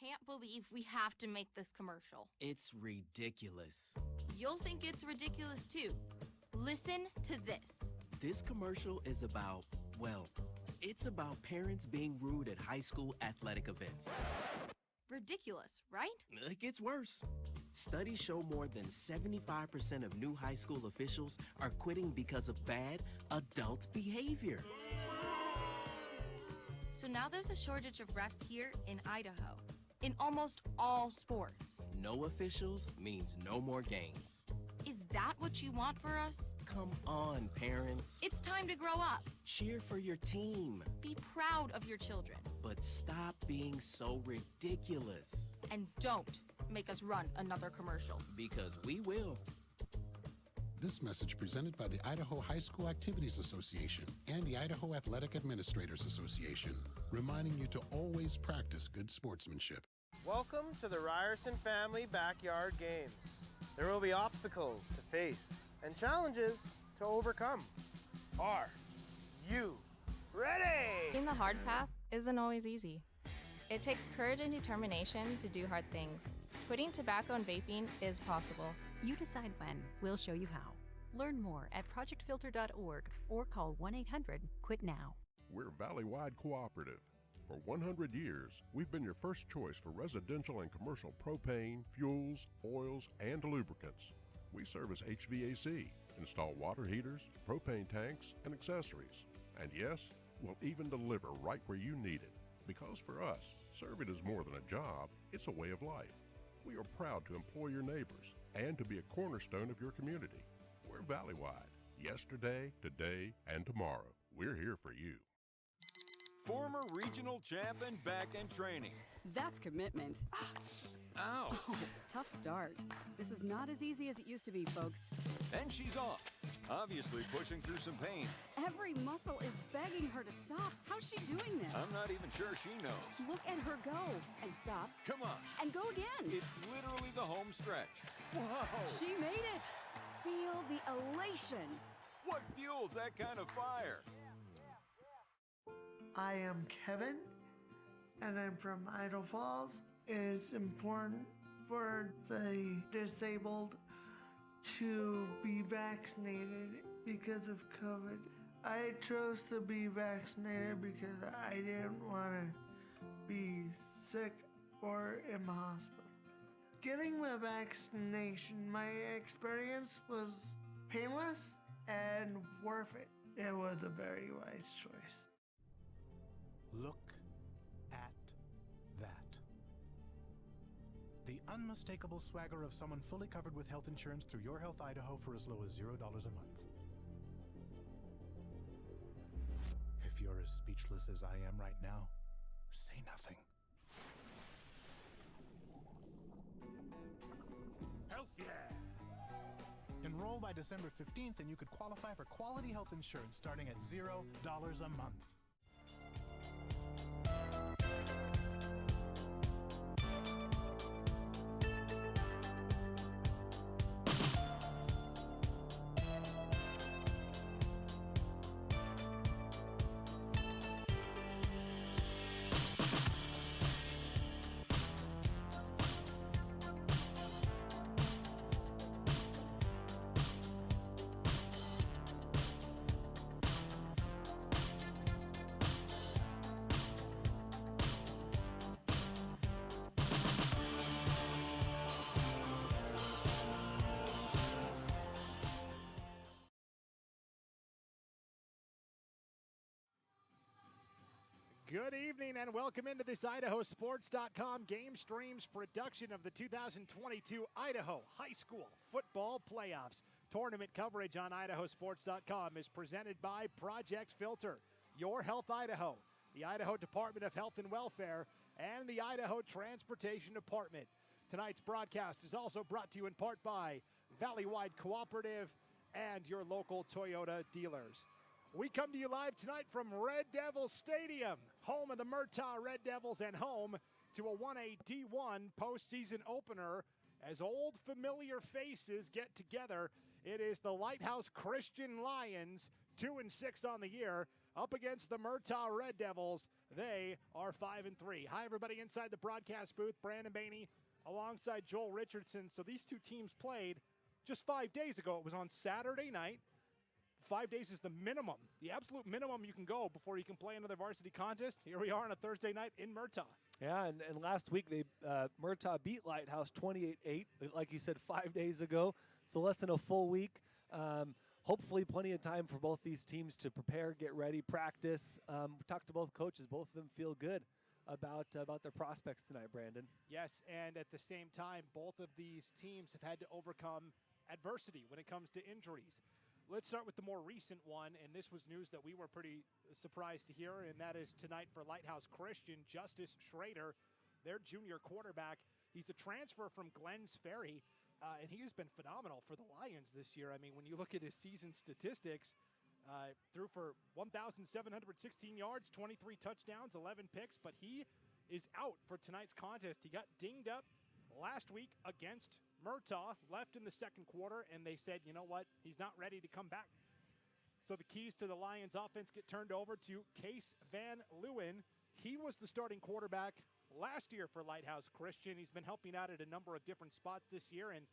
can't believe we have to make this commercial. It's ridiculous. You'll think it's ridiculous too. Listen to this. This commercial is about, well, it's about parents being rude at high school athletic events. Ridiculous, right? It gets worse. Studies show more than 75% of new high school officials are quitting because of bad adult behavior. So now there's a shortage of refs here in Idaho, in almost all sports. No officials means no more games. Is that what you want for us? Come on, parents. It's time to grow up. Cheer for your team. Be proud of your children. But stop being so ridiculous. And don't make us run another commercial. Because we will. This message presented by the Idaho High School Activities Association and the Idaho Athletic Administrators Association, reminding you to always practice good sportsmanship. Welcome to the Ryerson Family Backyard Games. There will be obstacles to face and challenges to overcome. Are you ready? Taking the hard path isn't always easy. It takes courage and determination to do hard things. Quitting tobacco and vaping is possible. You decide when. We'll show you how. Learn more at projectfilter.org or call 1-800-QUIT-NOW. We're Valley-wide cooperative. For 100 years, we've been your first choice for residential and commercial propane, fuels, oils, and lubricants. We service HVAC, install water heaters, propane tanks, and accessories. And yes, we'll even deliver right where you need it. Because for us, serving is more than a job, it's a way of life. We are proud to employ your neighbors and to be a cornerstone of your community. We're Valley-wide. Yesterday, today, and tomorrow. We're here for you. Former regional champ and back end training. That's commitment. Ow. Oh, tough start. This is not as easy as it used to be, folks. And she's off. Obviously pushing through some pain. Every muscle is begging her to stop. How's she doing this? I'm not even sure she knows. Look at her go. And stop. Come on. And go again. It's literally the home stretch. Whoa. She made it. Feel the elation. What fuels that kind of fire? I am Kevin, and I'm from Idaho Falls. It's important for the disabled to be vaccinated because of COVID. I chose to be vaccinated because I didn't want to be sick or in the hospital. Getting the vaccination, my experience was painless and worth it. It was a very wise choice. Look at that. The unmistakable swagger of someone fully covered with health insurance through Your Health Idaho for as low as $0 a month. If you're as speechless as I am right now, say nothing. Health yeah! Enroll by December 15th and you could qualify for quality health insurance starting at $0 a month. Good evening and welcome into this IdahoSports.com GameStreams production of the 2022 Idaho High School Football Playoffs. Tournament coverage on IdahoSports.com is presented by Project Filter, Your Health Idaho, the Idaho Department of Health and Welfare, and the Idaho Transportation Department. Tonight's broadcast is also brought to you in part by Valley-wide Cooperative and your local Toyota dealers. We come to you live tonight from Red Devils Stadium, home of the Murtaugh Red Devils and home to a 1A-D1 postseason opener as old familiar faces get together. It is the Lighthouse Christian Lions 2-6 on the year. Up against the Murtaugh Red Devils, they are 5-3. Hi, everybody inside the broadcast booth. Brandon Baney alongside Joel Richardson. So these two teams played just 5 days ago. It was on Saturday night. 5 days is the minimum, the absolute minimum you can go before you can play another varsity contest. Here we are on a Thursday night in Murtaugh. Yeah, and last week Murtaugh beat Lighthouse 28-8, like you said, 5 days ago. So less than a full week. Hopefully plenty of time for both these teams to prepare, get ready, practice. We talked to both coaches. Both of them feel good about their prospects tonight, Brandon. Yes, and at the same time, both of these teams have had to overcome adversity when it comes to injuries. Let's start with the more recent one, and this was news that we were pretty surprised to hear, and that is tonight for Lighthouse Christian, Justice Schrader, their junior quarterback. He's a transfer from Glens Ferry. And he has been phenomenal for the Lions this year. I mean, when you look at his season statistics, threw for 1,716 yards, 23 touchdowns, 11 picks, but he is out for tonight's contest. He got dinged up last week against Murtaugh, left in the second quarter, and they said, you know what, he's not ready to come back. So the keys to the Lions offense get turned over to Case Van Leeuwen. He was the starting quarterback last year for Lighthouse Christian. He's been helping out at a number of different spots this year, and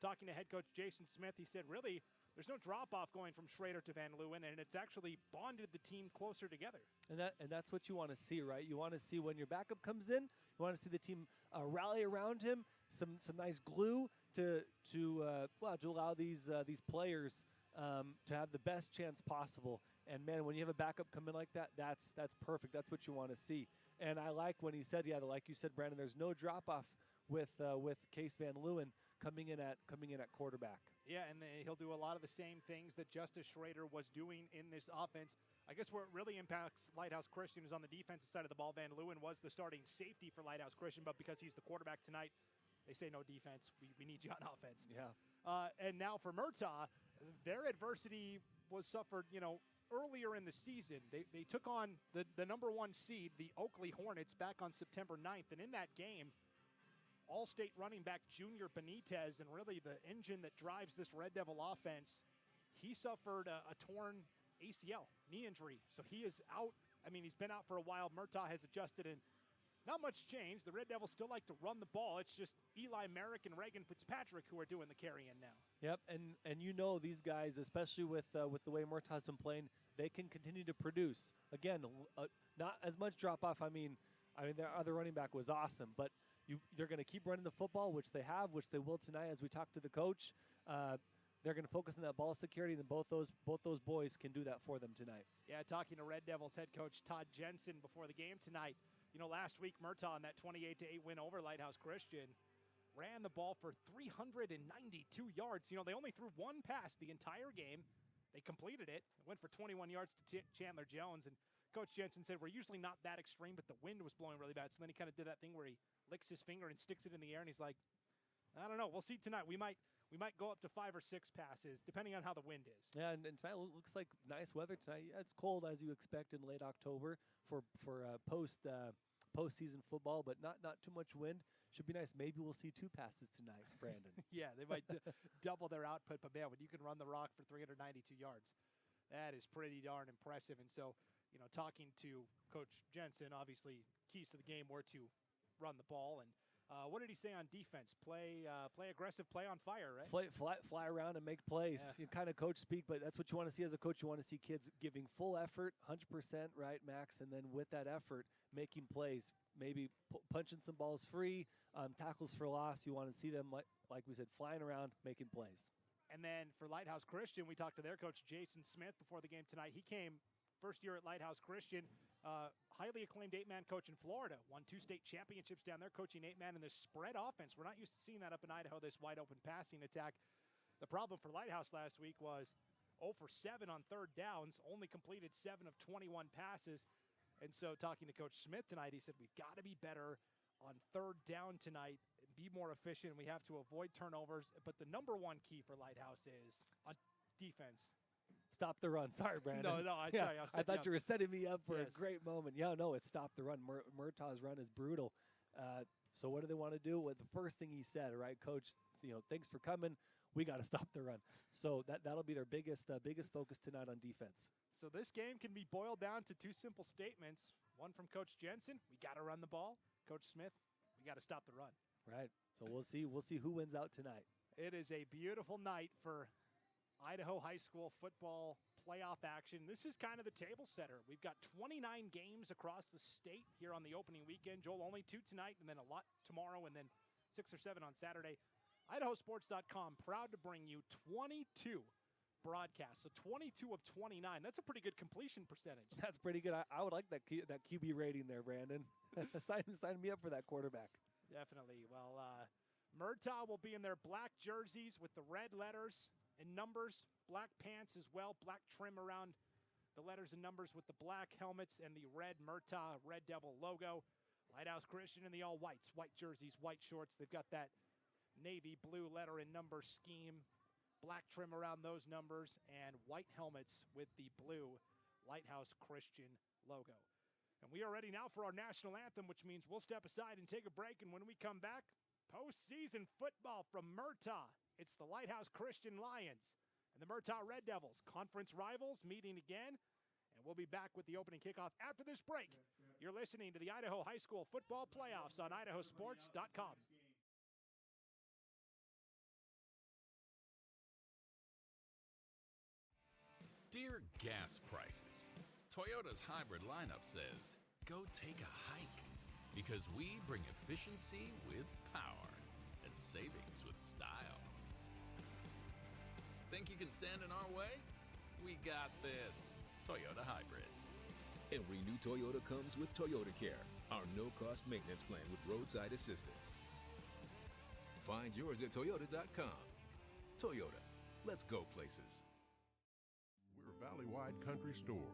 talking to head coach Jason Smith, he said really there's no drop-off going from Schrader to Van Leeuwen, and it's actually bonded the team closer together. And that's what you want to see, right? You want to see when your backup comes in, you want to see the team rally around him, some nice glue to allow these players to have the best chance possible. And man, when you have a backup come in like that, that's perfect. That's what you want to see. And I like when he said, like you said, Brandon, there's no drop-off with Case Van Leeuwen coming in at quarterback. Yeah, and he'll do a lot of the same things that Justice Schrader was doing in this offense. I guess where it really impacts Lighthouse Christian is on the defensive side of the ball. Van Leeuwen was the starting safety for Lighthouse Christian, but because he's the quarterback tonight, they say no defense. We need you on offense. Yeah. And now for Murtaugh, their adversity was suffered, earlier in the season. They took on the number one seed, the Oakley Hornets, back on September 9th. And in that game, All-State running back Junior Benitez, and really the engine that drives this Red Devil offense, he suffered a torn ACL, knee injury. So he is out. I mean, he's been out for a while. Murtaugh has adjusted, and not much changed. The Red Devils still like to run the ball. It's just Eli Merrick and Reagan Fitzpatrick who are doing the carrying now. Yep, and these guys, especially with the way Murtaugh's been playing, they can continue to produce. Again, not as much drop-off. I mean, their other running back was awesome, but they're going to keep running the football, which they have, which they will tonight as we talk to the coach. They're going to focus on that ball security, and both those boys can do that for them tonight. Yeah, talking to Red Devils head coach Todd Jensen before the game tonight. Last week, Murtaugh in that 28-8 win over Lighthouse Christian ran the ball for 392 yards. They only threw one pass the entire game. They completed it. It went for 21 yards to Chandler Jones. And Coach Jensen said, we're usually not that extreme, but the wind was blowing really bad. So then he kind of did that thing where he licks his finger and sticks it in the air, and he's like, I don't know. We'll see tonight. We might go up to 5 or 6 passes, depending on how the wind is. Yeah, and tonight looks like nice weather tonight. Yeah, it's cold, as you expect, in late October for postseason football, but not too much wind. Should be nice. Maybe we'll see 2 passes tonight, Brandon. Yeah, they might double their output, but man, when you can run the rock for 392 yards, that is pretty darn impressive. And so, talking to Coach Jensen, obviously keys to the game were to run the ball. And what did he say on defense? Play aggressive, play on fire, right? Fly around and make plays. Yeah. You kind of coach speak, but that's what you want to see as a coach. You want to see kids giving full effort, 100%, right, Max? And then with that effort, making plays, maybe punching some balls free, tackles for loss. You want to see them, like we said, flying around, making plays. And then for Lighthouse Christian, we talked to their coach, Jason Smith, before the game tonight. He came first year at Lighthouse Christian, highly acclaimed 8-man coach in Florida, won 2 state championships down there coaching 8-man in this spread offense. We're not used to seeing that up in Idaho, this wide-open passing attack. The problem for Lighthouse last week was 0 for 7 on third downs, only completed 7 of 21 passes. And so talking to Coach Smith tonight, he said, we've got to be better on third down tonight, be more efficient. We have to avoid turnovers. But the number one key for Lighthouse is on defense. Stop the run. Sorry, Brandon. No, sorry. I thought you were setting me up for a great moment. Yeah, no, it's stop the run. Murtaugh's run is brutal. So what do they want to do? Well, the first thing he said, right, Coach, thanks for coming. we got to stop the run. So that'll be their biggest focus tonight on defense. So this game can be boiled down to two simple statements. One from Coach Jensen, we got to run the ball. Coach Smith, we got to stop the run. Right. So we'll see who wins out tonight. It is a beautiful night for Idaho High School football playoff action. This is kind of the table setter. We've got 29 games across the state here on the opening weekend. Joel, only 2 tonight and then a lot tomorrow and then 6 or 7 on Saturday. IdahoSports.com proud to bring you 22 broadcasts. So 22 of 29. That's a pretty good completion percentage. That's pretty good. I would like that QB rating there, Brandon. sign me up for that quarterback. Definitely. Well, Murtaugh will be in their black jerseys with the red letters and numbers, black pants as well, black trim around the letters and numbers with the black helmets and the red Murtaugh Red Devil logo. Lighthouse Christian in the all whites, white jerseys, white shorts. They've got that navy blue letter and number scheme, black trim around those numbers, and white helmets with the blue Lighthouse Christian logo. And we are ready now for our national anthem, which means we'll step aside and take a break. And when we come back, postseason football from Murtaugh. It's the Lighthouse Christian Lions and the Murtaugh Red Devils, conference rivals, meeting again. And we'll be back with the opening kickoff after this break. You're listening to the Idaho High School Football Playoffs on IdahoSports.com. Dear gas prices, Toyota's hybrid lineup says, go take a hike, because we bring efficiency with power and savings with style. Think you can stand in our way? We got this. Toyota Hybrids. Every new Toyota comes with Toyota Care, our no-cost maintenance plan with roadside assistance. Find yours at Toyota.com. Toyota, let's go places. We're Valley-wide Country Store.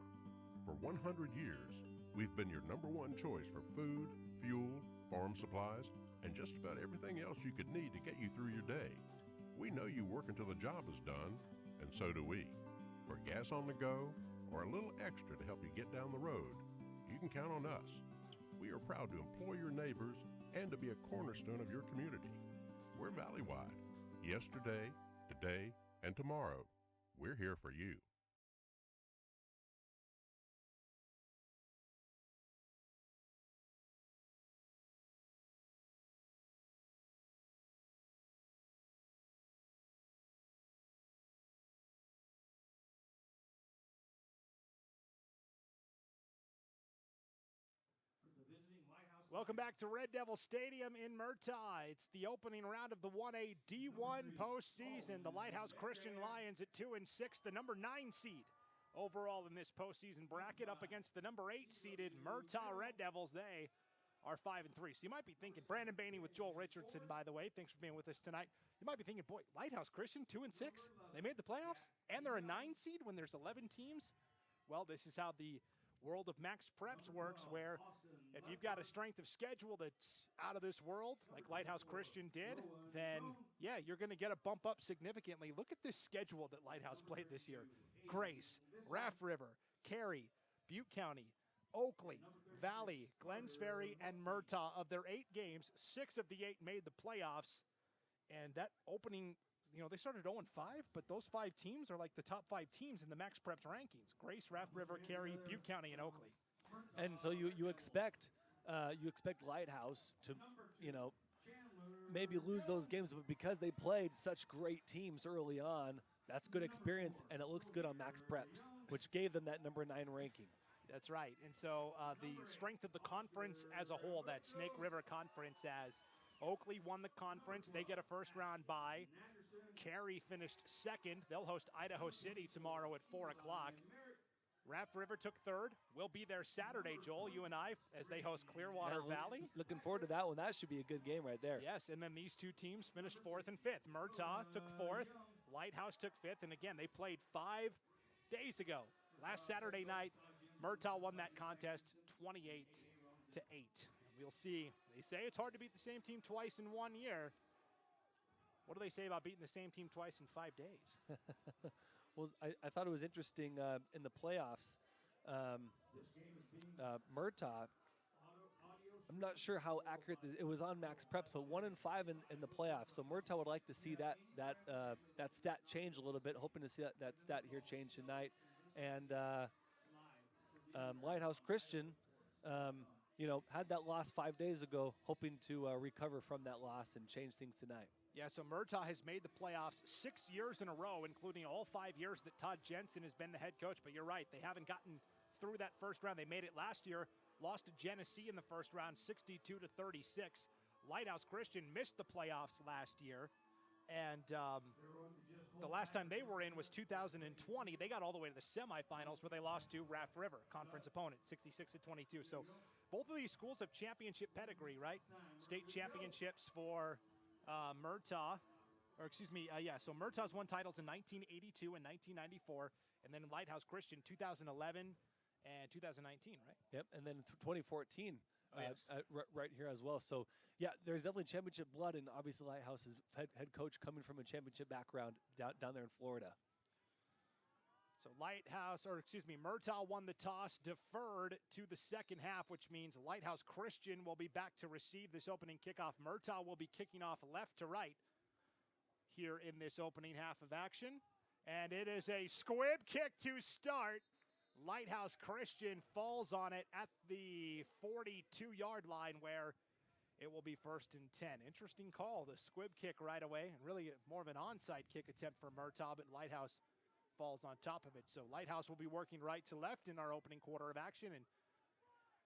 For 100 years, we've been your #1 choice for food, fuel, farm supplies, and just about everything else you could need to get you through your day. We know you work until the job is done, and so do we. For gas on the go, or a little extra to help you get down the road, you can count on us. We are proud to employ your neighbors and to be a cornerstone of your community. We're Valley-wide. Yesterday, today, and tomorrow. We're here for you. Welcome back to Red Devil Stadium in Murtaugh. It's the opening round of the 1A D1 postseason. The Lighthouse Christian Lions at 2-6, the number 9 seed overall in this postseason bracket, up against the number 8 seeded Murtaugh Red Devils. They are 5-3. So you might be thinking, Brandon Bainey with Joel Richardson, by the way. Thanks for being with us tonight. You might be thinking, boy, Lighthouse Christian 2-6. They made the playoffs, and they're a 9 seed when there's 11 teams. Well, this is how the world of Max Preps works, where if you've got a strength of schedule that's out of this world, like Lighthouse Christian did, then, yeah, you're going to get a bump up significantly. Look at this schedule that Lighthouse played this year. Grace, Raft River, Cary, Butte County, Oakley, Valley, Glens Ferry, and Murtaugh. Of their 8 games, 6 of the 8 made the playoffs. And that opening, they started 0-5, but those 5 teams are like the top 5 teams in the Max Preps rankings. Grace, Raft River, Cary, Butte County, and Oakley. And so you expect Lighthouse to, maybe lose those games, but because they played such great teams early on, that's good experience, and it looks good on Max Preps, which gave them that number 9 ranking. That's right. And so the strength of the conference as a whole, that Snake River Conference, as Oakley won the conference, they get a first-round bye. Cary finished 2nd. They'll host Idaho City tomorrow at 4 o'clock. Raft River took 3rd. We'll be there Saturday, Joel, you and I, as they host Clearwater Valley. Looking forward to that one. That should be a good game right there. Yes, and then these 2 teams finished 4th and 5th. Murtaugh took 4th. Lighthouse took 5th. And again, they played 5 days ago. Last Saturday night, Murtaugh won that contest 28-8. We'll see. They say it's hard to beat the same team twice in 1 year. What do they say about beating the same team twice in 5 days? Well, I thought it was interesting in the playoffs. Murtaugh I'm not sure how accurate it was on Max Preps, but 1 and 5 in the playoffs. So Murtaugh would like to see that stat change a little bit. Hoping to see that stat here change tonight. And Lighthouse Christian, had that loss 5 days ago. Hoping to recover from that loss and change things tonight. Yeah, so Murtaugh has made the playoffs 6 years in a row, including all 5 years that Todd Jensen has been the head coach. But you're right, they haven't gotten through that first round. They made it last year, lost to Genesee in the first round, 62-36. Lighthouse Christian missed the playoffs last year, and the last time they were in was 2020. They got all the way to the semifinals where they lost to Raft River, conference opponent, 66-22. So both of these schools have championship pedigree, right? State championships for Murtaugh. So Murtaugh's won titles in 1982 and 1994, and then Lighthouse Christian 2011 and 2019, right? Yep, and then 2014 yes. right here as well. So, yeah, there's definitely championship blood, and obviously Lighthouse's head coach coming from a championship background down there in Florida. So Murtaugh won the toss, deferred to the second half, which means Lighthouse Christian will be back to receive this opening kickoff. Murtaugh will be kicking off left to right here in this opening half of action. And it is a squib kick to start. Lighthouse Christian falls on it at the 42-yard line where it will be 1st and 10. Interesting call, the squib kick right away, and really more of an onside kick attempt for Murtaugh, but Lighthouse falls on top of it. So Lighthouse will be working right to left in our opening quarter of action, and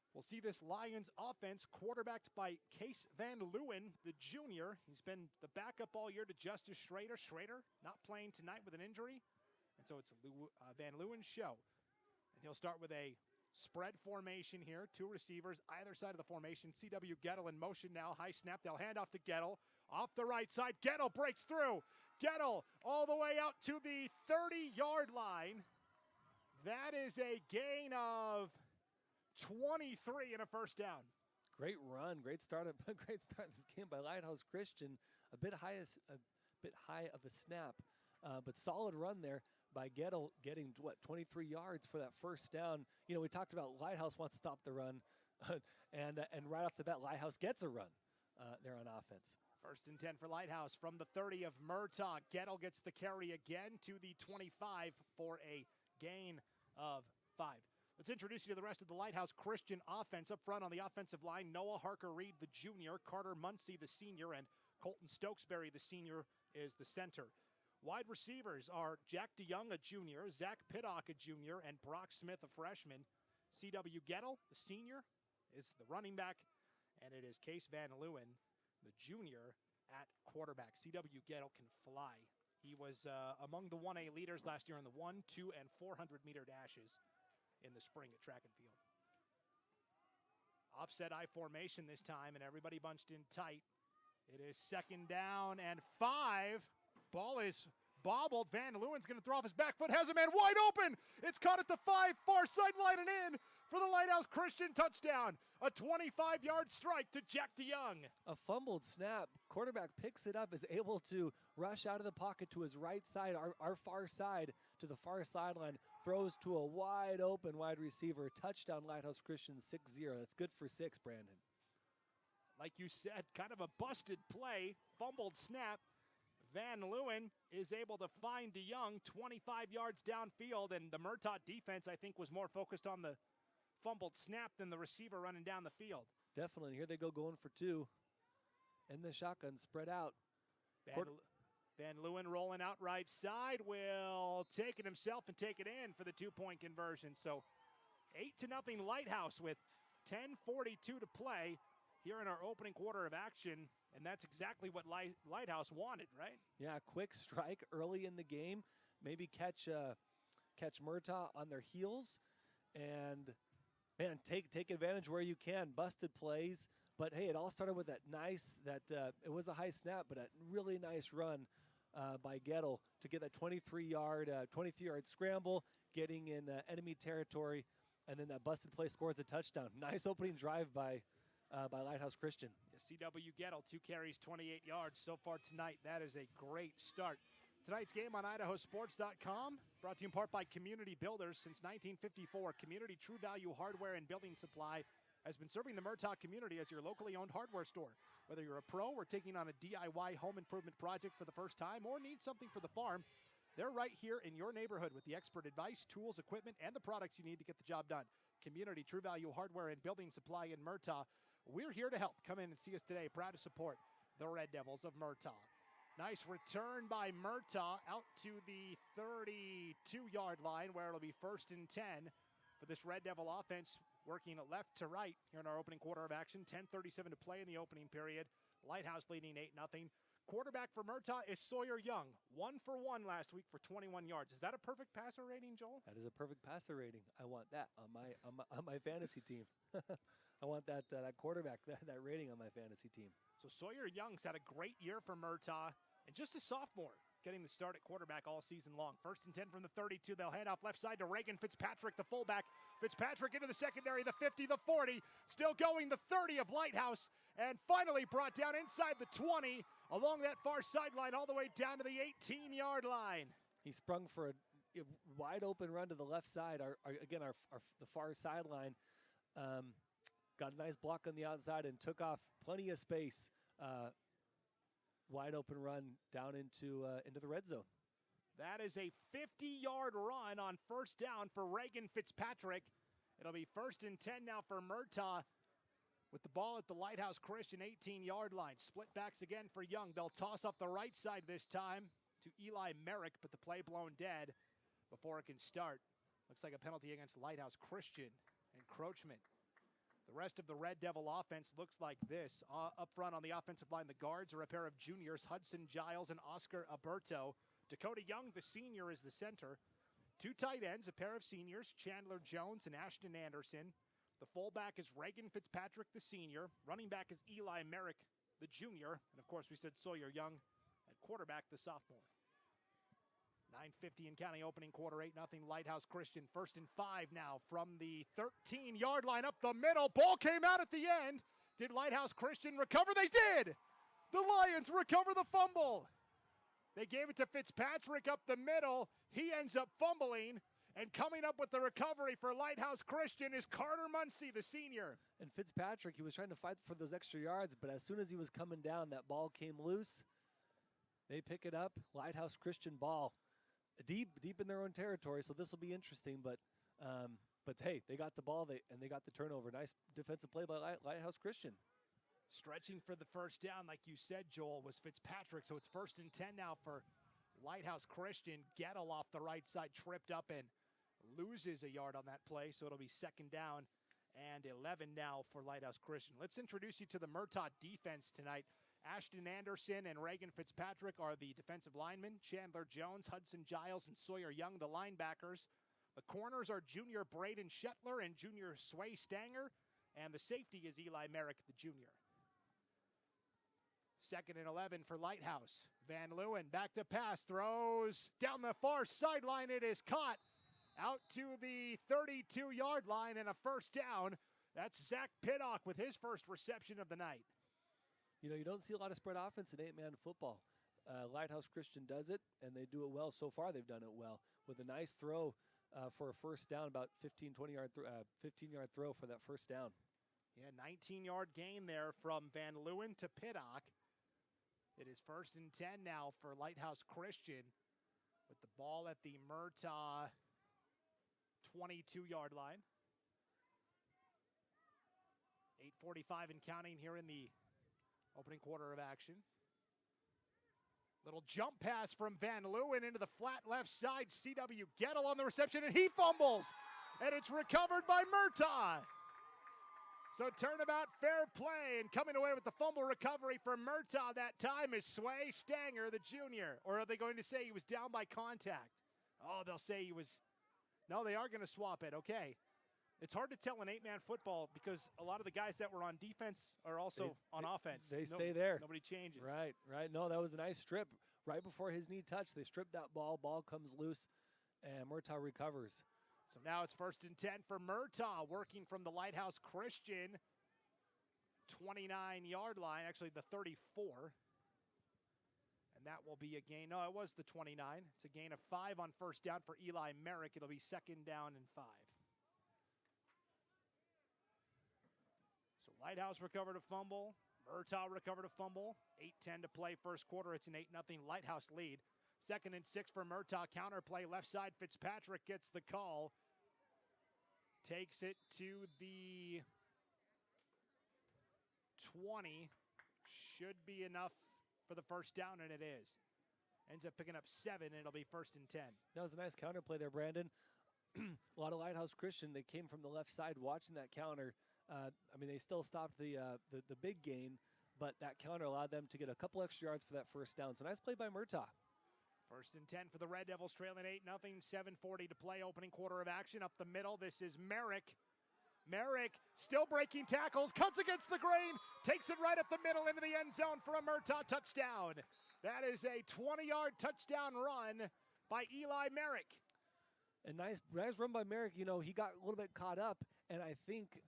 we'll see this Lions offense quarterbacked by Case Van Leeuwen, the junior. He's been the backup all year to Justice Schrader. Schrader not playing tonight with an injury, and so it's Van Leeuwen's show. And he'll start with a spread formation here, 2 receivers either side of the formation. C.W. Gettle in motion now, high snap. They'll hand off to Gettle. Off the right side, Gettle breaks through. Gettle all the way out to the 30-yard line. That is a gain of 23 and a first down. Great run, great start of this game by Lighthouse Christian. A bit high of a snap, but solid run there by Gettle, getting 23 yards for that first down. We talked about Lighthouse wants to stop the run, and right off the bat, Lighthouse gets a run there on offense. 1st and 10 for Lighthouse from the 30 of Murtaugh. Gettle gets the carry again to the 25 for a gain of 5. Let's introduce you to the rest of the Lighthouse Christian offense. Up front on the offensive line, Noah Harker-Reed, the junior, Carter Muncie, the senior, and Colton Stokesbury, the senior, is the center. Wide receivers are Jack DeYoung, a junior, Zach Pittock, a junior, and Brock Smith, a freshman. C.W. Gettle, the senior, is the running back, and it is Case Van Leeuwen, the junior, at quarterback. C.W. Gettle can fly. He was among the 1A leaders last year in the 1, 2, and 400-meter dashes in the spring at track and field. Offset I formation this time, and everybody bunched in tight. It is 2nd down and 5. Ball is bobbled. Van Leeuwen's going to throw off his back foot. Has a man wide open. It's caught at the 5, far sideline and in for the Lighthouse Christian touchdown. A 25-yard strike to Jack DeYoung. A fumbled snap. Quarterback picks it up, is able to rush out of the pocket to his right side, our far side, to the far sideline. Throws to a wide open wide receiver. Touchdown Lighthouse Christian 6-0. That's good for 6, Brandon. Like you said, kind of a busted play. Fumbled snap. Van Leeuwen is able to find DeYoung 25 yards downfield, and the Murtaugh defense, I think, was more focused on the fumbled snap than the receiver running down the field. Definitely. Here they go going for 2. And the shotgun spread out. Van Leeuwen rolling out right side will take it himself and take it in for the 2-point conversion. So 8-0 Lighthouse with 10:42 to play here in our opening quarter of action. And that's exactly what Lighthouse wanted, right? Yeah, quick strike early in the game. Maybe catch Murtaugh on their heels. And, man, take advantage where you can. Busted plays. But, hey, it all started with it was a high snap, but a really nice run by Gettle to get that 23-yard scramble, getting in enemy territory. And then that busted play scores a touchdown. Nice opening drive by Lighthouse Christian. C.W. Gettle, 2 carries, 28 yards so far tonight. That is a great start. Tonight's game on IdahoSports.com, brought to you in part by Community Builders. Since 1954, Community True Value Hardware and Building Supply has been serving the Murtaugh community as your locally owned hardware store. Whether you're a pro or taking on a DIY home improvement project for the first time or need something for the farm, they're right here in your neighborhood with the expert advice, tools, equipment, and the products you need to get the job done. Community True Value Hardware and Building Supply in Murtaugh. We're here to help. Come in and see us today. Proud to support the Red Devils of Murtaugh. Nice return by Murtaugh out to the 32-yard line where it'll be 1st and 10 for this Red Devil offense, working left to right here in our opening quarter of action. 10:37 to play in the opening period. Lighthouse leading 8-0. Quarterback for Murtaugh is Sawyer Young. 1 for 1 last week for 21 yards. Is that a perfect passer rating, Joel? That is a perfect passer rating. I want that on my fantasy team. I want that quarterback, that rating on my fantasy team. So Sawyer Young's had a great year for Murtaugh, and just a sophomore, getting the start at quarterback all season long. 1st and 10 from the 32. They'll hand off left side to Reagan Fitzpatrick, the fullback. Fitzpatrick into the secondary, the 50, the 40. Still going, the 30 of Lighthouse. And finally brought down inside the 20, along that far sideline, all the way down to the 18-yard line. He sprung for a wide open run to the left side. The far sideline. Got a nice block on the outside and took off plenty of space. Wide open run down into the red zone. That is a 50-yard run on 1st down for Reagan Fitzpatrick. It'll be 1st and 10 now for Murtaugh with the ball at the Lighthouse Christian 18-yard line. Split backs again for Young. They'll toss off the right side this time to Eli Merrick, but the play blown dead before it can start. Looks like a penalty against Lighthouse Christian. Encroachment. The rest of the Red Devil offense looks like this. Up front on the offensive line, the guards are a pair of juniors, Hudson Giles and Oscar Alberto. Dakota Young, the senior, is the center. 2 tight ends, a pair of seniors, Chandler Jones and Ashton Anderson. The fullback is Reagan Fitzpatrick, the senior. Running back is Eli Merrick, the junior. And, of course, we said Sawyer Young at quarterback, the sophomore. 9:50 and counting, opening quarter, 8-0 Lighthouse Christian. 1st and 5 now from the 13-yard line up the middle. Ball came out at the end. Did Lighthouse Christian recover? They did! The Lions recover the fumble. They gave it to Fitzpatrick up the middle. He ends up fumbling. And coming up with the recovery for Lighthouse Christian is Carter Muncie, the senior. And Fitzpatrick, he was trying to fight for those extra yards, but as soon as he was coming down, that ball came loose. They pick it up. Lighthouse Christian ball. Deep in their own territory, so this will be interesting. But hey, they got the ball and they got the turnover. Nice defensive play by Lighthouse Christian. Stretching for the 1st down, like you said, Joel, was Fitzpatrick. So it's 1st and 10 now for Lighthouse Christian. Gettle off the right side, tripped up and loses a yard on that play. So it'll be 2nd down and 11 now for Lighthouse Christian. Let's introduce you to the Murtaugh defense tonight. Ashton Anderson and Reagan Fitzpatrick are the defensive linemen. Chandler Jones, Hudson Giles, and Sawyer Young, the linebackers. The corners are junior Braden Shetler and junior Sway Stanger. And the safety is Eli Merrick, the junior. 2nd and 11 for Lighthouse. Van Leeuwen back to pass, throws down the far sideline. It is caught out to the 32-yard line and a 1st down. That's Zach Piddock with his first reception of the night. You know, you don't see a lot of spread offense in 8-man football. Lighthouse Christian does it, and they do it well. So far, they've done it well with a nice throw for a 1st down, about 15-yard throw for that 1st down. Yeah, 19-yard gain there from Van Leeuwen to Piddock. It is 1st and 10 now for Lighthouse Christian with the ball at the Murtaugh 22-yard line. 8:45 and counting here in the opening quarter of action. Little jump pass from Van Leeuwen into the flat left side. C.W. Gettle on the reception, and he fumbles. And it's recovered by Murtaugh. So turnabout, fair play, and coming away with the fumble recovery for Murtaugh that time is Sway Stanger, the junior. Or are they going to say he was down by contact? Oh, they'll say he was. No, they are going to swap it. Okay. It's hard to tell in 8-man football because a lot of the guys that were on defense are also on offense. They stay there. Nobody changes. Right. No, that was a nice strip. Right before his knee touched, they stripped that ball. Ball comes loose, and Murtaugh recovers. So now it's 1st and 10 for Murtaugh, working from the Lighthouse Christian 29-yard line, actually the 34. And that will be a gain. No, it was the 29. It's a gain of 5 on 1st down for Eli Merrick. It'll be 2nd down and 5. Lighthouse recovered a fumble. Murtaugh recovered a fumble. 8:10 to play first quarter. It's an 8-0 Lighthouse lead. 2nd and 6 for Murtaugh. Counter play left side. Fitzpatrick gets the call. Takes it to the 20. Should be enough for the first down, and it is. Ends up picking up 7, and it'll be 1st and 10. That was a nice counter play there, Brandon. A lot of Lighthouse Christian, they came from the left side watching that counter. They still stopped the big gain, but that counter allowed them to get a couple extra yards for that first down. So nice play by Murtaugh. 1st and 10 for the Red Devils, trailing 8-0, 7:40 to play, opening quarter of action. Up the middle, this is Merrick. Merrick still breaking tackles, cuts against the grain, takes it right up the middle into the end zone for a Murtaugh touchdown. That is a 20-yard touchdown run by Eli Merrick. A nice run by Merrick. You know, he got a little bit caught up, and I think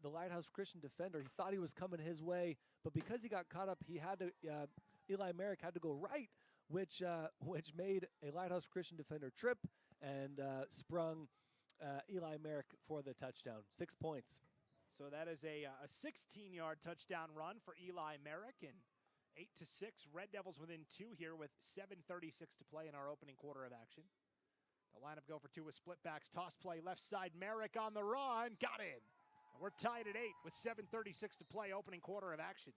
the Lighthouse Christian defender, he thought he was coming his way, but because he got caught up, he had to. Eli Merrick had to go right, which made a Lighthouse Christian defender trip and sprung Eli Merrick for the touchdown. 6 points. So that is a 16-yard touchdown run for Eli Merrick, and 8-6. Red Devils within 2 here with 7:36 to play in our opening quarter of action. The lineup go for 2 with split backs. Toss play left side. Merrick on the run. Got in. And we're tied at 8 with 7:36 to play, opening quarter of action.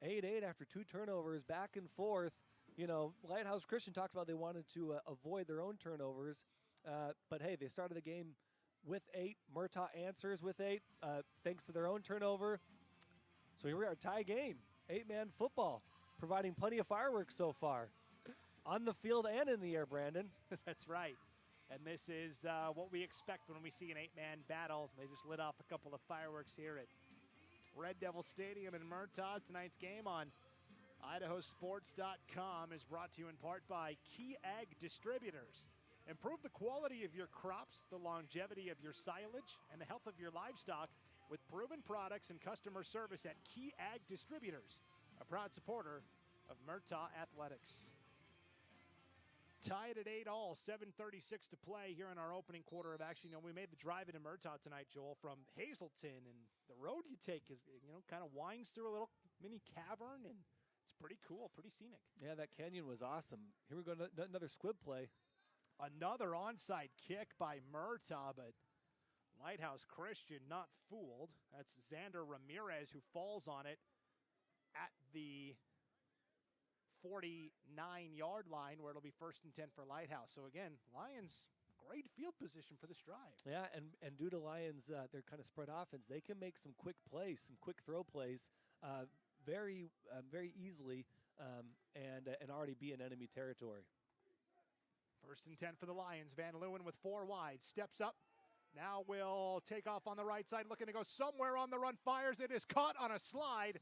8-8 after 2 turnovers, back and forth. You know, Lighthouse Christian talked about they wanted to avoid their own turnovers. But, hey, they started the game with 8. Murtaugh answers with 8 thanks to their own turnover. So here we are, tie game. 8-man football, providing plenty of fireworks so far. On the field and in the air, Brandon. That's right. And this is what we expect when we see an 8-man battle. They just lit off a couple of fireworks here at Red Devil Stadium in Murtaugh. Tonight's game on IdahoSports.com is brought to you in part by Key Ag Distributors. Improve the quality of your crops, the longevity of your silage, and the health of your livestock with proven products and customer service at Key Ag Distributors, a proud supporter of Murtaugh Athletics. Tied at 8-all, 7:36 to play here in our opening quarter of action. You know, we made the drive into Murtaugh tonight, Joel, from Hazelton, and the road you take is, kind of winds through a little mini cavern, and it's pretty cool, pretty scenic. Yeah, that canyon was awesome. Here we go, another squib play. Another onside kick by Murtaugh, but Lighthouse Christian not fooled. That's Xander Ramirez who falls on it at the 49-yard line, where it'll be 1st and 10 for Lighthouse. So again, Lions, great field position for this drive. Yeah, and due to Lions, their kind of spread offense, they can make some quick plays, some quick throw plays very easily and already be in enemy territory. 1st and 10 for the Lions. Van Leeuwen with 4 wide. Steps up. Now will take off on the right side, looking to go somewhere on the run. Fires. It is caught on a slide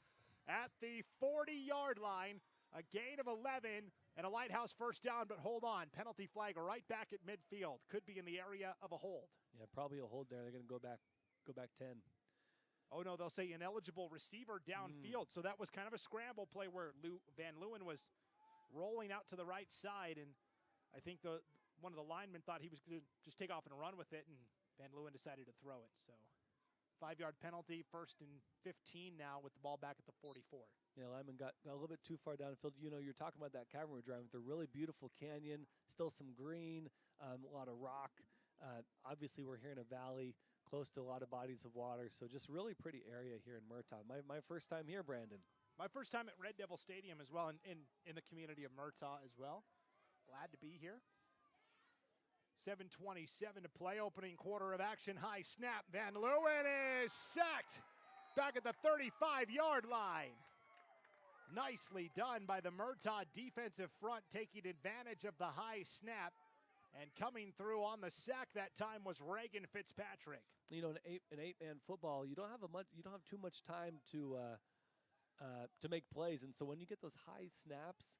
at the 40-yard line. A gain of 11 and a Lighthouse first down, but hold on. Penalty flag right back at midfield. Could be in the area of a hold. Yeah, probably a hold there. They're going to go back 10. Oh, no, they'll say ineligible receiver downfield. So that was kind of a scramble play where Van Leeuwen was rolling out to the right side, and I think one of the linemen thought he was going to just take off and run with it, and Van Leeuwen decided to throw it. So 5-yard penalty, 1st and 15 now with the ball back at the 44. Yeah, lineman got a little bit too far downfield. You know, you're talking about that cavern we're driving through. Really beautiful canyon, still some green, a lot of rock. Obviously, we're here in a valley close to a lot of bodies of water, so just really pretty area here in Murtaugh. My first time here, Brandon. My first time at Red Devil Stadium as well, and in the community of Murtaugh as well. Glad to be here. 7:27 to play, opening quarter of action. High snap. Van Leeuwen is sacked back at the 35-yard line. Nicely done by the Murtaugh defensive front, taking advantage of the high snap. And coming through on the sack that time was Reagan Fitzpatrick. You know, in eight-man football, you don't have too much time to make plays, and so when you get those high snaps,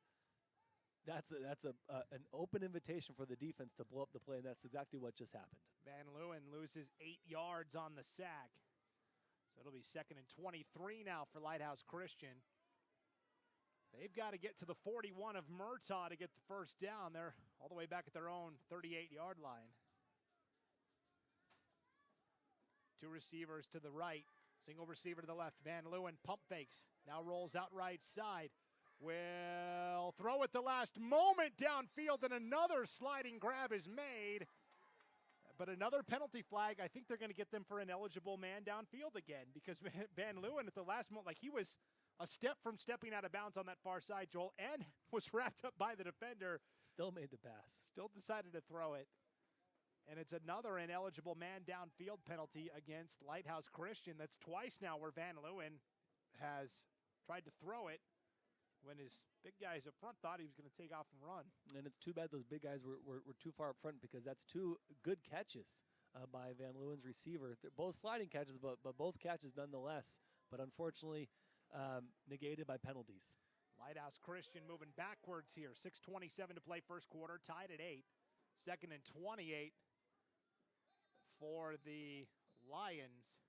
that's an open invitation for the defense to blow up the play, and that's exactly what just happened. Van Leeuwen loses 8 yards on the sack. So it'll be 2nd and 23 now for Lighthouse Christian. They've got to get to the 41 of Murtaugh to get the first down. They're all the way back at their own 38-yard line. 2 receivers to the right. Single receiver to the left. Van Leeuwen pump fakes. Now rolls out right side. Will throw at the last moment downfield, and another sliding grab is made. But another penalty flag. I think they're going to get them for an eligible man downfield again, because Van Leeuwen at the last moment, like, he was a step from stepping out of bounds on that far side, Joel, and was wrapped up by the defender. Still made the pass. Still decided to throw it. And it's another ineligible man downfield penalty against Lighthouse Christian. That's twice now where Van Leeuwen has tried to throw it when his big guys up front thought he was going to take off and run. And it's too bad those big guys were too far up front, because that's two good catches by Van Leeuwen's receiver. They're both sliding catches, but both catches nonetheless. But unfortunately, negated by penalties. Lighthouse Christian moving backwards here. 6:27 to play first quarter, tied at 8. Second and 28 for the Lions.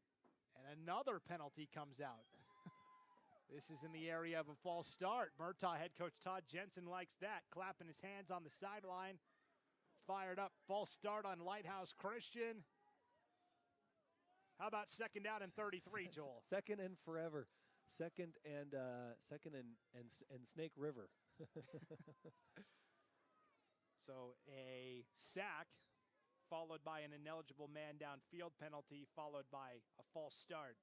And another penalty comes out. This is in the area of a false start. Murtaugh head coach Todd Jensen likes that. Clapping his hands on the sideline. Fired up. False start on Lighthouse Christian. How about second down and 33, Joel? Second and forever. Second and Snake River. So a sack, followed by an ineligible man downfield penalty, followed by a false start.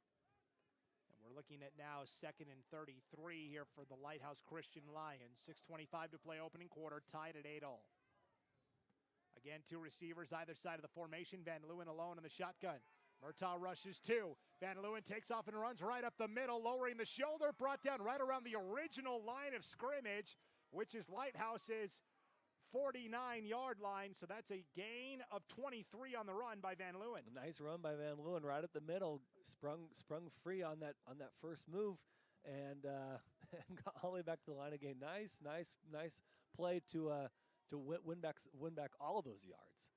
And we're looking at now second and 33 here for the Lighthouse Christian Lions. 6:25 to play opening quarter, tied at 8-all. Again, two receivers either side of the formation. Van Leeuwen alone in the shotgun. Murtaugh rushes two. Van Leeuwen takes off and runs right up the middle, lowering the shoulder, brought down right around the original line of scrimmage, which is Lighthouse's 49-yard line. So that's a gain of 23 on the run by Van Leeuwen. A nice run by Van Leeuwen right at the middle. Sprung free on that first move, and got all the way back to the line again. Nice play to win back all of those yards.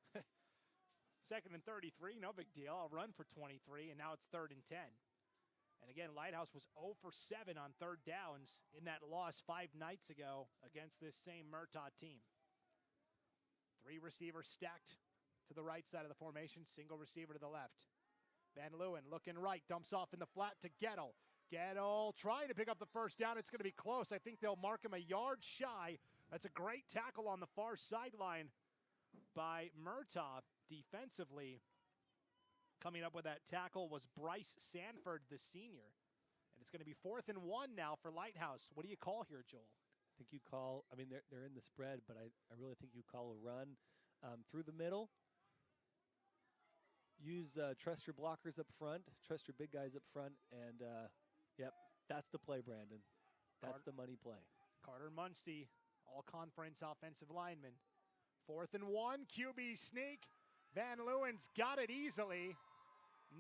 Second and 33, no big deal. I'll run for 23, and now it's third and 10. And again, Lighthouse was 0 for 7 on third downs in that loss 5 nights ago against this same Murtaugh team. Three receivers stacked to the right side of the formation, single receiver to the left. Van Leeuwen looking right, dumps off in the flat to Gettle. Gettle trying to pick up the first down. It's going to be close. I think they'll mark him a yard shy. That's a great tackle on the far sideline by Murtaugh. Defensively, coming up with that tackle was Bryce Sanford, the senior. And it's going to be 4th and 1 now for Lighthouse. What do you call here, Joel? I think you call, I mean, they're in the spread, but I really think you call a run through the middle. Trust your blockers up front, trust your big guys up front, and yep, that's the play, Brandon. That's the money play. Carter Muncie, all-conference offensive lineman. 4th and 1, QB sneak. Van Leeuwen's got it easily.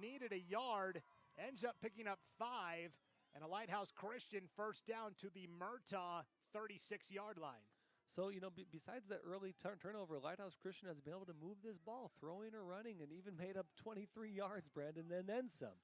Needed a yard. Ends up picking up 5. And a Lighthouse Christian first down to the Murtaugh 36-yard line. So, besides that early turnover, Lighthouse Christian has been able to move this ball, throwing or running, and even made up 23 yards, Brandon, and then some.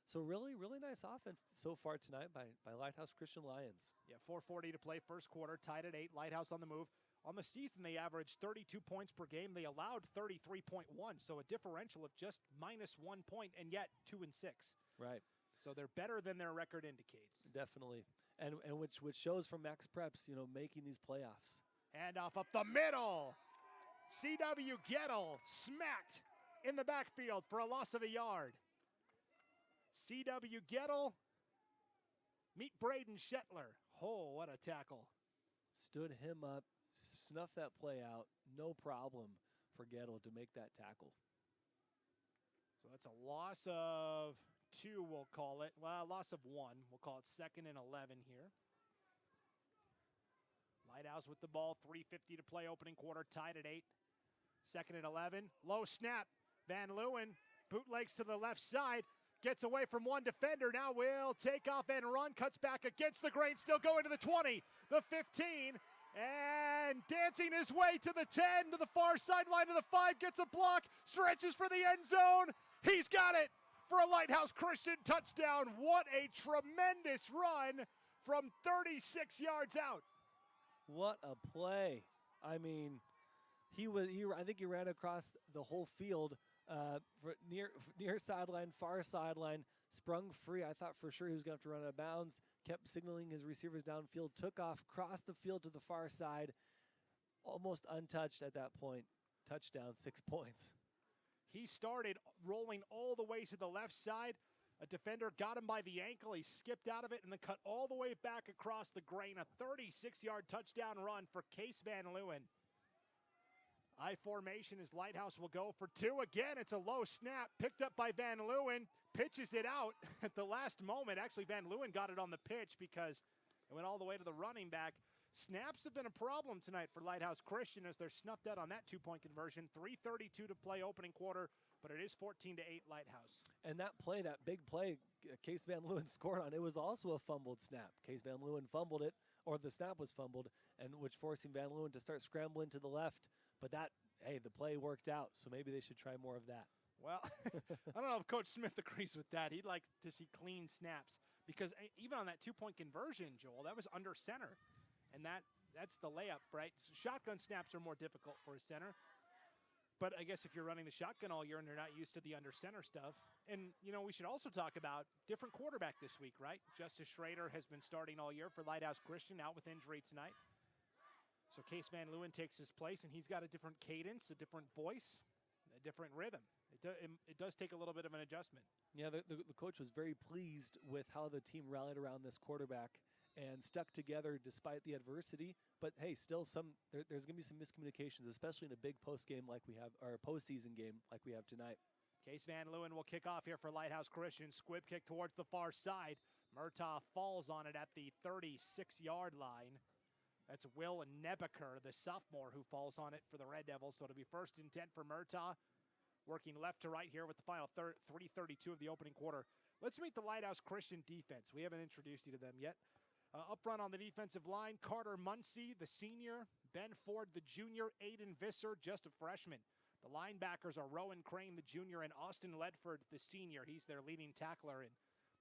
So really, really nice offense so far tonight by Lighthouse Christian Lions. Yeah, 4:40 to play first quarter, tied at 8. Lighthouse on the move. On the season, they averaged 32 points per game. They allowed 33.1, so a differential of just -1 point, and yet 2 and 6. Right. So they're better than their record indicates. Definitely, and which shows from Max Preps, making these playoffs. And off up the middle, C.W. Gettle smacked in the backfield for a loss of a yard. C.W. Gettle, meet Braden Shetler. Oh, what a tackle. Stood him up, snuffed that play out, no problem for Gettle to make that tackle. So that's a loss of 2, we'll call it. Well, a loss of 1. We'll call it 2nd and 11 here. Lighthouse with the ball, 3:50 to play opening quarter, tied at 8. 2nd and 11, low snap. Van Leeuwen bootlegs to the left side, gets away from one defender, now will take off and run, cuts back against the grain, still going to the 20, the 15, and dancing his way to the 10, to the far sideline to the 5, gets a block, stretches for the end zone. He's got it for a Lighthouse Christian touchdown. What a tremendous run from 36 yards out. What a play. I mean, I think he ran across the whole field Near sideline, far sideline, sprung free. I thought for sure he was going to have to run out of bounds. Kept signaling his receivers downfield. Took off, crossed the field to the far side. Almost untouched at that point. Touchdown, 6 points. He started rolling all the way to the left side. A defender got him by the ankle. He skipped out of it and then cut all the way back across the grain. A 36-yard touchdown run for Case Van Leeuwen. I formation as Lighthouse will go for 2 again. It's a low snap picked up by Van Leeuwen. Pitches it out at the last moment. Actually, Van Leeuwen got it on the pitch because it went all the way to the running back. Snaps have been a problem tonight for Lighthouse Christian as they're snuffed out on that 2-point conversion. 3:32 to play opening quarter, but it is 14-8 Lighthouse. And that play, that big play, Case Van Leeuwen scored on, it was also a fumbled snap. Case Van Leeuwen fumbled it, or the snap was fumbled, and which forcing Van Leeuwen to start scrambling to the left. But that, hey, the play worked out, so maybe they should try more of that. Well, I don't know if Coach Smith agrees with that. He'd like to see clean snaps because even on that 2-point conversion, Joel, that was under center. And that's the layup, right? So shotgun snaps are more difficult for a center. But I guess if you're running the shotgun all year and you're not used to the under center stuff. And, you know, we should also talk about different quarterback this week, right? Justice Schrader has been starting all year for Lighthouse Christian, out with injury tonight. So Case Van Leeuwen takes his place, and he's got a different cadence, a different voice, a different rhythm. It does take a little bit of an adjustment. Yeah, the coach was very pleased with how the team rallied around this quarterback and stuck together despite the adversity. But hey, still there's going to be some miscommunications, especially in a big post game like we have, or a postseason game like we have tonight. Case Van Leeuwen will kick off here for Lighthouse Christian. Squib kick towards the far side. Murtaugh falls on it at the 36-yard line. That's Will Nebeker, the sophomore, who falls on it for the Red Devils. So it'll be 1st and 10 for Murtaugh. Working left to right here with the final 3:32 of the opening quarter. Let's meet the Lighthouse Christian defense. We haven't introduced you to them yet. Up front on the defensive line, Carter Muncie, the senior. Ben Ford, the junior. Aiden Visser, just a freshman. The linebackers are Rowan Crane, the junior, and Austin Ledford, the senior. He's their leading tackler and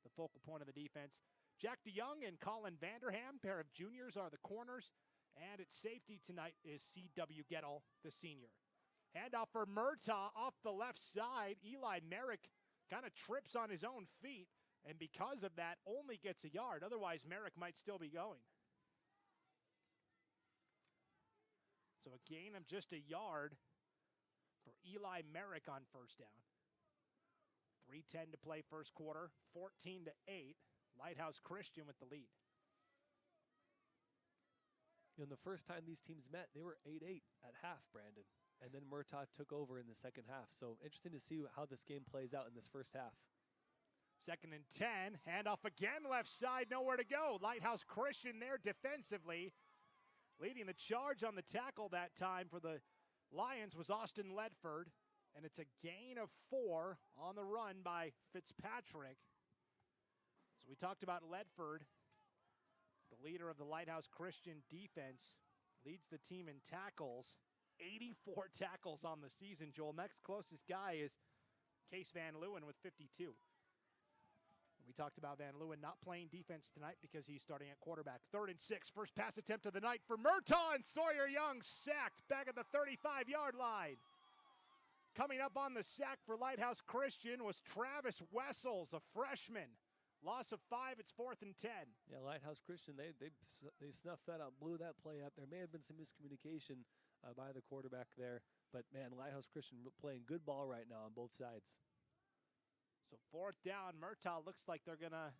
the focal point of the defense. Jack DeYoung and Colin Vanderham, pair of juniors, are the corners. And at safety tonight is C.W. Gettle, the senior. Handoff for Murtaugh off the left side. Eli Merrick kind of trips on his own feet, and because of that, only gets a yard. Otherwise, Merrick might still be going. So a gain of just a yard for Eli Merrick on first down. 3:10 to play first quarter, 14-8. Lighthouse Christian with the lead. You know, the first time these teams met, they were 8-8 at half, Brandon. And then Murtaugh took over in the second half. So interesting to see how this game plays out in this first half. 2nd and 10. Handoff again left side. Nowhere to go. Lighthouse Christian there defensively. Leading the charge on the tackle that time for the Lions was Austin Ledford. And it's a gain of 4 on the run by Fitzpatrick. So we talked about Ledford, the leader of the Lighthouse Christian defense, leads the team in tackles. 84 tackles on the season, Joel. Next closest guy is Case Van Leeuwen with 52. We talked about Van Leeuwen not playing defense tonight because he's starting at quarterback. 3rd and 6, first pass attempt of the night for Murtaugh, and Sawyer Young sacked back at the 35-yard line. Coming up on the sack for Lighthouse Christian was Travis Wessels, a freshman. Loss of 5, it's 4th and 10. Yeah, Lighthouse Christian, they snuffed that out, blew that play up. There may have been some miscommunication by the quarterback there. But, man, Lighthouse Christian playing good ball right now on both sides. So 4th down, Murtaugh looks like they're going to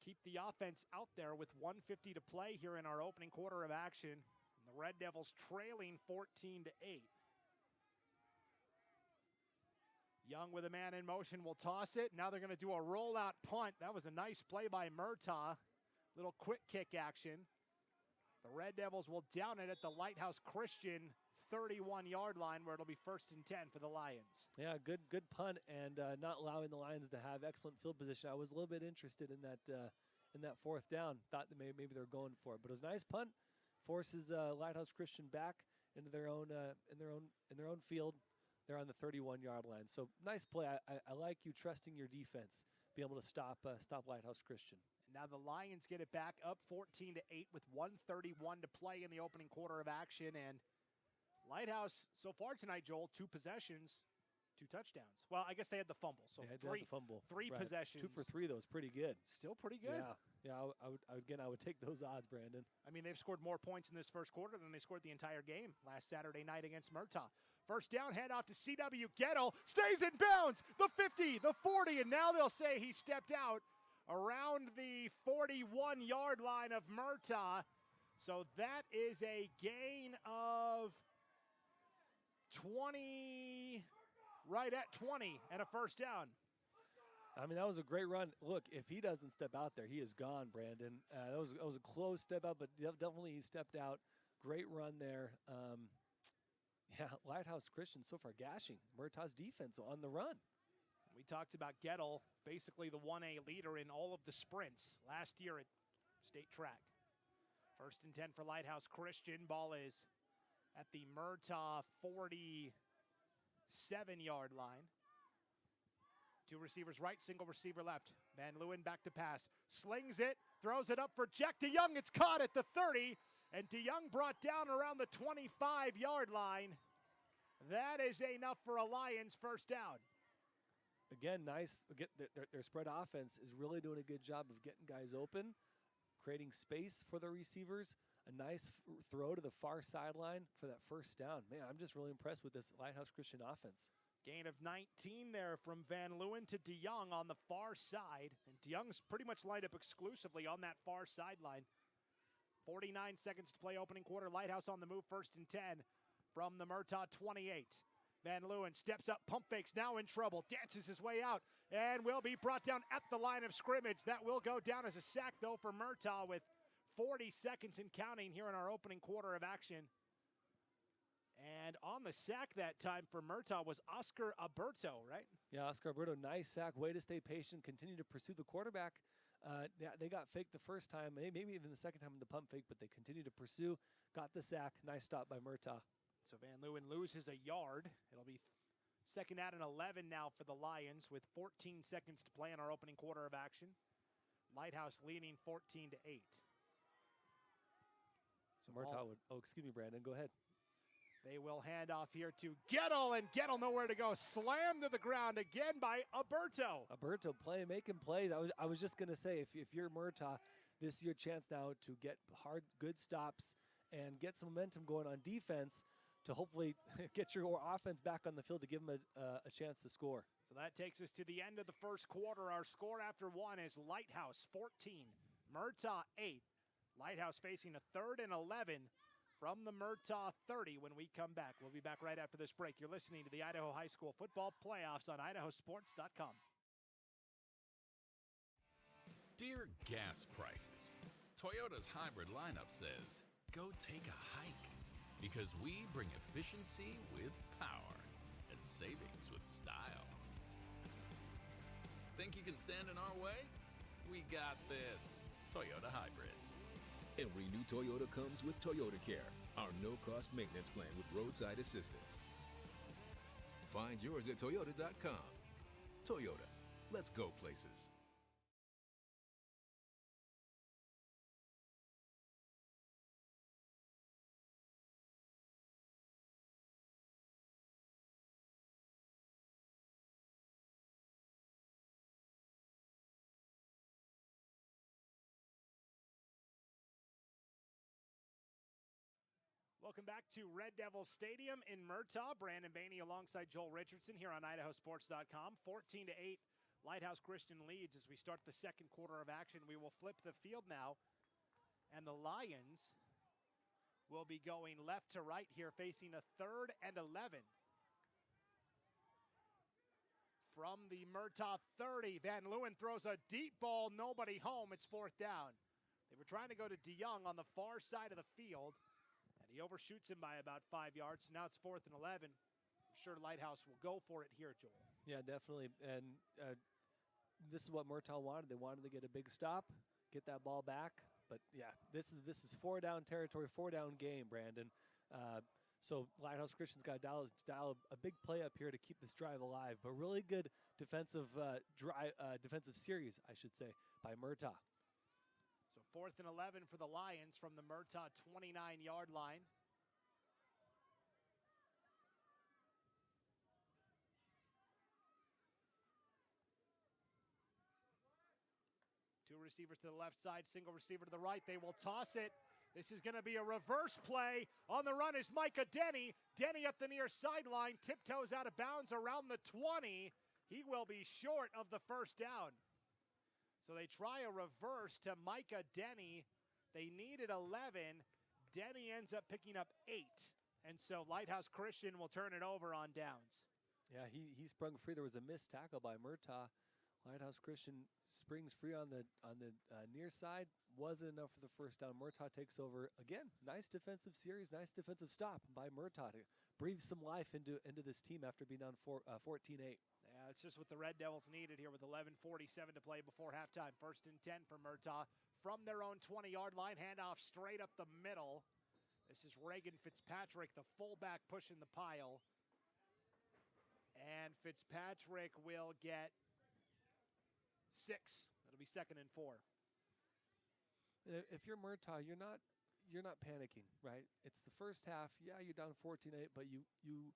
keep the offense out there with 1:50 to play here in our opening quarter of action. And the Red Devils trailing 14-8. Young with a man in motion will toss it. Now they're going to do a rollout punt. That was a nice play by Murtaugh. Little quick kick action. The Red Devils will down it at the Lighthouse Christian 31-yard line where it'll be 1st and 10 for the Lions. Yeah, good punt and not allowing the Lions to have excellent field position. I was a little bit interested in that 4th down. Thought that maybe they're going for it, but it was a nice punt. Forces Lighthouse Christian back into their own in their own field. They're on the 31-yard line. So nice play. I like you trusting your defense, be able to stop Lighthouse Christian. And now the Lions get it back up 14-8 with 1:31 to play in the opening quarter of action. And Lighthouse so far tonight, Joel, 2 possessions, 2 touchdowns. Well, I guess they had the fumble. So they had the fumble. Three right. possessions. 2 for 3, though, is pretty good. Still pretty good. Yeah. I would take those odds, Brandon. I mean, they've scored more points in this first quarter than they scored the entire game last Saturday night against Murtaugh. First down, handoff to C.W. Gettle. Stays in bounds. The 50, the 40, and now they'll say he stepped out around the 41-yard line of Murtaugh. So that is a gain of 20, right at 20, and a first down. I mean, that was a great run. Look, if he doesn't step out there, he is gone, Brandon. That was a close step out, but definitely he stepped out. Great run there. Lighthouse Christian so far gashing Murtaugh's defense on the run. We talked about Gettle, basically the 1A leader in all of the sprints last year at state track. First and 10 for Lighthouse Christian. Ball is at the Murtaugh 47-yard line. 2 receivers right, single receiver left. Van Leeuwen back to pass. Slings it, throws it up for Jack DeYoung. It's caught at the 30, and DeYoung brought down around the 25-yard line. That is enough for a Lions first down. Again, nice. Their spread offense is really doing a good job of getting guys open, creating space for the receivers. A nice throw to the far sideline for that first down. Man, I'm just really impressed with this Lighthouse Christian offense. Gain of 19 there from Van Leeuwen to DeYoung on the far side. And DeYoung's pretty much lined up exclusively on that far sideline. 49 seconds to play opening quarter. Lighthouse on the move, first and 10 from the Murtaugh 28. Van Leeuwen steps up, pump fakes, now in trouble, dances his way out, and will be brought down at the line of scrimmage. That will go down as a sack, though, for Murtaugh with 40 seconds and counting here in our opening quarter of action. And on the sack that time for Murtaugh was Oscar Alberto, right? Yeah, Oscar Alberto, nice sack. Way to stay patient, continue to pursue the quarterback. They got faked the first time, maybe even the second time in the pump fake, but they continue to pursue. Got the sack. Nice stop by Murtaugh. So Van Leeuwen loses a yard. It'll be second out and 11 now for the Lions with 14 seconds to play in our opening quarter of action. Lighthouse leading 14-8. So Murtaugh would, excuse me, Brandon, go ahead. They will hand off here to Gettle, and Gettle nowhere to go. Slammed to the ground again by Alberto. Alberto making plays. I was just going to say, if you're Murtaugh, this is your chance now to get good stops and get some momentum going on defense to hopefully get your offense back on the field to give them a chance to score. So that takes us to the end of the first quarter. Our score after one is Lighthouse 14, Murtaugh 8. Lighthouse facing a 3rd and 11 from the Murtaugh 30 when we come back. We'll be back right after this break. You're listening to the Idaho High School Football Playoffs on IdahoSports.com. Dear gas prices, Toyota's hybrid lineup says, go take a hike, because we bring efficiency with power and savings with style. Think you can stand in our way? We got this. Toyota Hybrids. Every new Toyota comes with Toyota Care, our no-cost maintenance plan with roadside assistance. Find yours at Toyota.com. Toyota, let's go places. Welcome back to Red Devil Stadium in Murtaugh. Brandon Baney alongside Joel Richardson here on IdahoSports.com. 14-8, Lighthouse Christian leads as we start the second quarter of action. We will flip the field now, and the Lions will be going left to right here, facing a 3rd and 11. From the Murtaugh 30, Van Leeuwen throws a deep ball, nobody home. It's 4th down. They were trying to go to DeYoung on the far side of the field. He overshoots him by about 5 yards. So now it's 4th and 11. I'm sure Lighthouse will go for it here, Joel. Yeah, definitely. And this is what Murtaugh wanted. They wanted to get a big stop, get that ball back. But yeah, this is 4-down territory, 4-down game, Brandon. So Lighthouse Christian's got to dial a big play up here to keep this drive alive. But really good defensive defensive series, I should say, by Murtaugh. So 4th and 11 for the Lions from the Murtaugh 29-yard line. receivers to the left side, single receiver to the right. They will toss it. This is going to be a reverse play. On the run is Micah Denny. Denny up the near sideline, tiptoes out of bounds around the 20. He will be short of the first down. So they try a reverse to Micah Denny. They needed 11. Denny ends up picking up 8. And so Lighthouse Christian will turn it over on downs. Yeah, he sprung free. There was a missed tackle by Murtaugh. Lighthouse Christian springs free on the near side. Wasn't enough for the first down. Murtaugh takes over again. Nice defensive series, nice defensive stop by Murtaugh to breathe some life into this team after being down 14-8. Yeah, it's just what the Red Devils needed here with 11:47 to play before halftime. 1st and 10 for Murtaugh from their own 20-yard line. Handoff straight up the middle. This is Reagan Fitzpatrick, the fullback, pushing the pile. And Fitzpatrick will get 6. It'll be 2nd and 4. If you're Murtaugh, you're not panicking, right? It's the first half. Yeah, you're down 14-8, but you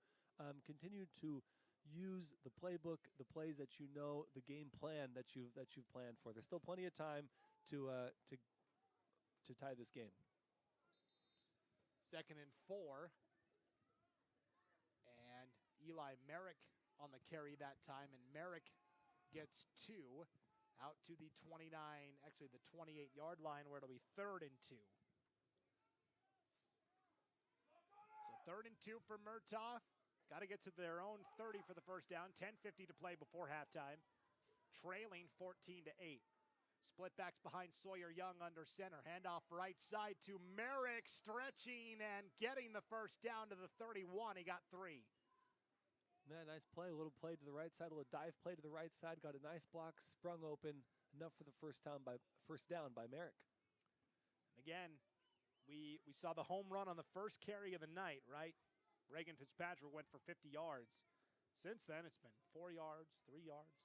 continue to use the playbook, the plays that you know, the game plan that you've planned for. There's still plenty of time to tie this game. 2nd and 4. And Eli Merrick on the carry that time, and Merrick gets 2 out to the 29, actually the 28-yard line, where it'll be 3rd and 2. So 3rd and 2 for Murtaugh. Got to get to their own 30 for the first down. 10:50 to play before halftime. Trailing 14-8. Split backs behind Sawyer Young under center. Handoff right side to Merrick, stretching and getting the first down to the 31. He got 3. Man, nice play. A little play to the right side, a little dive play to the right side. Got a nice block, sprung open. Enough for the first down by Merrick. And again, we saw the home run on the first carry of the night, right? Reagan Fitzpatrick went for 50 yards. Since then, it's been 4 yards, 3 yards.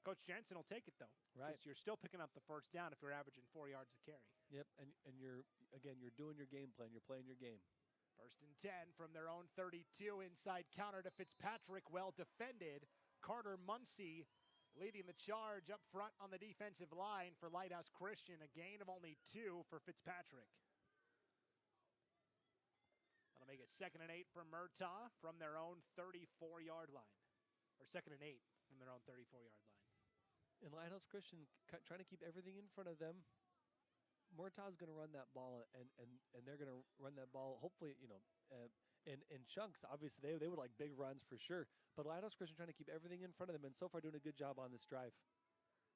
Coach Jensen will take it, though. Right. Because you're still picking up the first down if you're averaging 4 yards a carry. Yep, and you're doing your game plan. You're playing your game. 1st and 10 from their own 32. Inside counter to Fitzpatrick, well defended. Carter Muncie leading the charge up front on the defensive line for Lighthouse Christian. A gain of only 2 for Fitzpatrick. That'll make it 2nd and 8 for Murtaugh from their own 34-yard line. Or 2nd and 8 from their own 34-yard line. And Lighthouse Christian trying to keep everything in front of them. Murtaugh's going to run that ball, and they're going to run that ball, hopefully, in chunks. Obviously, they would like big runs for sure. But Lighthouse Christian trying to keep everything in front of them, and so far doing a good job on this drive.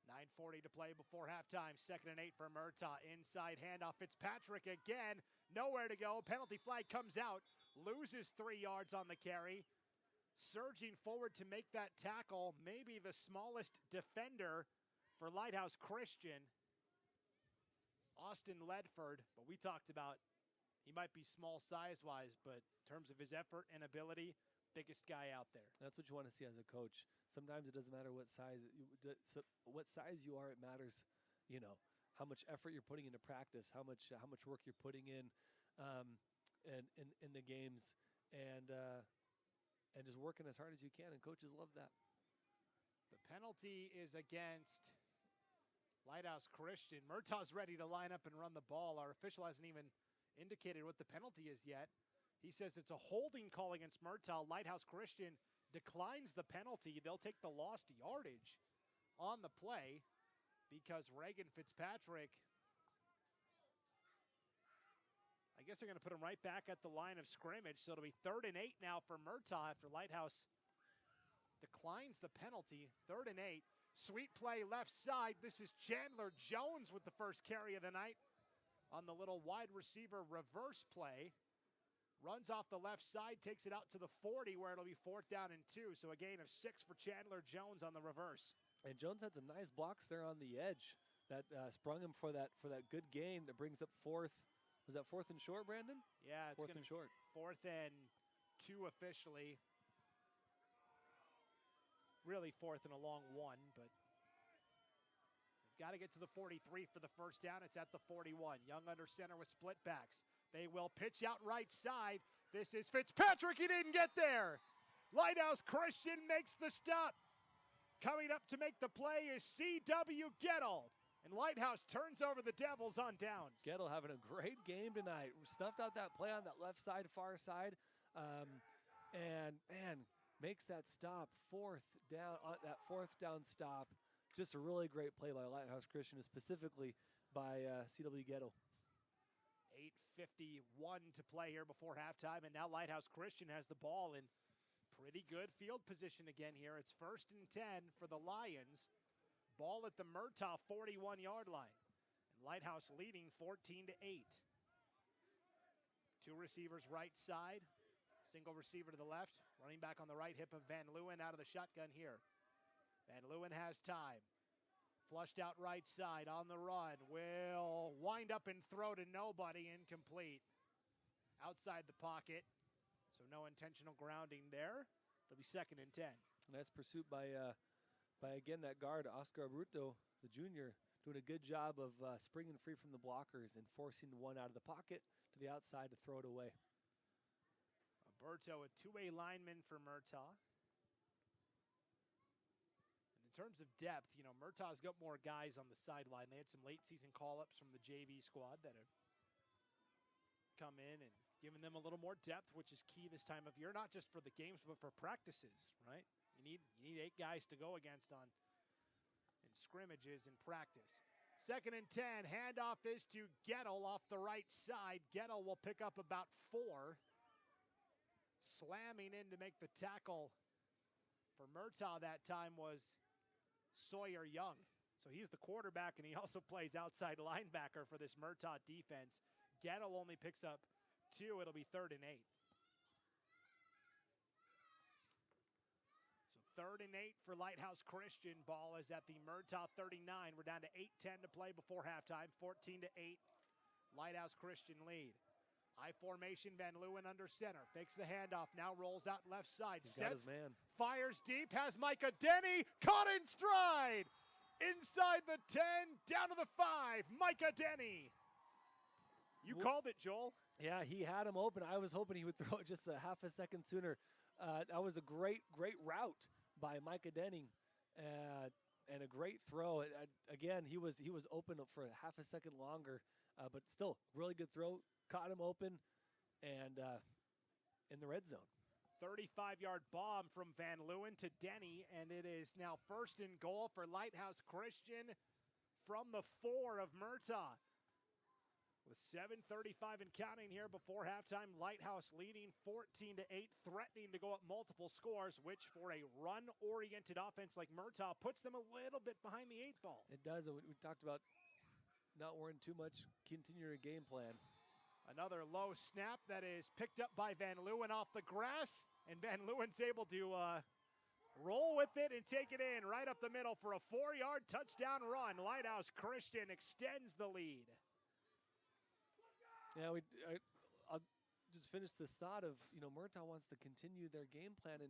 9:40 to play before halftime. 2nd and 8 for Murtaugh. Inside handoff. Fitzpatrick again. Nowhere to go. Penalty flag comes out. Loses 3 yards on the carry. Surging forward to make that tackle. Maybe the smallest defender for Lighthouse Christian. Austin Ledford. But we talked about he might be small size-wise, but in terms of his effort and ability, biggest guy out there. That's what you want to see as a coach. Sometimes it doesn't matter what size you are. It matters, how much effort you're putting into practice, how much work you're putting in the games, and just working as hard as you can. And coaches love that. The penalty is against Lighthouse Christian. Murtaugh's ready to line up and run the ball. Our official hasn't even indicated what the penalty is yet. He says it's a holding call against Murtaugh. Lighthouse Christian declines the penalty. They'll take the lost yardage on the play because Reagan Fitzpatrick, I guess they're going to put him right back at the line of scrimmage. So it'll be 3rd and 8 now for Murtaugh after Lighthouse declines the penalty. 3rd and 8. Sweet play left side. This is Chandler Jones with the first carry of the night on the little wide receiver reverse play. Runs off the left side, takes it out to the 40 where it'll be 4th down and 2. So a gain of 6 for Chandler Jones on the reverse. And Jones had some nice blocks there on the edge that sprung him for that good gain that brings up 4th. Was that 4th and short, Brandon? Yeah, it's 4th and short. 4th and 2 officially. Really 4th and a long 1, but they've got to get to the 43 for the first down. It's at the 41. Young under center with split backs. They will pitch out right side. This is Fitzpatrick. He didn't get there. Lighthouse Christian makes the stop. Coming up to make the play is C.W. Gettle. And Lighthouse turns over the Devils on downs. Gettle having a great game tonight. Snuffed out that play on that left side, far side. And, man, makes that stop, that fourth down stop. Just a really great play by Lighthouse Christian, specifically by C.W. Gettle. 8:51 to play here before halftime, and now Lighthouse Christian has the ball in pretty good field position again here. It's 1st and 10 for the Lions. Ball at the Murtaugh 41-yard line. And Lighthouse leading 14-8. Two receivers right side. Single receiver to the left. Running back on the right hip of Van Leeuwen out of the shotgun here. Van Leeuwen has time. Flushed out right side on the run. Will wind up and throw to nobody. Incomplete. Outside the pocket. So no intentional grounding there. It'll be 2nd and 10. Nice pursuit by again, that guard, Oscar Murtaugh, the junior, doing a good job of springing free from the blockers and forcing one out of the pocket to the outside to throw it away. Alberto, a two-way lineman for Murtaugh. And in terms of depth, you know, Murtaugh's got more guys on the sideline. They had some late-season call-ups from the JV squad that have come in and given them a little more depth, which is key this time of year, not just for the games, but for practices, right? You need 8 guys to go against in scrimmages and practice. 2nd and 10, handoff is to Gettle off the right side. Gettle will pick up about 4. Slamming in to make the tackle for Murtaugh that time was Sawyer Young. So he's the quarterback, and he also plays outside linebacker for this Murtaugh defense. Gettle only picks up 2. It'll be 3rd and 8. So 3rd and 8 for Lighthouse Christian. Ball is at the Murtaugh 39. We're down to 8:10 to play before halftime. 14-8. Lighthouse Christian lead. I formation, Van Leeuwen under center. Fakes the handoff, now rolls out left side. He's got his man. Fires deep, has Micah Denny. Caught in stride. Inside the 10, down to the 5. Micah Denny. You called it, Joel. Yeah, he had him open. I was hoping he would throw it just a half a second sooner. That was a great route by Micah Denny. And a great throw. Again, he was open for a half a second longer, but still, really good throw. Caught him open, and in the red zone. 35-yard bomb from Van Leeuwen to Denny, and it is now 1st and goal for Lighthouse Christian from the 4 of Murtaugh. With 7:35 and counting here before halftime, Lighthouse leading 14-8, threatening to go up multiple scores, which for a run-oriented offense like Murtaugh puts them a little bit behind the 8 ball. It does. We talked about not worrying too much, continuing a game plan. Another low snap that is picked up by Van Leeuwen off the grass, and Van Leeuwen's able to roll with it and take it in right up the middle for a 4-yard touchdown run. Lighthouse Christian extends the lead. Yeah, I'll just finish this thought of, you know, Murtaugh wants to continue their game plan and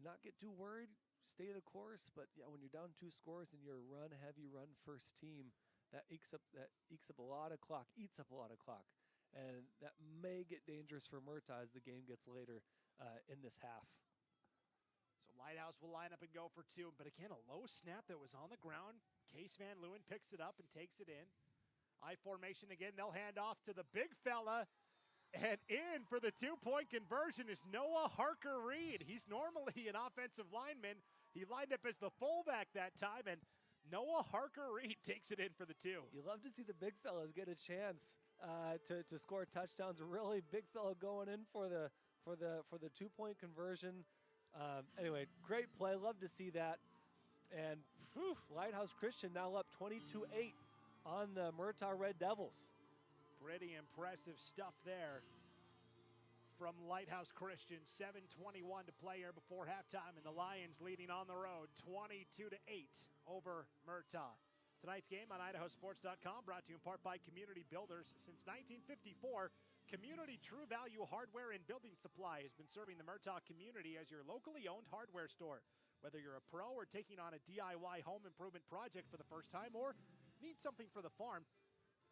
not get too worried, stay the course. But yeah, when you're down 2 scores and you're a run-heavy, run-first team, that eats up a lot of clock, and that may get dangerous for Murtaugh as the game gets later in this half. So Lighthouse will line up and go for 2, but again, a low snap that was on the ground. Case Van Leeuwen picks it up and takes it in. I formation again, they'll hand off to the big fella, and in for the 2-point conversion is Noah Harker-Reed. He's normally an offensive lineman. He lined up as the fullback that time, and Noah Harker-Reed takes it in for the 2. You love to see the big fellas get a chance to score touchdowns. A really big fella going in for the 2-point conversion. Anyway, great play. Love to see that. And Lighthouse Christian now up 22-8 on the Murtaugh Red Devils. Pretty impressive stuff there from Lighthouse Christian. 7:21 to play here before halftime, and the Lions leading on the road 22-8 over Murtaugh. Tonight's game on IdahoSports.com brought to you in part by Community Builders. Since 1954, Community True Value Hardware and Building Supply has been serving the Murtaugh community as your locally owned hardware store. Whether you're a pro or taking on a DIY home improvement project for the first time or need something for the farm,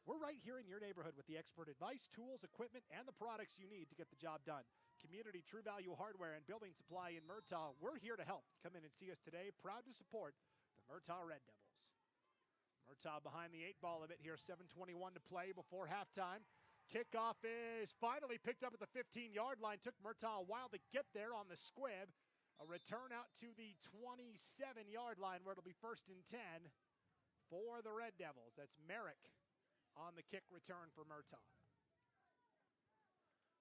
we're right here in your neighborhood with the expert advice, tools, equipment, and the products you need to get the job done. Community True Value Hardware and Building Supply in Murtaugh, we're here to help. Come in and see us today. Proud to support the Murtaugh Red Devils. Murtaugh behind the 8 ball a bit here, 7:21 to play before halftime. Kickoff is finally picked up at the 15-yard line. Took Murtaugh a while to get there on the squib. A return out to the 27-yard line where it'll be 1st and 10 for the Red Devils. That's Merrick on the kick return for Murtaugh.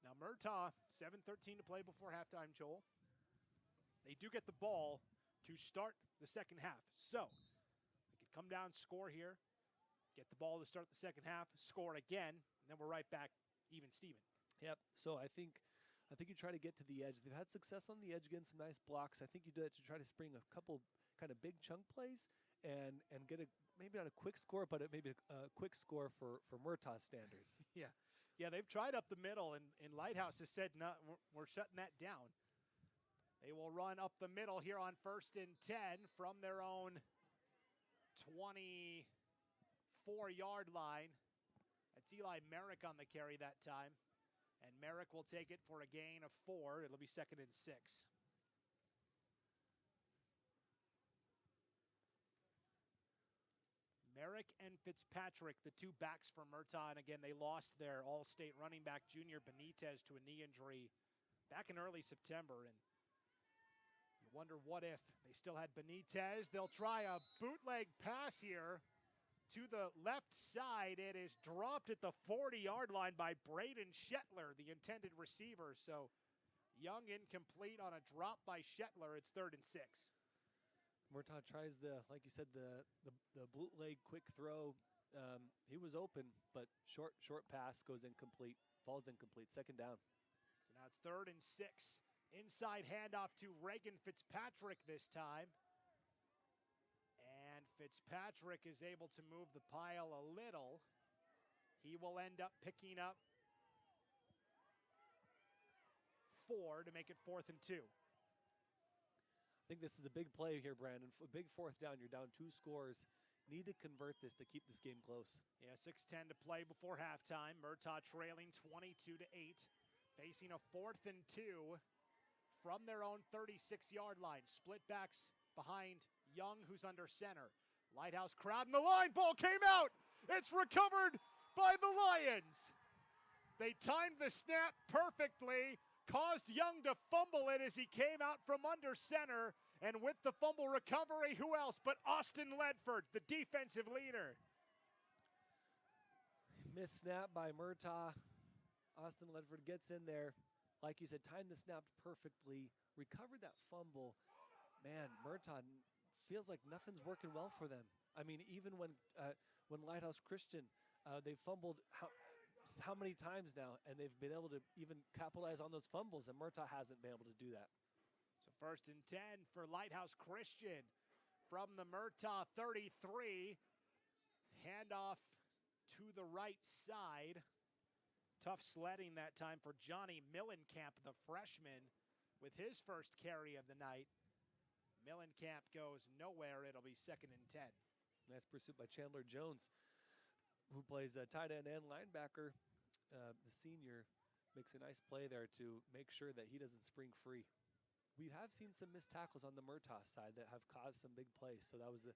Now Murtaugh, 7:13 to play before halftime, Joel. They do get the ball to start the second half. So they could come down, score here, get the ball to start the second half, score again, and then we're right back even Steven. Yep. So I think you try to get to the edge. They've had success on the edge, getting some nice blocks. I think you do it to try to spring a couple kind of big chunk plays and get maybe not a quick score, but maybe a quick score for Murtaugh standards. Yeah, they've tried up the middle, and Lighthouse has said, no, we're shutting that down. They will run up the middle here on 1st and 10 from their own 24-yard line. That's Eli Merrick on the carry that time. And Merrick will take it for a gain of 4. It'll be 2nd and 6. Merrick and Fitzpatrick, the 2 backs for Murtaugh. And again, they lost their all-state running back, Junior Benitez, to a knee injury back in early September. And you wonder what if they still had Benitez. They'll try a bootleg pass here to the left side. It is dropped at the 40-yard line by Braden Shetler, the intended receiver. So Young incomplete on a drop by Shetler. It's 3rd and 6. Murtaugh tries like you said, the bootleg quick throw. He was open, but short pass goes incomplete, falls incomplete, 2nd down. So now it's 3rd and 6. Inside handoff to Reagan Fitzpatrick this time. And Fitzpatrick is able to move the pile a little. He will end up picking up 4 to make it 4th and 2. I think this is a big play here, Brandon. A big 4th down. You're down 2 scores. Need to convert this to keep this game close. Yeah, 6:10 to play before halftime. Murtaugh trailing 22-8. Facing a 4th and 2 from their own 36-yard line. Split backs behind Young, who's under center. Lighthouse crowd in the line. Ball came out. It's recovered by the Lions. They timed the snap perfectly, caused Young to fumble it as he came out from under center. And with the fumble recovery, who else but Austin Ledford, the defensive leader. Missed snap by Murtaugh. Austin Ledford gets in there. Like you said, timed the snap perfectly, recovered that fumble. Man, Murtaugh feels like nothing's working well for them. I mean, even when Lighthouse Christian, they fumbled how many times now, and they've been able to even capitalize on those fumbles, and Murtaugh hasn't been able to do that. So 1st and 10 for Lighthouse Christian from the Murtaugh 33. Handoff to the right side. Tough sledding that time for Johnny Millenkamp, the freshman, with his first carry of the night. Millenkamp goes nowhere. It'll be 2nd and 10. Nice pursuit by Chandler Jones, who plays tight end and linebacker. The senior makes a nice play there to make sure that he doesn't spring free. We have seen some missed tackles on the Murtaugh side that have caused some big plays. So that was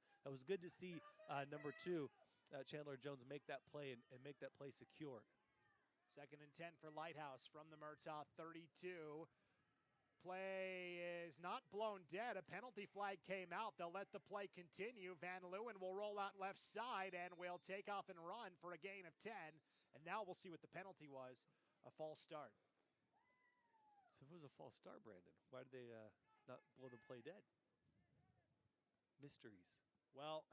good to see number 2, Chandler Jones, make that play and make that play secure. 2nd and 10 for Lighthouse from the Murtaugh 32. Play is not blown dead. A penalty flag came out. They'll let the play continue. Van Leeuwen will roll out left side and will take off and run for a gain of 10. And now we'll see what the penalty was. A false start. So if it was a false start, Brandon, why did they not blow the play dead? Mysteries. Well,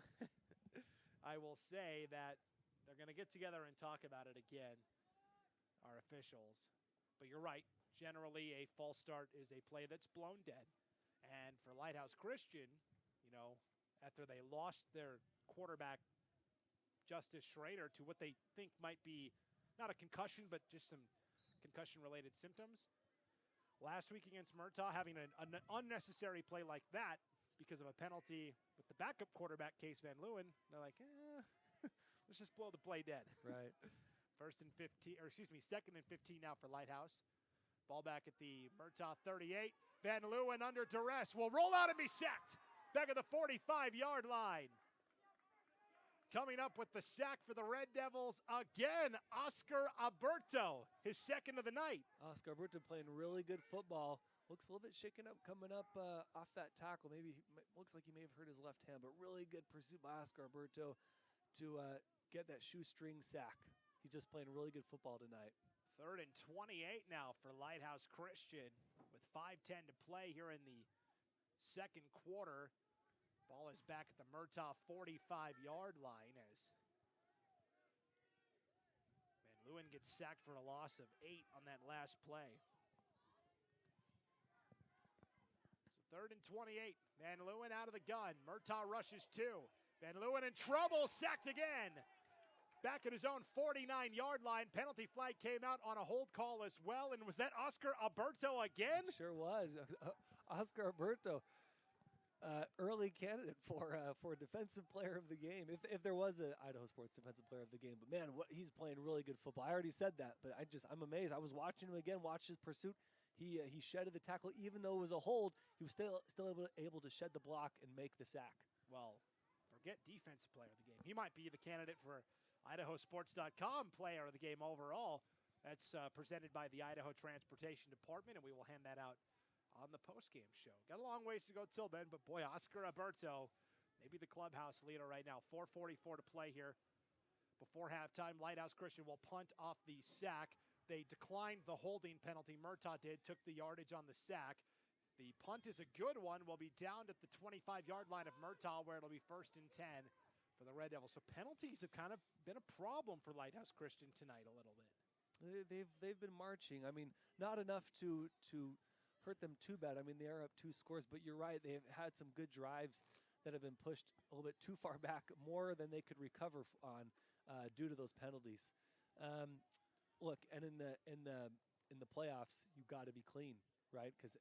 I will say that they're going to get together and talk about it again, our officials. But you're right. Generally, a false start is a play that's blown dead. And for Lighthouse Christian, after they lost their quarterback, Justice Schrader, to what they think might be not a concussion, but just some concussion-related symptoms. Last week against Murtaugh, having an unnecessary play like that because of a penalty with the backup quarterback, Case Van Leeuwen, they're like, let's just blow the play dead. Right. 2nd and 15 now for Lighthouse. Ball back at the Murtaugh 38. Van Leeuwen under duress will roll out and be sacked. back at the 45-yard line. Coming up with the sack for the Red Devils again, Oscar Alberto, his second of the night. Oscar Alberto playing really good football. Looks a little bit shaken up coming up off that tackle. Maybe looks like he may have hurt his left hand, but really good pursuit by Oscar Alberto to get that shoestring sack. He's just playing really good football tonight. 3rd and 28 now for Lighthouse Christian with 5:10 to play here in the second quarter. Ball is back at the Murtaugh 45-yard line as Van Leeuwen gets sacked for a loss of 8 on that last play. So 3rd and 28. Van Leeuwen out of the gun. Murtaugh rushes 2. Van Leeuwen in trouble, sacked again. Back at his own 49-yard line. Penalty flag came out on a hold call as well. And was that Oscar Alberto again? It sure was. Oscar Alberto. Early candidate for defensive player of the game, if there was an Idaho Sports defensive player of the game. But man, he's playing really good football. I already said that, but I'm amazed. I was watching him again, watched his pursuit. He shedded the tackle, even though it was a hold. He was still able to shed the block and make the sack. Well, forget defensive player of the game. He might be the candidate for IdahoSports.com player of the game overall. That's presented by the Idaho Transportation Department, and we will hand that out on the postgame show. Got a long ways to go till then, but boy, Oscar Alberto, maybe the clubhouse leader right now. 4:44 to play here before halftime. Lighthouse Christian will punt off the sack. They declined the holding penalty. Murtaugh took the yardage on the sack. The punt is a good one. Will be down at the 25-yard line of Murtaugh, where it'll be 1st and 10 for the Red Devils. So penalties have kind of been a problem for Lighthouse Christian tonight a little bit. They've been marching. I mean, not enough to hurt them too bad. I mean, they are up 2 scores, but you're right. They've had some good drives that have been pushed a little bit too far back, more than they could recover on due to those penalties. Look, and in the playoffs, you got to be clean, right? Because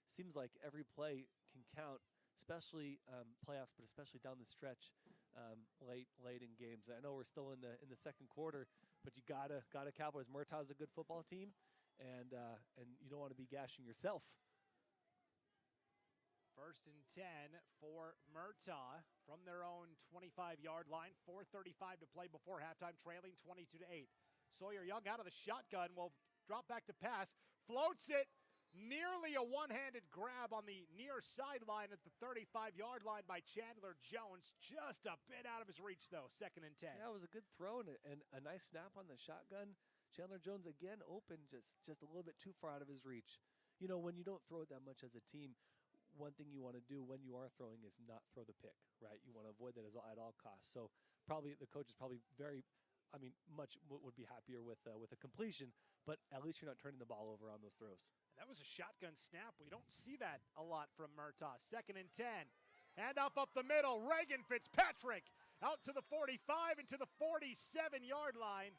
seems like every play can count, especially playoffs, but especially down the stretch, late in games. I know we're still in the second quarter, but you gotta capitalize. Murtaugh's a good football team. And you don't want to be gashing yourself. 1st and 10 for Murtaugh from their own 25-yard line. 4:35 to play before halftime, trailing 22-8. Sawyer Young out of the shotgun will drop back to pass, floats it, nearly a one-handed grab on the near sideline at the 35-yard line by Chandler Jones. Just a bit out of his reach, though. 2nd and 10. Yeah, it was a good throw and a nice snap on the shotgun. Chandler Jones again open, just a little bit too far out of his reach. You know, when you don't throw it that much as a team, one thing you want to do when you are throwing is not throw the pick, right? You want to avoid that at all costs. So probably the coach is probably much would be happier with a completion, but at least you're not turning the ball over on those throws. That was a shotgun snap. We don't see that a lot from Murtaugh. 2nd and 10. Handoff up the middle. Reagan Fitzpatrick out to the 45 and to the 47-yard line.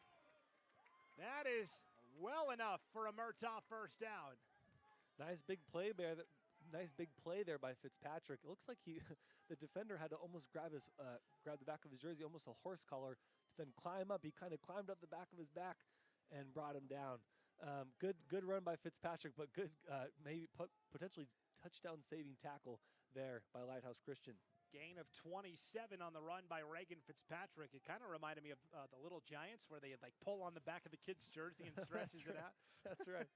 That is well enough for a Murtaugh first down. Nice big play there. Nice big play there by Fitzpatrick. It looks like the defender had to almost grab the back of his jersey, almost a horse collar, to then climb up. He kind of climbed up the back of his back and brought him down. Good run by Fitzpatrick, but good maybe potentially touchdown-saving tackle there by Lighthouse Christian. Gain of 27 on the run by Reagan Fitzpatrick. It kind of reminded me of the Little Giants, where they pull on the back of the kid's jersey and stretches it out. That's right.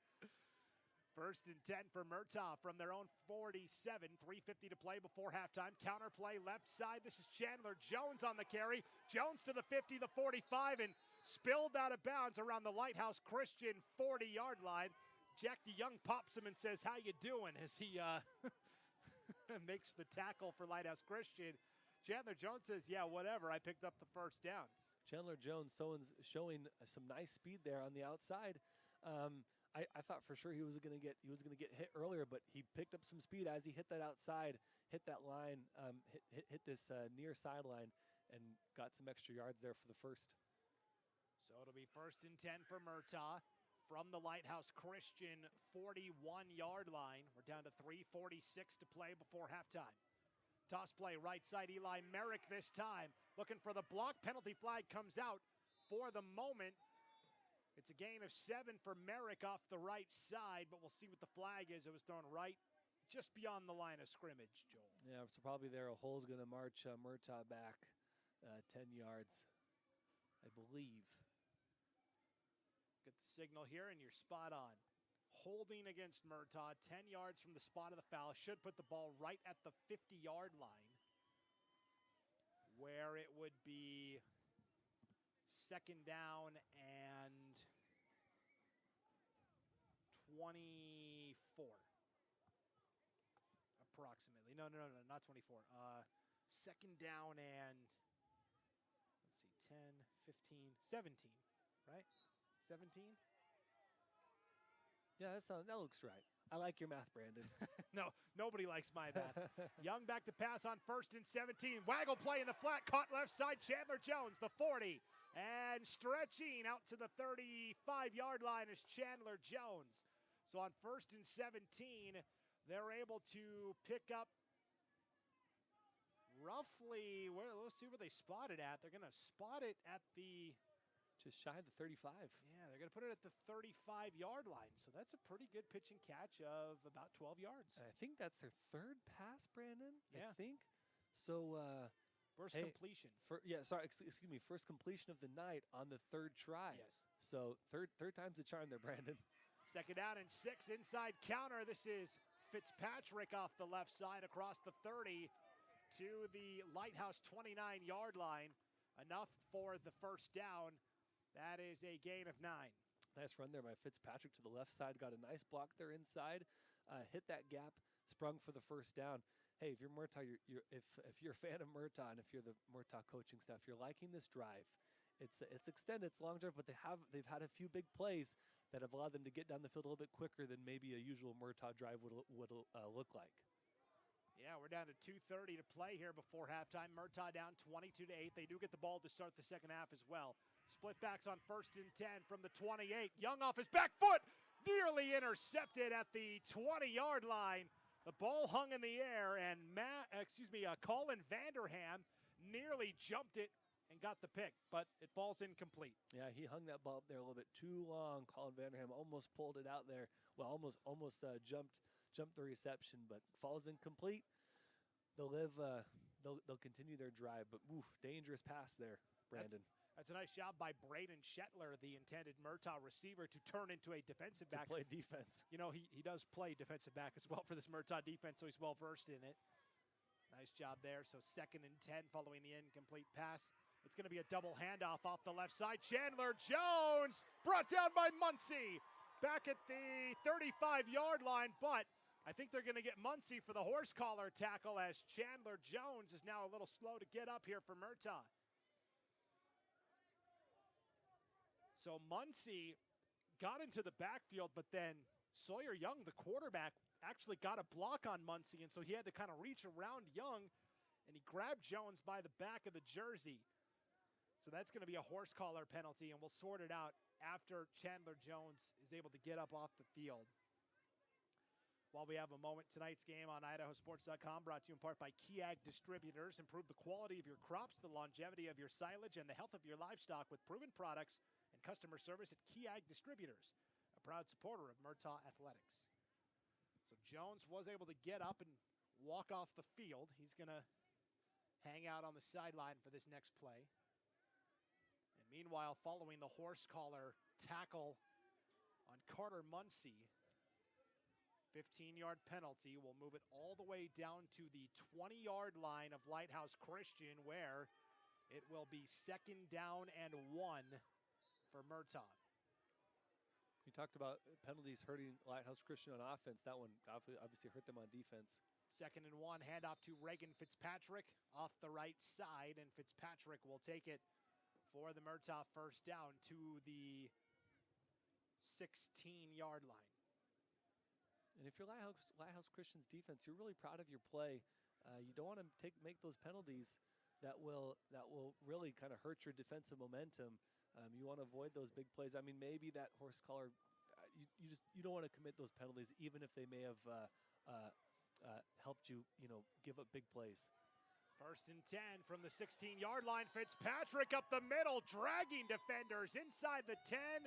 1st and 10 for Murtaugh from their own 47. 3:50 to play before halftime. Counter play left side. This is Chandler Jones on the carry. Jones to the 50, the 45, and spilled out of bounds around the Lighthouse Christian 40-yard line. Jack DeYoung pops him and says, "How you doing?" as he makes the tackle for Lighthouse Christian. Chandler Jones says, "Yeah, whatever. I picked up the first down." Chandler Jones showing some nice speed there on the outside. I thought for sure he was going to get hit earlier, but he picked up some speed as he hit that outside, hit that line, hit this near sideline, and got some extra yards there for the first. So it'll be 1st and 10 for Murtaugh from the Lighthouse Christian 41-yard line. We're down to 3:46 to play before halftime. Toss play right side, Eli Merrick this time, looking for the block. Penalty flag comes out for the moment. It's a gain of 7 for Merrick off the right side, but we'll see what the flag is. It was thrown right just beyond the line of scrimmage, Joel. Yeah, so probably there a hold going to march Murtaugh back 10 yards, I believe. Get the signal here, and you're spot on. Holding against Murtaugh, 10 yards from the spot of the foul. Should put the ball right at the 50-yard line, where it would be second down and 24. Approximately. No, not 24. Second down and, let's see, 10, 15, 17, right? 17? Yeah, that looks right. I like your math, Brandon. No, nobody likes my math. Young back to pass on 1st and 17. Waggle play in the flat, caught left side. Chandler Jones, the 40. And stretching out to the 35-yard line is Chandler Jones. So on 1st and 17, they're able to pick up roughly, let's see where they spot it at. They're going to spot it at the... Just shy of the 35. Yeah, they're going to put it at the 35-yard line. So that's a pretty good pitch and catch of about 12 yards. I think that's their third pass, Brandon. Yeah. I think. So first completion. Excuse me. First completion of the night on the third try. Yes. So third time's the charm there, Brandon. Second down and 6 inside counter. This is Fitzpatrick off the left side across the 30 to the Lighthouse 29-yard line. Enough for the first down. That is a gain of 9. Nice run there by Fitzpatrick to the left side. Got a nice block there inside. Hit that gap. Sprung for the first down. Hey, if you're Murtaugh, if you're a fan of Murtaugh, and if you're the Murtaugh coaching staff, you're liking this drive. It's extended, it's long drive, but they've had a few big plays that have allowed them to get down the field a little bit quicker than maybe a usual Murtaugh drive would look like. Yeah, we're down to 2:30 to play here before halftime. Murtaugh down 22-8. They do get the ball to start the second half as well. Split backs on 1st and 10 from the 28. Young off his back foot, nearly intercepted at the 20-yard line. The ball hung in the air, and Colin Vanderham nearly jumped it and got the pick, but it falls incomplete. Yeah, he hung that ball up there a little bit too long. Colin Vanderham almost pulled it out there. Well, almost jumped the reception, but falls incomplete. They'll continue their drive, but dangerous pass there, Brandon. That's a nice job by Braden Shetler, the intended Murtaugh receiver, to turn into a defensive back. To play defense. You know, he does play defensive back as well for this Murtaugh defense, so he's well versed in it. Nice job there. So 2nd and 10 following the incomplete pass. It's going to be a double handoff off the left side. Chandler Jones brought down by Muncie. Back at the 35-yard line, but I think they're going to get Muncie for the horse collar tackle as Chandler Jones is now a little slow to get up here for Murtaugh. So Muncie got into the backfield, but then Sawyer Young, the quarterback, actually got a block on Muncie, and so he had to kind of reach around Young, and he grabbed Jones by the back of the jersey. So that's going to be a horse collar penalty, and we'll sort it out after Chandler Jones is able to get up off the field. While we have a moment, tonight's game on IdahoSports.com brought to you in part by Key Ag Distributors. Improve the quality of your crops, the longevity of your silage, and the health of your livestock with proven products and customer service at Key Ag Distributors, a proud supporter of Murtaugh Athletics. So Jones was able to get up and walk off the field. He's going to hang out on the sideline for this next play. And meanwhile, following the horse collar tackle on Carter Muncie, 15-yard penalty will move it all the way down to the 20-yard line of Lighthouse Christian, where it will be 2nd down and 1 for Murtaugh. You talked about penalties hurting Lighthouse Christian on offense. That one obviously hurt them on defense. 2nd and 1, handoff to Reagan Fitzpatrick off the right side, and Fitzpatrick will take it for the Murtaugh first down to the 16-yard line. And if you're Lighthouse Christian's defense, you're really proud of your play. You don't want to make those penalties that will really kind of hurt your defensive momentum. You want to avoid those big plays. I mean, maybe that horse collar, you don't want to commit those penalties, even if they may have helped you give up big plays. 1st and 10 from the 16-yard line. Fitzpatrick up the middle, dragging defenders inside the 10,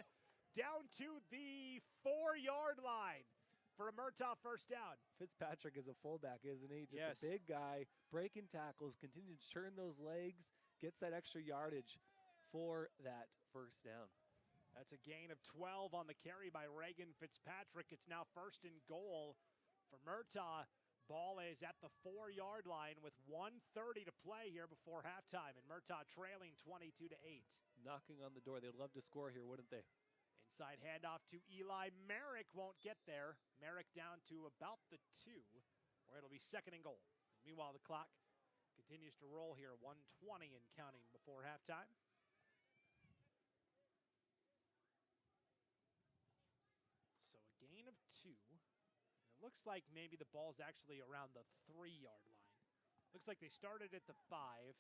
down to the 4-yard line. for a Murtaugh first down. Fitzpatrick is a fullback, isn't he? Just Yes. a big guy, breaking tackles, continue to turn those legs, gets that extra yardage for that first down. That's a gain of 12 on the carry by Reagan Fitzpatrick. It's now first and goal for Murtaugh. Ball is at the 4-yard line with 1:30 to play here before halftime, and Murtaugh trailing 22-8. Knocking on the door. They'd love to score here, wouldn't they? Inside handoff to Eli. Merrick won't get there. Merrick down to about the 2, where it'll be second and goal. Meanwhile, the clock continues to roll here, 1:20 and counting before halftime. So a gain of 2. And it looks like maybe the ball's actually around the 3-yard line. Looks like they started at the 5.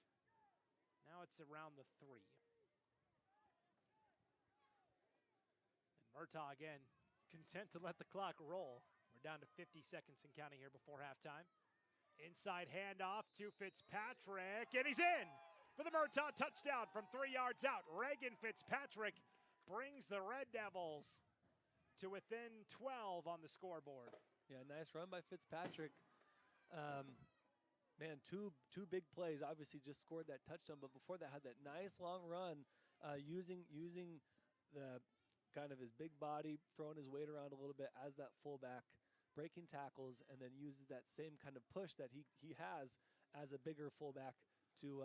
Now it's around the 3. And Murtaugh again, content to let the clock roll. We're down to 50 seconds and counting here before halftime. Inside handoff to Fitzpatrick, and he's in for the Murtaugh touchdown from 3 yards out. Reagan Fitzpatrick brings the Red Devils to within 12 on the scoreboard. Yeah, nice run by Fitzpatrick. Man, two big plays. Obviously just scored that touchdown, but before that had that nice long run using the kind of his big body, throwing his weight around a little bit as that fullback, breaking tackles, and then uses that same kind of push that he has as a bigger fullback to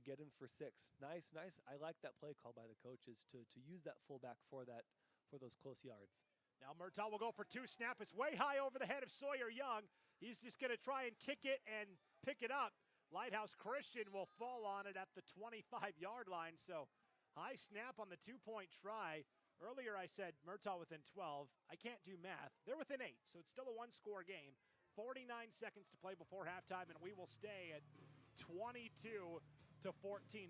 get him for 6. Nice. I like that play call by the coaches to use that fullback for those close yards. Now Murtaugh will go for 2. Snap. It's way high over the head of Sawyer Young. He's just going to try and kick it and pick it up. Lighthouse Christian will fall on it at the 25-yard line. So high snap on the 2-point try. Earlier I said Murtaugh within 12. I can't do math. They're within 8, so it's still a 1-score game. 49 seconds to play before halftime, and we will stay at 22-14.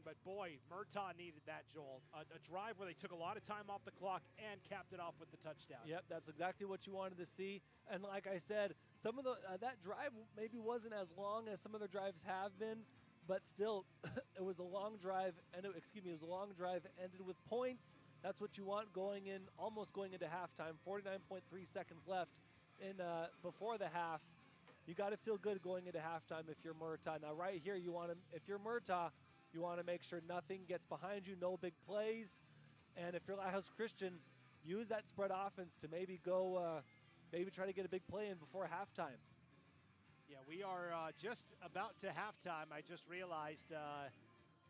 But boy, Murtaugh needed that, Joel. A drive where they took a lot of time off the clock and capped it off with the touchdown. Yep, that's exactly what you wanted to see. And like I said, some of that drive maybe wasn't as long as some other drives have been, but still, it was a long drive. And it was a long drive ended with points. That's what you want almost going into halftime. 49.3 seconds left before the half. You got to feel good going into halftime if you're Murtaugh. Now, right here, if you're Murtaugh, you want to make sure nothing gets behind you, no big plays. And if you're Lighthouse Christian, use that spread offense to maybe try to get a big play in before halftime. Yeah, we are just about to halftime. I just realized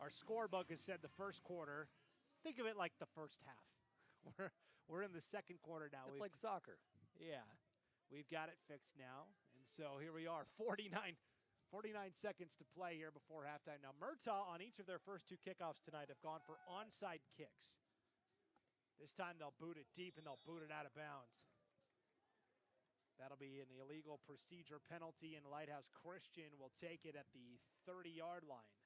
our scorebook has said the first quarter. Think of it like the first half. We're in the second quarter now. It's like soccer. Yeah, we've got it fixed now. And so here we are, 49 seconds to play here before halftime. Now, Murtaugh, on each of their first 2 kickoffs tonight, have gone for onside kicks. This time they'll boot it deep and they'll boot it out of bounds. That'll be an illegal procedure penalty, and Lighthouse Christian will take it at the 30-yard line.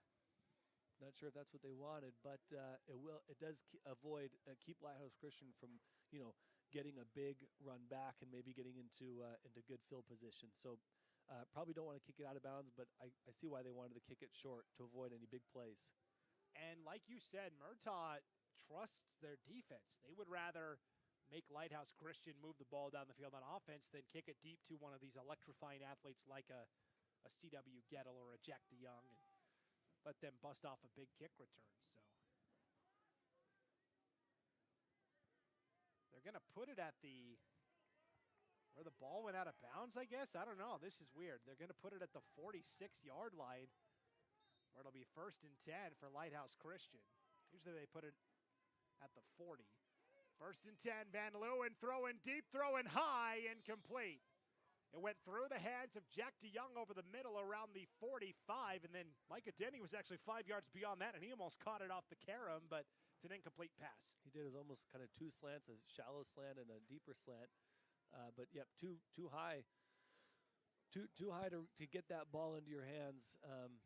Not sure if that's what they wanted, but it does keep Lighthouse Christian from getting a big run back and maybe getting into good field position. So probably don't want to kick it out of bounds, but I see why they wanted to kick it short to avoid any big plays. And like you said, Murtaugh trusts their defense. They would rather make Lighthouse Christian move the ball down the field on offense than kick it deep to one of these electrifying athletes like a C.W. Gettle or a Jack DeYoung and let them bust off a big kick return. So they're going to put it at where the ball went out of bounds, I guess. I don't know. This is weird. They're going to put it at the 46-yard line, where it'll be 1st and 10 for Lighthouse Christian. Usually they put it at the 40. 1st and 10, Van Leeuwen throwing deep, throwing high, incomplete. It went through the hands of Jack DeYoung over the middle around the 45, and then Micah Denny was actually 5 yards beyond that, and he almost caught it off the carom, but it's an incomplete pass. He did. It was almost kind of 2 slants, a shallow slant and a deeper slant. But, yep, too high. Too high to get that ball into your hands.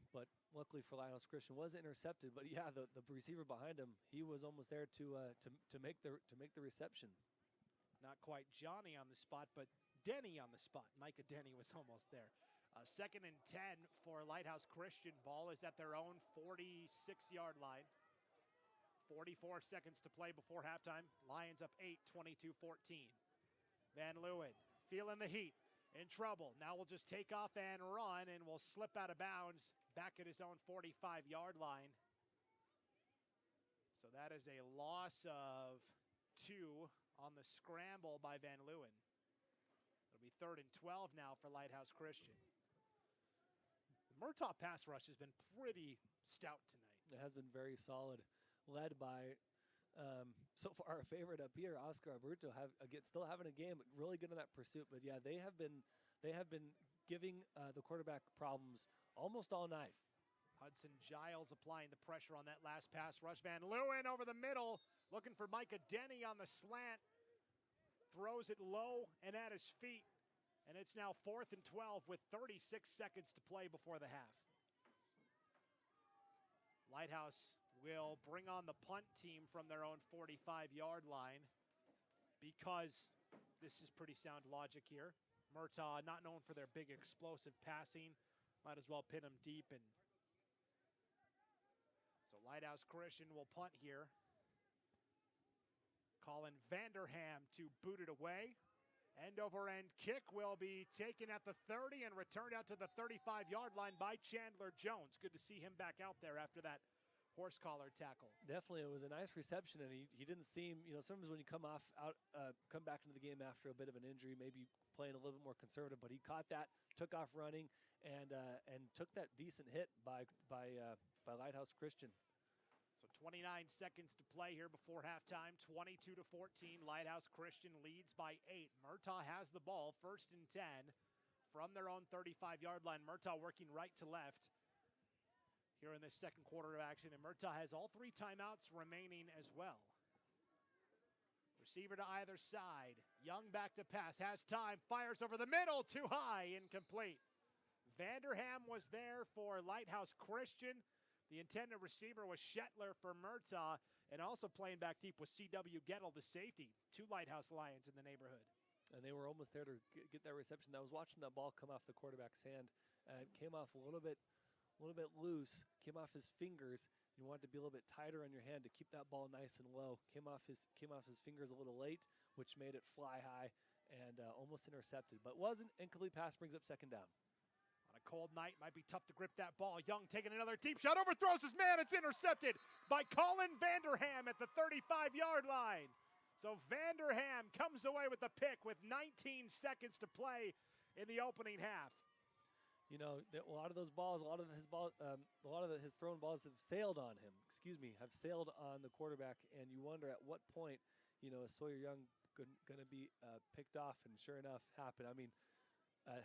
But luckily for Lighthouse Christian, wasn't intercepted. But, yeah, the receiver behind him, he was almost there to make the reception. Not quite Johnny on the spot, but Denny on the spot. Micah Denny was almost there. 2nd and 10 for Lighthouse Christian. Ball is at their own 46-yard line. 44 seconds to play before halftime. Lions up 8, 22-14. Van Leeuwen feeling the heat, in trouble. Now we'll just take off and run, and we'll slip out of bounds back at his own 45-yard line. So that is a loss of 2 on the scramble by Van Leeuwen. It'll be 3rd and 12 now for Lighthouse Christian. The Murtaugh pass rush has been pretty stout tonight. It has been very solid, led by so far our favorite up here, Oscar Alberto, still having a game, really good in that pursuit. But yeah, they have been giving the quarterback problems almost all night. Hudson Giles applying the pressure on that last pass rush. Van Leeuwen over the middle, looking for Micah Denny on the slant. Throws it low and at his feet. And it's now 4th and 12 with 36 seconds to play before the half. Lighthouse will bring on the punt team from their own 45-yard line because this is pretty sound logic here. Murtaugh, not known for their big explosive passing, might as well pin them deep. And so Lighthouse Christian will punt here. Colin Vanderham to boot it away. End-over-end kick will be taken at the 30 and returned out to the 35-yard line by Chandler Jones. Good to see him back out there after that horse collar tackle. Definitely, it was a nice reception, and he didn't seem, sometimes when you come back into the game after a bit of an injury, maybe playing a little bit more conservative, but he caught that, took off running, and took that decent hit by Lighthouse Christian. So 29 seconds to play here before halftime. 22-14. Lighthouse Christian leads by 8. Murtaugh has the ball, 1st and 10 from their own 35-yard line. Murtaugh working right to left here in this second quarter of action. And Murtaugh has all 3 timeouts remaining as well. Receiver to either side. Young back to pass. Has time. Fires over the middle. Too high. Incomplete. Vanderham was there for Lighthouse Christian. The intended receiver was Shetler for Murtaugh, and also playing back deep was C.W. Gettle, the safety. 2 Lighthouse Lions in the neighborhood. And they were almost there to get that reception. I was watching that ball come off the quarterback's hand. It came off a little bit loose, came off his fingers. You want it to be a little bit tighter on your hand to keep that ball nice and low. Came off his fingers a little late, which made it fly high and almost intercepted. But wasn't. Incomplete pass brings up 2nd down. On a cold night, might be tough to grip that ball. Young taking another deep shot, overthrows his man. It's intercepted by Colin Vanderham at the 35-yard line. So Vanderham comes away with the pick with 19 seconds to play in the opening half. A lot of those balls, a lot of his thrown balls have sailed on him. Have sailed on the quarterback, and you wonder at what point, is Sawyer Young going to be picked off? And sure enough, happened. I mean,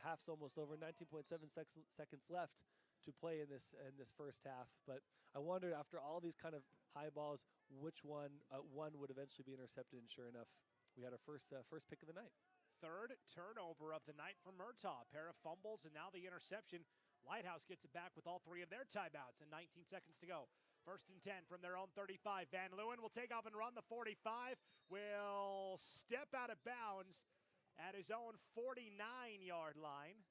half's almost over. 19.7 seconds left to play in this first half. But I wondered after all these kind of high balls, which one would eventually be intercepted. And sure enough, we had our first pick of the night. 3rd turnover of the night for Murtaugh. A pair of fumbles and now the interception. Lighthouse gets it back with all 3 of their timeouts and 19 seconds to go. 1st and 10 from their own 35. Van Leeuwen will take off and run. The 45 will step out of bounds at his own 49-yard line.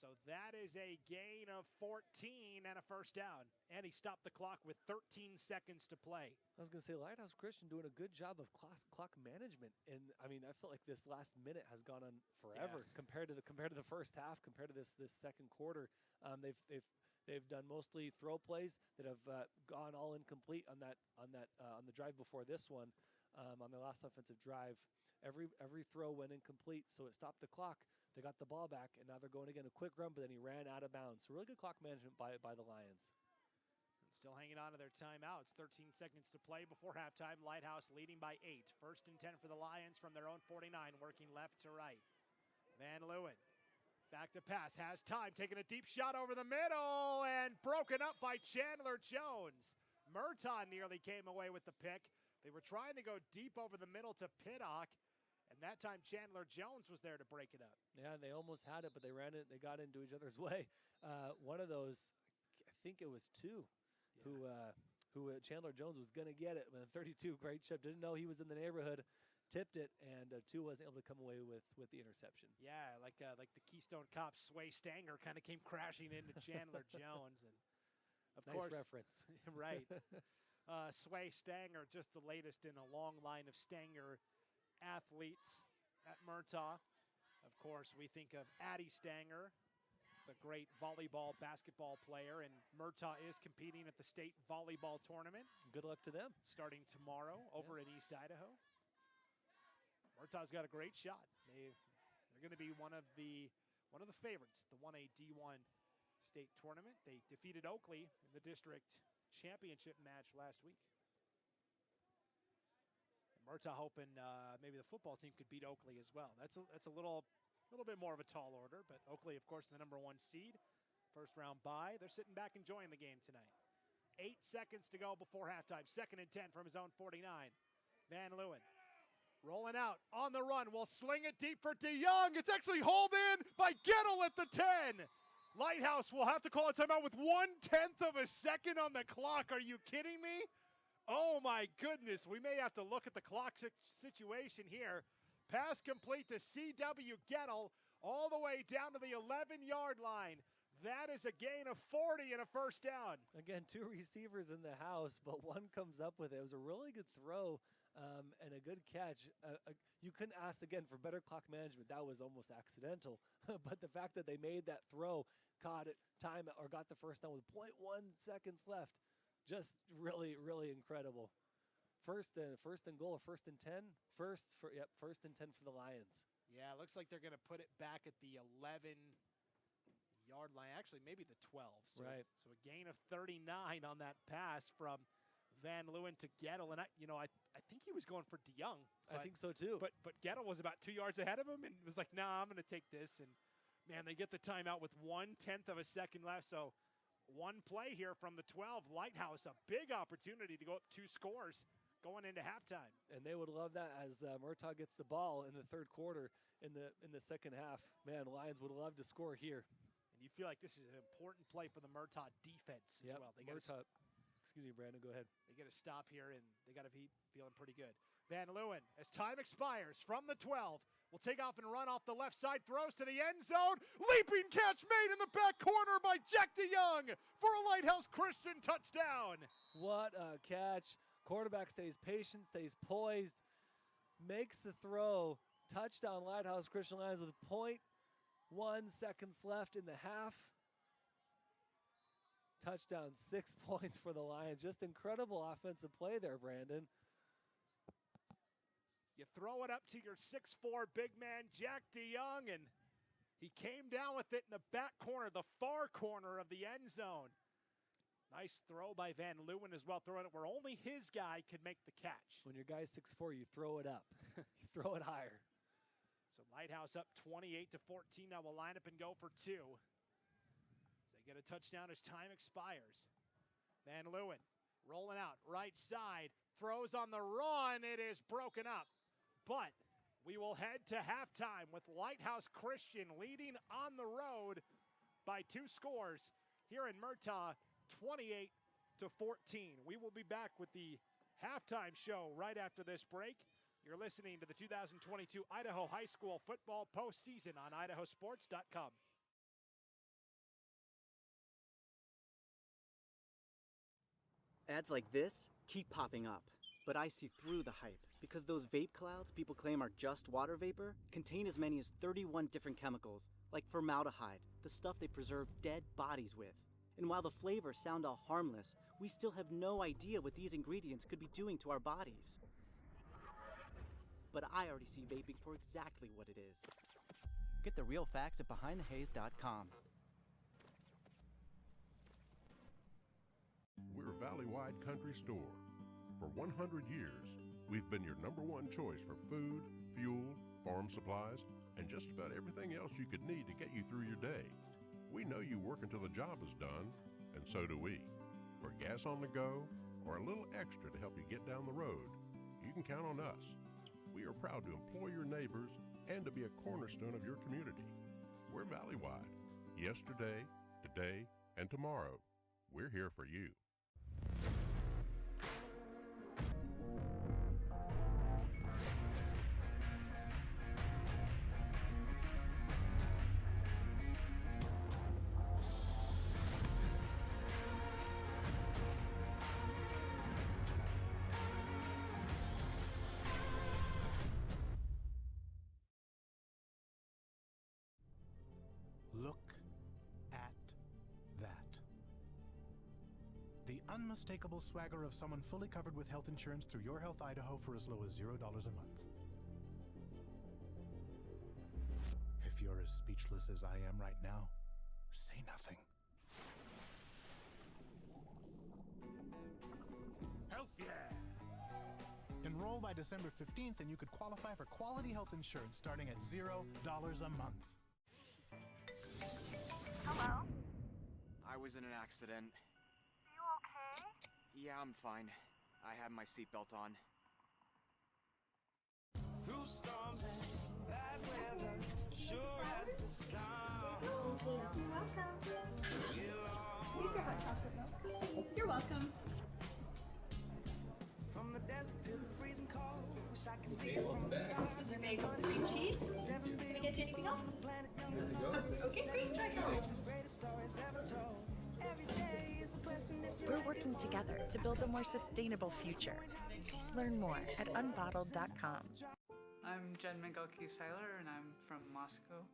So that is a gain of 14 and a 1st down. And he stopped the clock with 13 seconds to play. I was going to say, Lighthouse Christian doing a good job of clock management. And, I mean, I felt like this last minute has gone on forever compared to the first half, compared to this second quarter. They've done mostly throw plays that have gone all incomplete on the drive before this one, on the last offensive drive. Every throw went incomplete, so it stopped the clock. They got the ball back, and now they're going again a quick run, but then he ran out of bounds. So really good clock management by the Lions. Still hanging on to their timeouts. 13 seconds to play before halftime. Lighthouse leading by 8. 1st and 10 for the Lions from their own 49, working left to right. Van Leeuwen back to pass, has time, taking a deep shot over the middle, and broken up by Chandler Jones. Murtaugh nearly came away with the pick. They were trying to go deep over the middle to Pittock, and that time Chandler Jones was there to break it up. Yeah, they almost had it, but they ran it. They got into each other's way. One of those, I think it was 2, who Chandler Jones was going to get it. When 32, great chip, didn't know he was in the neighborhood, tipped it, and 2 wasn't able to come away with the interception. Yeah, like the Keystone Cop Sway Stanger kind of came crashing into Chandler Jones, and of nice course, reference, right. Sway Stanger, just the latest in a long line of Stanger athletes. at Murtaugh. Of course, we think of Addie Stanger, the great volleyball, basketball player, and Murtaugh is competing at the state volleyball tournament. Good luck to them. Starting tomorrow over in East Idaho. Murtaugh's got a great shot. They're going to be one of the favorites, the 1A D1 state tournament. They defeated Oakley in the district championship match last week. Murtaugh hoping maybe the football team could beat Oakley as well. That's a little bit more of a tall order, but Oakley, of course, the #1 seed. First round bye. They're sitting back enjoying the game tonight. 8 seconds to go before halftime. 2nd and 10 from his own 49. Van Leeuwen rolling out on the run. Will sling it deep for DeYoung. It's actually hauled in by Gettle at the 10. Lighthouse will have to call a timeout with 1/10 of a second on the clock. Are you kidding me? Oh my goodness. We may have to look at the clock situation here. Pass complete to C.W. Gettle all the way down to the 11-yard line. That is a gain of 40 and a first down. Again, 2 receivers in the house, but one comes up with it. It was a really good throw and a good catch. You couldn't ask, again, for better clock management. That was almost accidental. But the fact that they made that throw, caught it, time it, or got the first down with 0.1 seconds left, just really, really incredible. First and goal, or 1st and 10? First and 10 for the Lions. Yeah, it looks like they're going to put it back at the 11-yard line. Actually, maybe the 12. So, right. So a gain of 39 on that pass from Van Leeuwen to Gettle. And I think he was going for DeYoung. I think so too. But Gettle was about 2 yards ahead of him and was like, nah, I'm going to take this. And man, they get the timeout with 1/10 of a second left. So one play here from the 12. Lighthouse, a big opportunity to go up 2 scores going into halftime. And they would love that as Murtaugh gets the ball in the 3rd quarter in the second half. Man, Lions would love to score here. And you feel like this is an important play for the Murtaugh defense as well. They Murtaugh, excuse me, Brandon, go ahead. They get a stop here, and they got to be feeling pretty good. Van Leeuwen, as time expires from the 12, will take off and run off the left side, throws to the end zone. Leaping catch made in the back corner by Jack DeYoung for a Lighthouse Christian touchdown. What a catch. Quarterback stays patient, stays poised, makes the throw. Touchdown, Lighthouse Christian Lions with 0.1 seconds left in the half. Touchdown, 6 points for the Lions. Just incredible offensive play there, Brandon. You throw it up to your 6'4" big man, Jack DeYoung, and he came down with it in the back corner, the far corner of the end zone. Nice throw by Van Leeuwen as well, throwing it where only his guy could make the catch. When your guy's 6'4", you throw it up. You throw it higher. So Lighthouse up 28-14. Now will line up and go for 2. So they get a touchdown as time expires. Van Leeuwen rolling out, right side, throws on the run. It is broken up. But we will head to halftime with Lighthouse Christian leading on the road by 2 scores here in Murtaugh, 28-14. We will be back with the halftime show right after this break. You're listening to the 2022 Idaho High School football postseason on IdahoSports.com. Ads like this keep popping up, but I see through the hype because those vape clouds people claim are just water vapor contain as many as 31 different chemicals, like formaldehyde, the stuff they preserve dead bodies with. And while the flavors sound all harmless, we still have no idea what these ingredients could be doing to our bodies. But I already see vaping for exactly what it is. Get the real facts at BehindTheHaze.com. We're a valley-wide country store. For 100 years, we've been your #1 choice for food, fuel, farm supplies, and just about everything else you could need to get you through your day. We know you work until the job is done, and so do we. For gas on the go, or a little extra to help you get down the road, you can count on us. We are proud to employ your neighbors and to be a cornerstone of your community. We're valley-wide. Yesterday, today, and tomorrow. We're here for you. unmistakable swagger of someone fully covered with health insurance through Your Health Idaho for as low as $0 a month. If you're as speechless as I am right now, say nothing. Health yeah! Enroll by December 15th and you could qualify for quality health insurance starting at $0 a month. Hello? I was in an accident. You okay? Yeah, I'm fine. I have my seatbelt on. Through storms and bad weather, sure as the sun. You're welcome. These are hot chocolate milk. You're welcome. From the desert to the freezing cold, wish I could see it from the stars. Is your bagels with the cream cheese? Can I get you anything else? Good to go. Okay, great. Try it. We're working together to build a more sustainable future. Learn more at unbottled.com. I'm Jen Miguel-Seiler, and I'm from Moscow.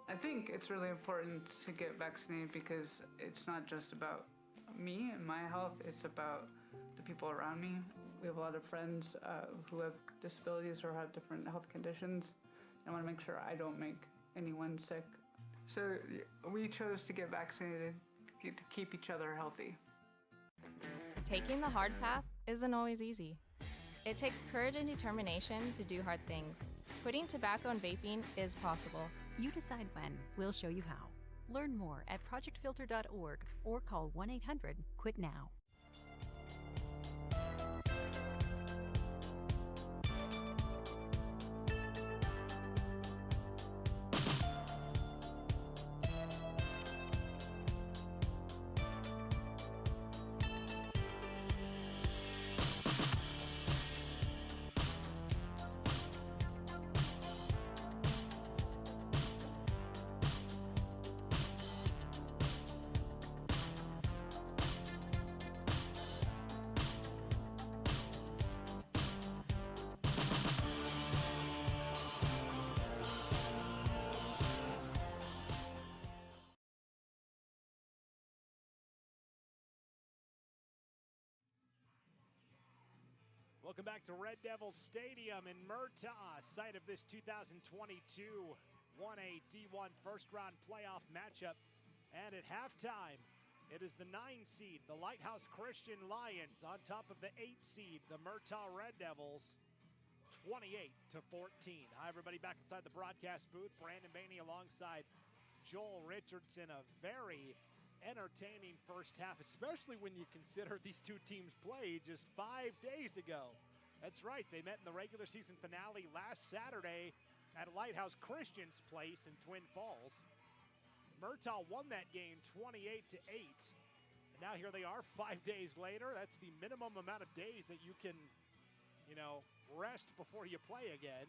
I think it's really important to get vaccinated because it's not just about me and my health, it's about the people around me. We have a lot of friends who have disabilities or have different health conditions. I want to make sure I don't make anyone sick. So we chose to get vaccinated to keep each other healthy. Taking the hard path isn't always easy. It takes courage and determination to do hard things. Quitting tobacco and vaping is possible. You decide when. We'll show you how. Learn more at projectfilter.org or call 1-800-QUIT-NOW. Welcome back to Red Devils Stadium in Murtaugh, site of this 2022 1A D1 first-round playoff matchup. And at halftime, it is the 9 seed, the Lighthouse Christian Lions, on top of the 8 seed, the Murtaugh Red Devils, 28-14. Hi, everybody, back inside the broadcast booth. Brandon Baney alongside Joel Richardson. A very entertaining first half, especially when you consider these two teams played just 5 days ago. That's right, they met in the regular season finale last Saturday at Lighthouse Christian's place in Twin Falls. Murtaugh won that game 28-8. And now here they are 5 days later. That's the minimum amount of days that you can, rest before you play again.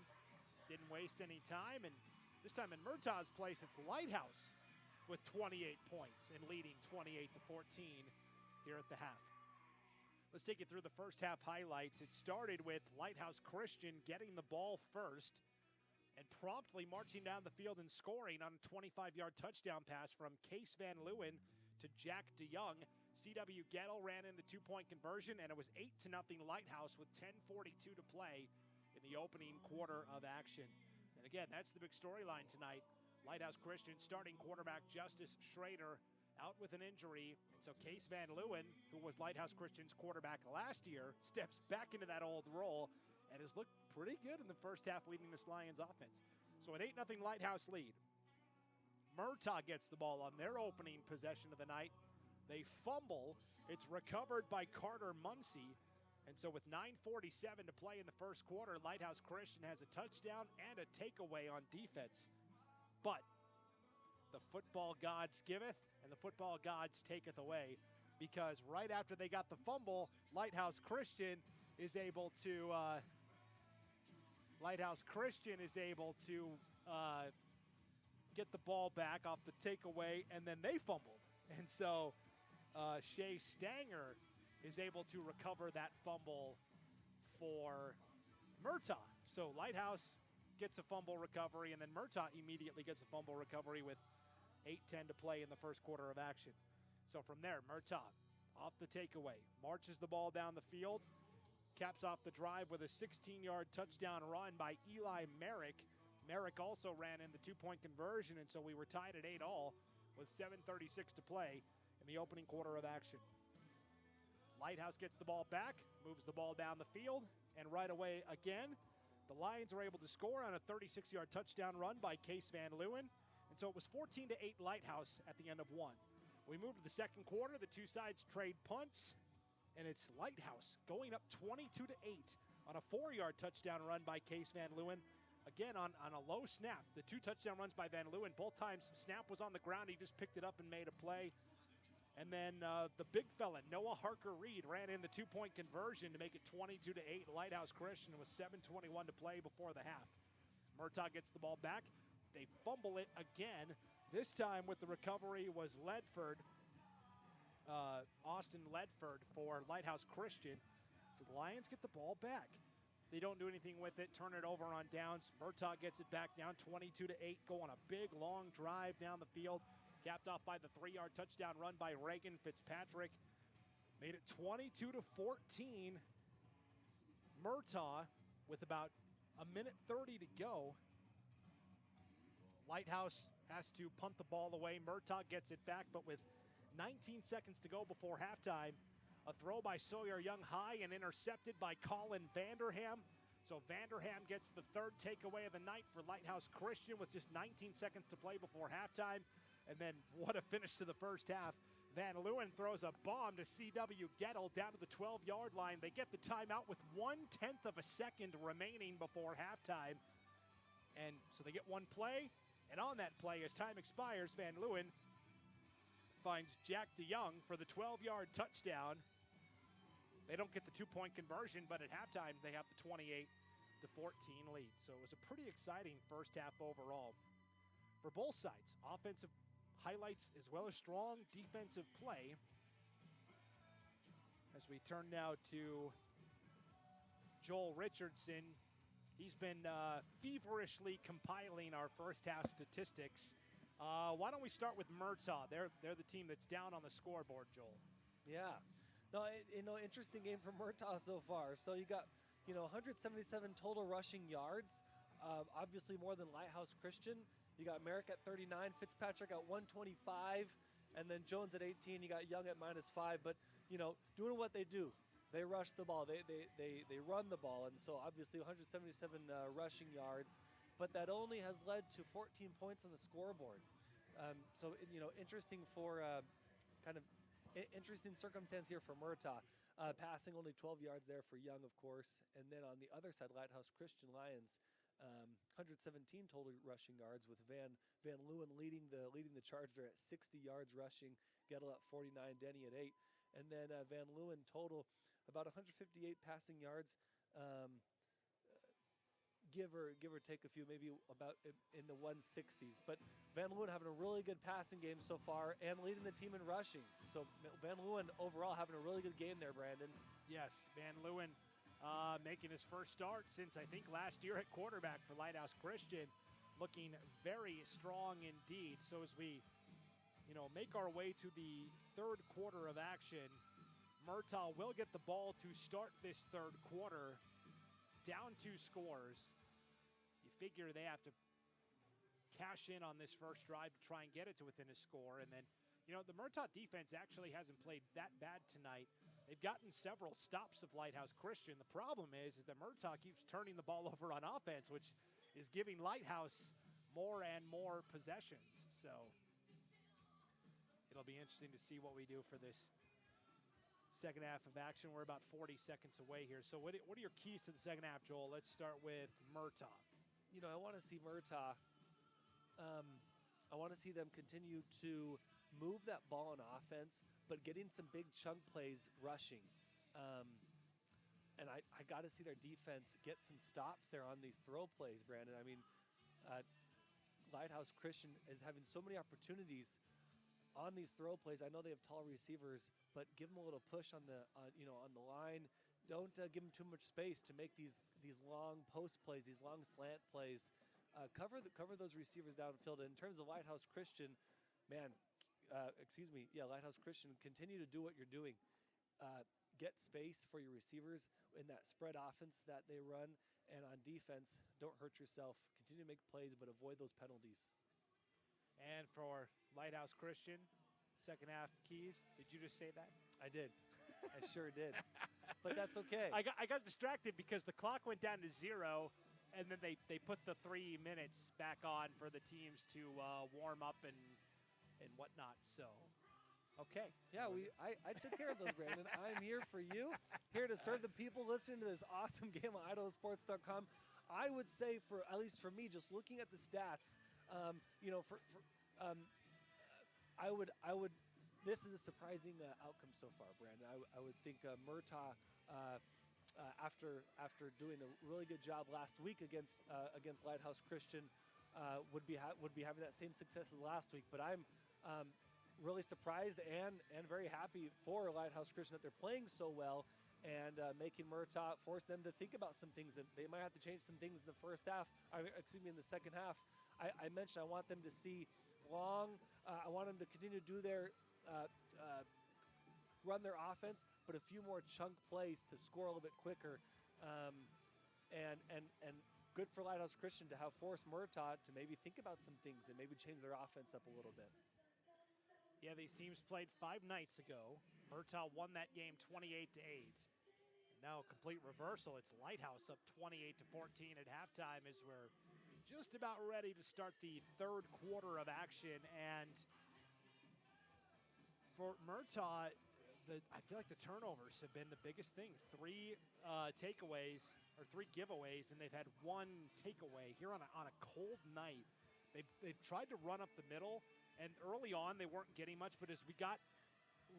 Didn't waste any time, and this time in Murtaugh's place, it's Lighthouse with 28 points and leading 28-14 here at the half. Let's take you through the first half highlights. It started with Lighthouse Christian getting the ball first and promptly marching down the field and scoring on a 25-yard touchdown pass from Case Van Leeuwen to Jack DeYoung. C.W. Gettle ran in the two-point conversion, and it was 8-0 Lighthouse with 10:42 to play in the opening quarter of action. And again, that's the big storyline tonight. Lighthouse Christian starting quarterback Justice Schrader out with an injury. And so Case Van Leeuwen, who was Lighthouse Christian's quarterback last year, steps back into that old role and has looked pretty good in the first half leading this Lions offense. So an 8-0 Lighthouse lead. Murtaugh gets the ball on their opening possession of the night. They fumble. It's recovered by Carter Muncie. And so with 9:47 to play in the first quarter, Lighthouse Christian has a touchdown and a takeaway on defense. But the football gods giveth and the football gods taketh away, because right after they got the fumble, Lighthouse Christian is able to get the ball back off the takeaway, and then they fumbled. And so Shea Stanger is able to recover that fumble for Murtaugh. So Lighthouse gets a fumble recovery, and then Murtaugh immediately gets a fumble recovery with 8:10 to play in the first quarter of action. So from there, Murtaugh off the takeaway, marches the ball down the field, caps off the drive with a 16-yard touchdown run by Eli Merrick. Merrick also ran in the two-point conversion, and so we were tied at 8-all with 7:36 to play in the opening quarter of action. Lighthouse gets the ball back, moves the ball down the field, and right away again, the Lions are able to score on a 36-yard touchdown run by Case Van Leeuwen. And so it was 14-8 Lighthouse at the end of one. We move to the second quarter. The two sides trade punts, and it's Lighthouse going up 22-8 on a 4-yard touchdown run by Case Van Leeuwen. Again, on a low snap. The two touchdown runs by Van Leeuwen, both times snap was on the ground. He just picked it up and made a play. And then the big fella, Noah Harker-Reed, ran in the two-point conversion to make it 22-8. Lighthouse Christian with 7:21 to play before the half. Murtaugh gets the ball back. They fumble it again. This time with the recovery was Ledford, Austin Ledford for Lighthouse Christian. So the Lions get the ball back. They don't do anything with it, turn it over on downs. Murtaugh gets it back down 22-8, go on a big long drive down the field. Capped off by the 3-yard touchdown run by Reagan Fitzpatrick. Made it 22-14. Murtaugh with about a minute 30 to go. Lighthouse has to punt the ball away. Murtaugh gets it back, but with 19 seconds to go before halftime, a throw by Sawyer Young high and intercepted by Colin Vanderham. So Vanderham gets the third takeaway of the night for Lighthouse Christian with just 19 seconds to play before halftime. And then what a finish to the first half. Van Leeuwen throws a bomb to C.W. Gettle down to the 12-yard line. They get the timeout with 1/10 of a second remaining before halftime. And so they get one play. And on that play, as time expires, Van Leeuwen finds Jack DeYoung for the 12-yard touchdown. They don't get the two-point conversion, but at halftime, they have the 28-14 lead. So it was a pretty exciting first half overall for both sides. Offensive highlights as well as strong defensive play. As we turn now to Joel Richardson, he's been feverishly compiling our first half statistics. Why don't we start with Murtaugh? They're the team that's down on the scoreboard, Joel. Yeah. No, interesting game from Murtaugh so far. So you got, 177 total rushing yards, obviously more than Lighthouse Christian. You got Merrick at 39, Fitzpatrick at 125, and then Jones at 18. You got Young at -5. But, doing what they do. They rush the ball. They run the ball. And so obviously 177 rushing yards. But that only has led to 14 points on the scoreboard. So, interesting for interesting circumstance here for Murtaugh. Passing only 12 yards there for Young, of course. And then on the other side, Lighthouse Christian Lions, 117 total rushing yards with Van Leeuwen leading the charge there at 60 yards rushing. Gettle at 49, Denny at 8. And then Van Leeuwen total about 158 passing yards. Give or take a few, maybe about in the 160s. But Van Leeuwen having a really good passing game so far and leading the team in rushing. So Van Leeuwen overall having a really good game there, Brandon. Yes, Van Leeuwen making his first start since I think last year at quarterback for Lighthouse Christian, looking very strong indeed. So as we, make our way to the third quarter of action, Murtaugh will get the ball to start this third quarter, down 2 scores. You figure they have to cash in on this first drive to try and get it to within a score. And then, the Murtaugh defense actually hasn't played that bad tonight. They've gotten several stops of Lighthouse Christian. The problem is that Murtaugh keeps turning the ball over on offense, which is giving Lighthouse more and more possessions. So it'll be interesting to see what we do for this second half of action. We're about 40 seconds away here. So what are your keys to the second half, Joel? Let's start with Murtaugh. I want to see Murtaugh. I want to see them continue to move that ball on offense, but getting some big chunk plays rushing. And I got to see their defense get some stops there on these throw plays, Brandon. I mean, Lighthouse Christian is having so many opportunities on these throw plays. I know they have tall receivers, but give them a little push on the line. give them too much space to make these long post plays, these long slant plays. Cover those receivers downfield. And in terms of Lighthouse Christian, man, Lighthouse Christian, continue to do what you're doing. Get space for your receivers in that spread offense that they run, and on defense, don't hurt yourself. Continue to make plays, but avoid those penalties. And for Lighthouse Christian, second half keys, did you just say that? I did. I sure did. But that's okay. I got distracted because the clock went down to 0, and then they put the 3 minutes back on for the teams to warm up and whatnot. So, okay. Yeah, I took care of those, Brandon. I'm here for you, here to serve the people listening to this awesome game on IdahoSports.com. I would say, at least for me, just looking at the stats, I would. This is a surprising outcome so far, Brandon. I would think Murtaugh, after doing a really good job last week against Lighthouse Christian, would be having that same success as last week. But I'm really surprised and very happy for Lighthouse Christian that they're playing so well and making Murtaugh force them to think about some things. And they might have to change some things in the first half. In the second half. I mentioned I want them to see long. I want them to continue to do their run their offense, but a few more chunk plays to score a little bit quicker. And good for Lighthouse Christian to have forced Murtaugh to maybe think about some things and maybe change their offense up a little bit. Yeah, these teams played 5 nights ago. Murtaugh won that game 28-8. Now a complete reversal. It's Lighthouse up 28-14 at halftime as we're just about ready to start the third quarter of action. And for Murtaugh, I feel like the turnovers have been the biggest thing. 3 takeaways or 3 giveaways, and they've had 1 takeaway here on a cold night. They've tried to run up the middle, and early on they weren't getting much. But as we got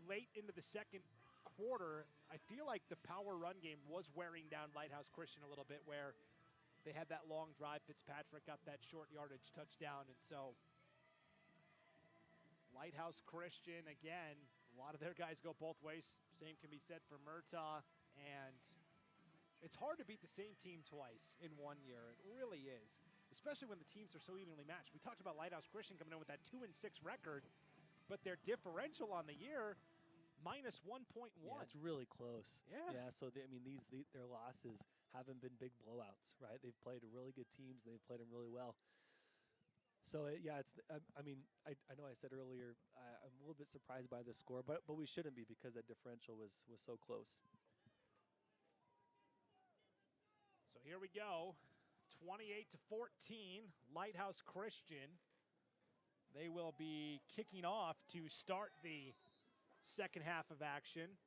late into the second quarter, I feel like the power run game was wearing down Lighthouse Christian a little bit, where they had that long drive. Fitzpatrick got that short yardage touchdown, and so Lighthouse Christian, again, a lot of their guys go both ways. Same can be said for Murtaugh, and it's hard to beat the same team twice in 1 year. It really is, especially when the teams are so evenly matched. We talked about Lighthouse Christian coming in with that 2-6 record, but their differential on the year, minus 1.1. Yeah, it's really close. Yeah. So their losses haven't been big blowouts, right? They've played really good teams. They've played them really well. So it's. I know I said earlier I'm a little bit surprised by the score, but we shouldn't be because that differential was so close. So here we go, 28-14, Lighthouse Christian. They will be kicking off to start the second half of action.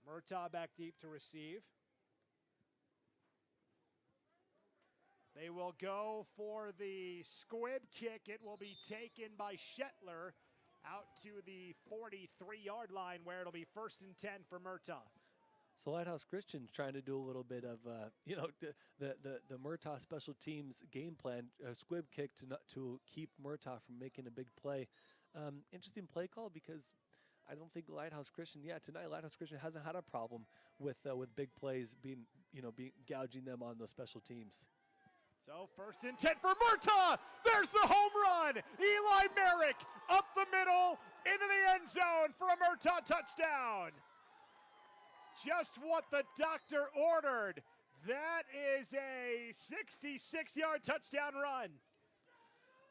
Murtaugh back deep to receive. They will go for the squib kick. It will be taken by Shetler out to the 43-yard line, where it'll be 1st and 10 for Murtaugh. So Lighthouse Christian trying to do a little bit of, the Murtaugh special teams game plan, squib kick to keep Murtaugh from making a big play. Interesting play call because I don't think Lighthouse Christian, tonight Lighthouse Christian hasn't had a problem with big plays being gouging them on those special teams. So 1st and 10 for Murtaugh. There's the home run. Eli Merrick up the middle into the end zone for a Murtaugh touchdown. Just what the doctor ordered. That is a 66-yard touchdown run.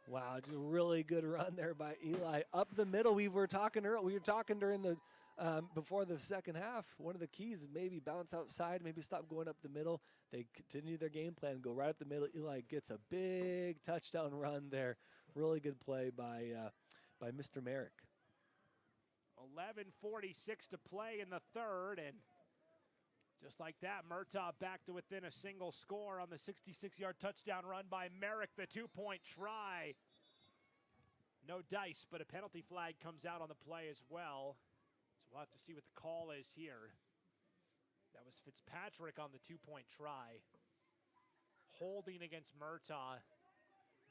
Wow, just a really good run there by Eli up the middle. We were talking during the before the second half. One of the keys is maybe bounce outside, maybe stop going up the middle. They continue their game plan, go right up the middle. Eli gets a big touchdown run there. Really good play by Mr. Merrick. 11:46 to play in the third, and just like that, Murtaugh back to within a single score on the 66-yard touchdown run by Merrick, the 2-point try. No dice, but a penalty flag comes out on the play as well. So we'll have to see what the call is here. That was Fitzpatrick on the 2-point try. Holding against Murtaugh.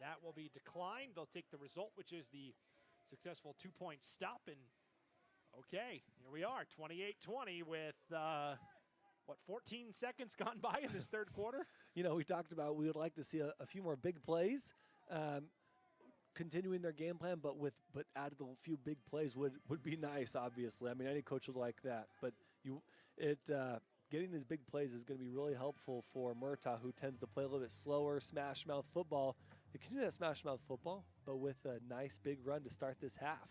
That will be declined. They'll take the result, which is the successful 2-point stop, and Okay, here we are, 28-20 with, 14 seconds gone by in this third quarter? You know, we talked about we would like to see a few more big plays, continuing their game plan, but added a few big plays would be nice, obviously. I mean, any coach would like that, but getting these big plays is going to be really helpful for Murtaugh, who tends to play a little bit slower, smash mouth football. They can do that smash mouth football, but with a nice big run to start this half.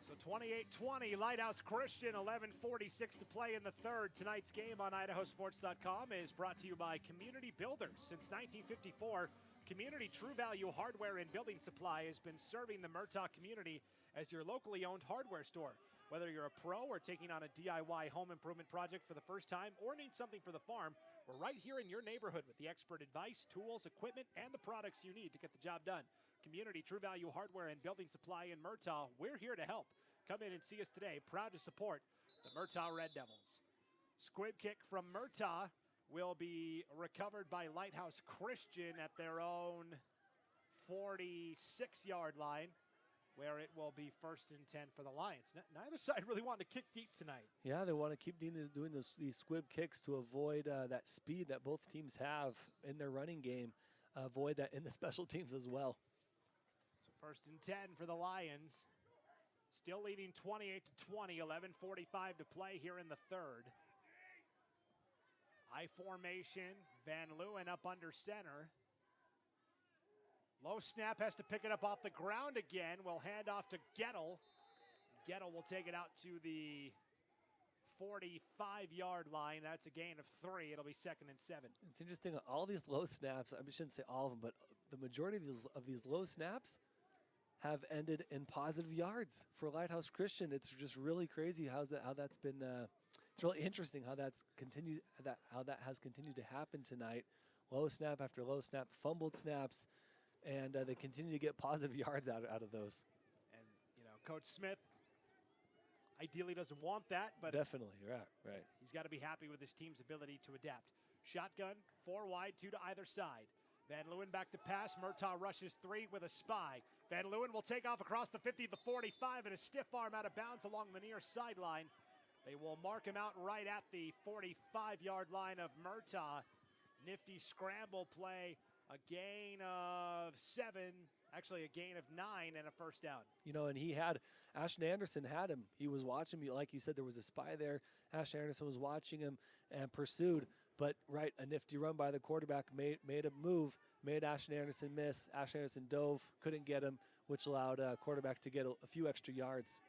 So 28-20, Lighthouse Christian, 11:46 to play in the third. Tonight's game on IdahoSports.com is brought to you by Community Builders. Since 1954, Community True Value Hardware and Building Supply has been serving the Murtaugh community as your locally owned hardware store. Whether you're a pro or taking on a DIY home improvement project for the first time or need something for the farm, we're right here in your neighborhood with the expert advice, tools, equipment, and the products you need to get the job done. Community True Value Hardware and Building Supply in Murtaugh, we're here to help. Come in and see us today. Proud to support the Murtaugh Red Devils. Squib kick from Murtaugh will be recovered by Lighthouse Christian at their own 46-yard line, where it will be 1st and 10 for the Lions. Neither side really wanting to kick deep tonight. Yeah, they want to keep doing these squib kicks to avoid that speed that both teams have in their running game, avoid that in the special teams as well. So 1st and 10 for the Lions. Still leading 28-20, 11:45 to play here in the third. I formation, Van Leeuwen up under center. Low snap, has to pick it up off the ground again. We'll hand off to Gettle. Gettle will take it out to the 45-yard line. That's a gain of 3. It'll be 2nd and 7. It's interesting, all these low snaps, I shouldn't say all of them, but the majority of these low snaps have ended in positive yards for Lighthouse Christian. It's just really crazy how that's been. It's really interesting how that has continued to happen tonight. Low snap after low snap, fumbled snaps, and they continue to get positive yards out of those. And Coach Smith ideally doesn't want that, but definitely right. He's got to be happy with his team's ability to adapt. Shotgun, 4 wide, 2 to either side. Van Leeuwen back to pass. Murtaugh rushes 3 with a spy. Van Leeuwen will take off across the 50, the 45, and a stiff arm out of bounds along the near sideline. They will mark him out right at the 45-yard line of Murtaugh. Nifty scramble play, a gain of 7, actually a gain of 9 and a 1st down. And he had, Ashton Anderson had him. He was watching me. Like you said, there was a spy there. Ashton Anderson was watching him and pursued. But, a nifty run by the quarterback made a move, made Ashton Anderson miss. Ashton Anderson dove, couldn't get him, which allowed quarterback to get a few extra yards.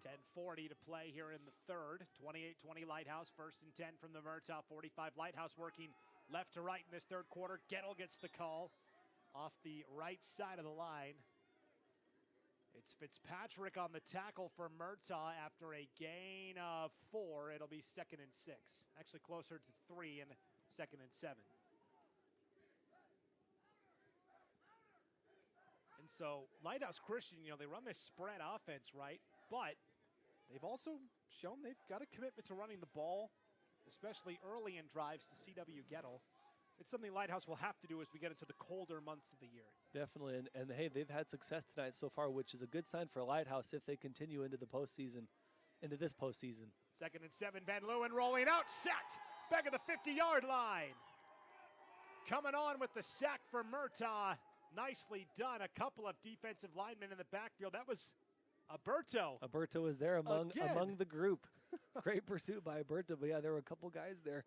10:40 to play here in the third. 28-20 Lighthouse, 1st and 10 from the Murtaugh 45. Lighthouse working left to right in this third quarter. Gettle gets the call off the right side of the line. It's Fitzpatrick on the tackle for Murtaugh after a gain of 4. It'll be 2nd and 6. Actually closer to 3 and 2nd and 7. And so Lighthouse Christian, they run this spread offense, right? But they've also shown they've got a commitment to running the ball, especially early in drives to C.W. Gettle. It's something Lighthouse will have to do as we get into the colder months of the year. Definitely, and hey, they've had success tonight so far, which is a good sign for Lighthouse if they continue into the postseason, into this postseason. 2nd and 7, Van Leeuwen rolling out, sacked, back at the 50-yard line. Coming on with the sack for Murtaugh. Nicely done, a couple of defensive linemen in the backfield. That was Alberto. Alberto was there among the group. Great pursuit by Alberto, but yeah, there were a couple guys there.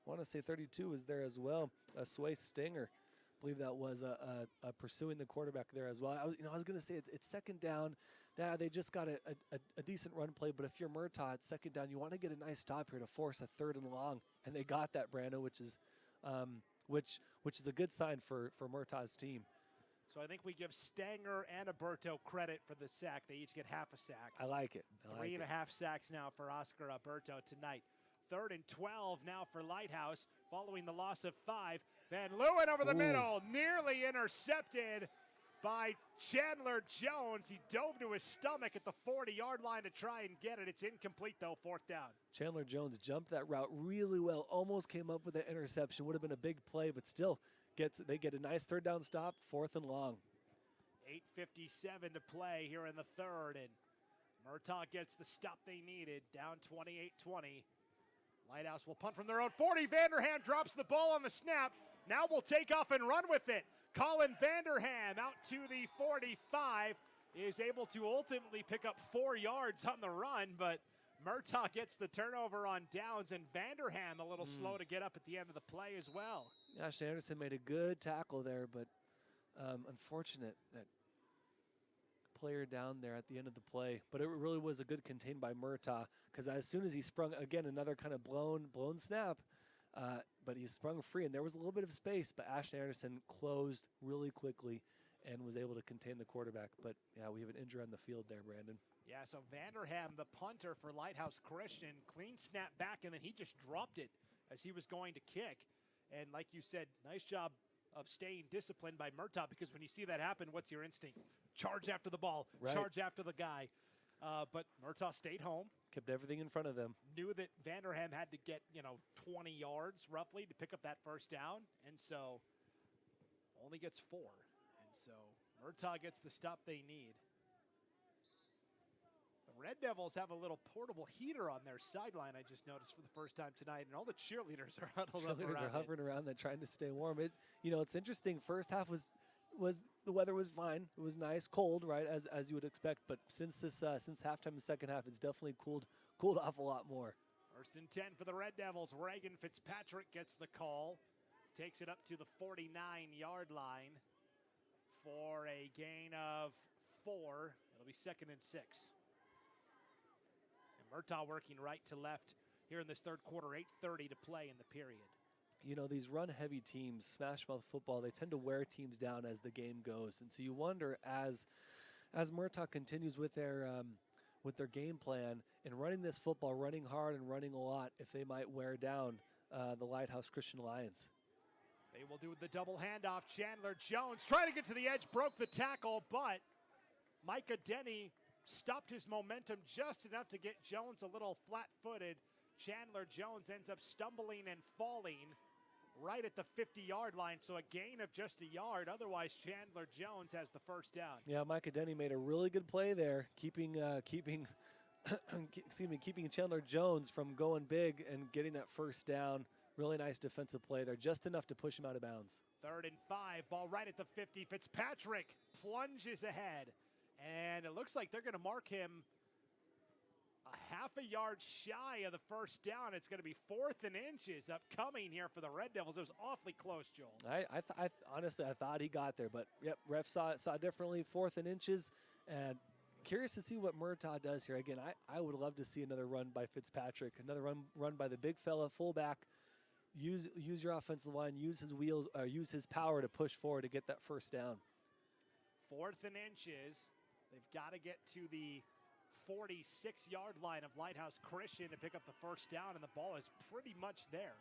I want to say 32 was there as well. Sway Stinger, I believe that was pursuing the quarterback there as well. I was going to say it's 2nd down. They just got a decent run play, but if you're Murtaugh at 2nd down, you want to get a nice stop here to force a 3rd and long, and they got that, Brando, which is a good sign for Murtaugh's team. So I think we give Stanger and Alberto credit for the sack. They each get half a sack. I like it. 3.5 sacks now for Oscar Alberto tonight. 3rd and 12 now for Lighthouse following the loss of 5. Van Leeuwen over the middle, nearly intercepted by Chandler Jones. He dove to his stomach at the 40-yard line to try and get it. It's incomplete, though, 4th down. Chandler Jones jumped that route really well, almost came up with that interception. Would have been a big play, but still, they get a nice 3rd down stop, 4th and long. 8:57 to play here in the third, and Murtaugh gets the stop they needed, down 28-20. Lighthouse will punt from their own 40. Vanderham drops the ball on the snap. Now we'll take off and run with it. Colin Vanderham out to the 45 is able to ultimately pick up 4 yards on the run, but Murtaugh gets the turnover on downs, and Vanderham a little slow to get up at the end of the play as well. Ashton Anderson made a good tackle there, but unfortunate that player down there at the end of the play. But it really was a good contain by Murtaugh, because as soon as he sprung, again, another kind of blown snap, but he sprung free, and there was a little bit of space, but Ashton Anderson closed really quickly and was able to contain the quarterback. But, yeah, we have an injury on the field there, Brandon. Yeah, so Vanderham, the punter for Lighthouse Christian, clean snap back, and then he just dropped it as he was going to kick. And like you said, nice job of staying disciplined by Murtaugh, because when you see that happen, what's your instinct? Charge after the ball, right. Charge after the guy. But Murtaugh stayed home. Kept everything in front of them. Knew that Vanderham had to get, 20 yards roughly to pick up that first down, and so only gets 4. And so Murtaugh gets the stop they need. The Red Devils have a little portable heater on their sideline, I just noticed for the first time tonight, and all the cheerleaders are huddled up around Cheerleaders are hovering around that, trying to stay warm. It's interesting. First half was the weather was fine. It was nice, cold, right, as you would expect. But since halftime, the second half, it's definitely cooled off a lot more. 1st and 10 for the Red Devils. Reagan Fitzpatrick gets the call, takes it up to the 49-yard line for a gain of 4. It'll be 2nd and 6. And Murtaugh working right to left here in this third quarter. 8:30 to play in the period. These run-heavy teams, smash mouth football, they tend to wear teams down as the game goes. And so you wonder, as Murtaugh continues with their game plan and running this football, running hard and running a lot, if they might wear down the Lighthouse Christian Lions. They will do the double handoff. Chandler Jones trying to get to the edge, broke the tackle, but Micah Denny stopped his momentum just enough to get Jones a little flat-footed. Chandler Jones ends up stumbling and falling right at the 50-yard line, so a gain of just a yard. Otherwise, Chandler Jones has the first down. Yeah, Micah Denny made a really good play there, keeping Chandler Jones from going big and getting that first down. Really nice defensive play there, just enough to push him out of bounds. 3rd and 5, ball right at the 50. Fitzpatrick plunges ahead, and it looks like they're going to mark him a half a yard shy of the first down. It's going to be 4th and inches upcoming here for the Red Devils. It was awfully close, Joel. Honestly, I thought he got there, but yep, ref saw differently. 4th and inches, and curious to see what Murtaugh does here. Again, I would love to see another run by Fitzpatrick, another run by the big fella, fullback. Use your offensive line, use his wheels, use his power to push forward to get that first down. 4th and inches. They've got to get to the 46-yard line of Lighthouse Christian to pick up the first down, and the ball is pretty much there.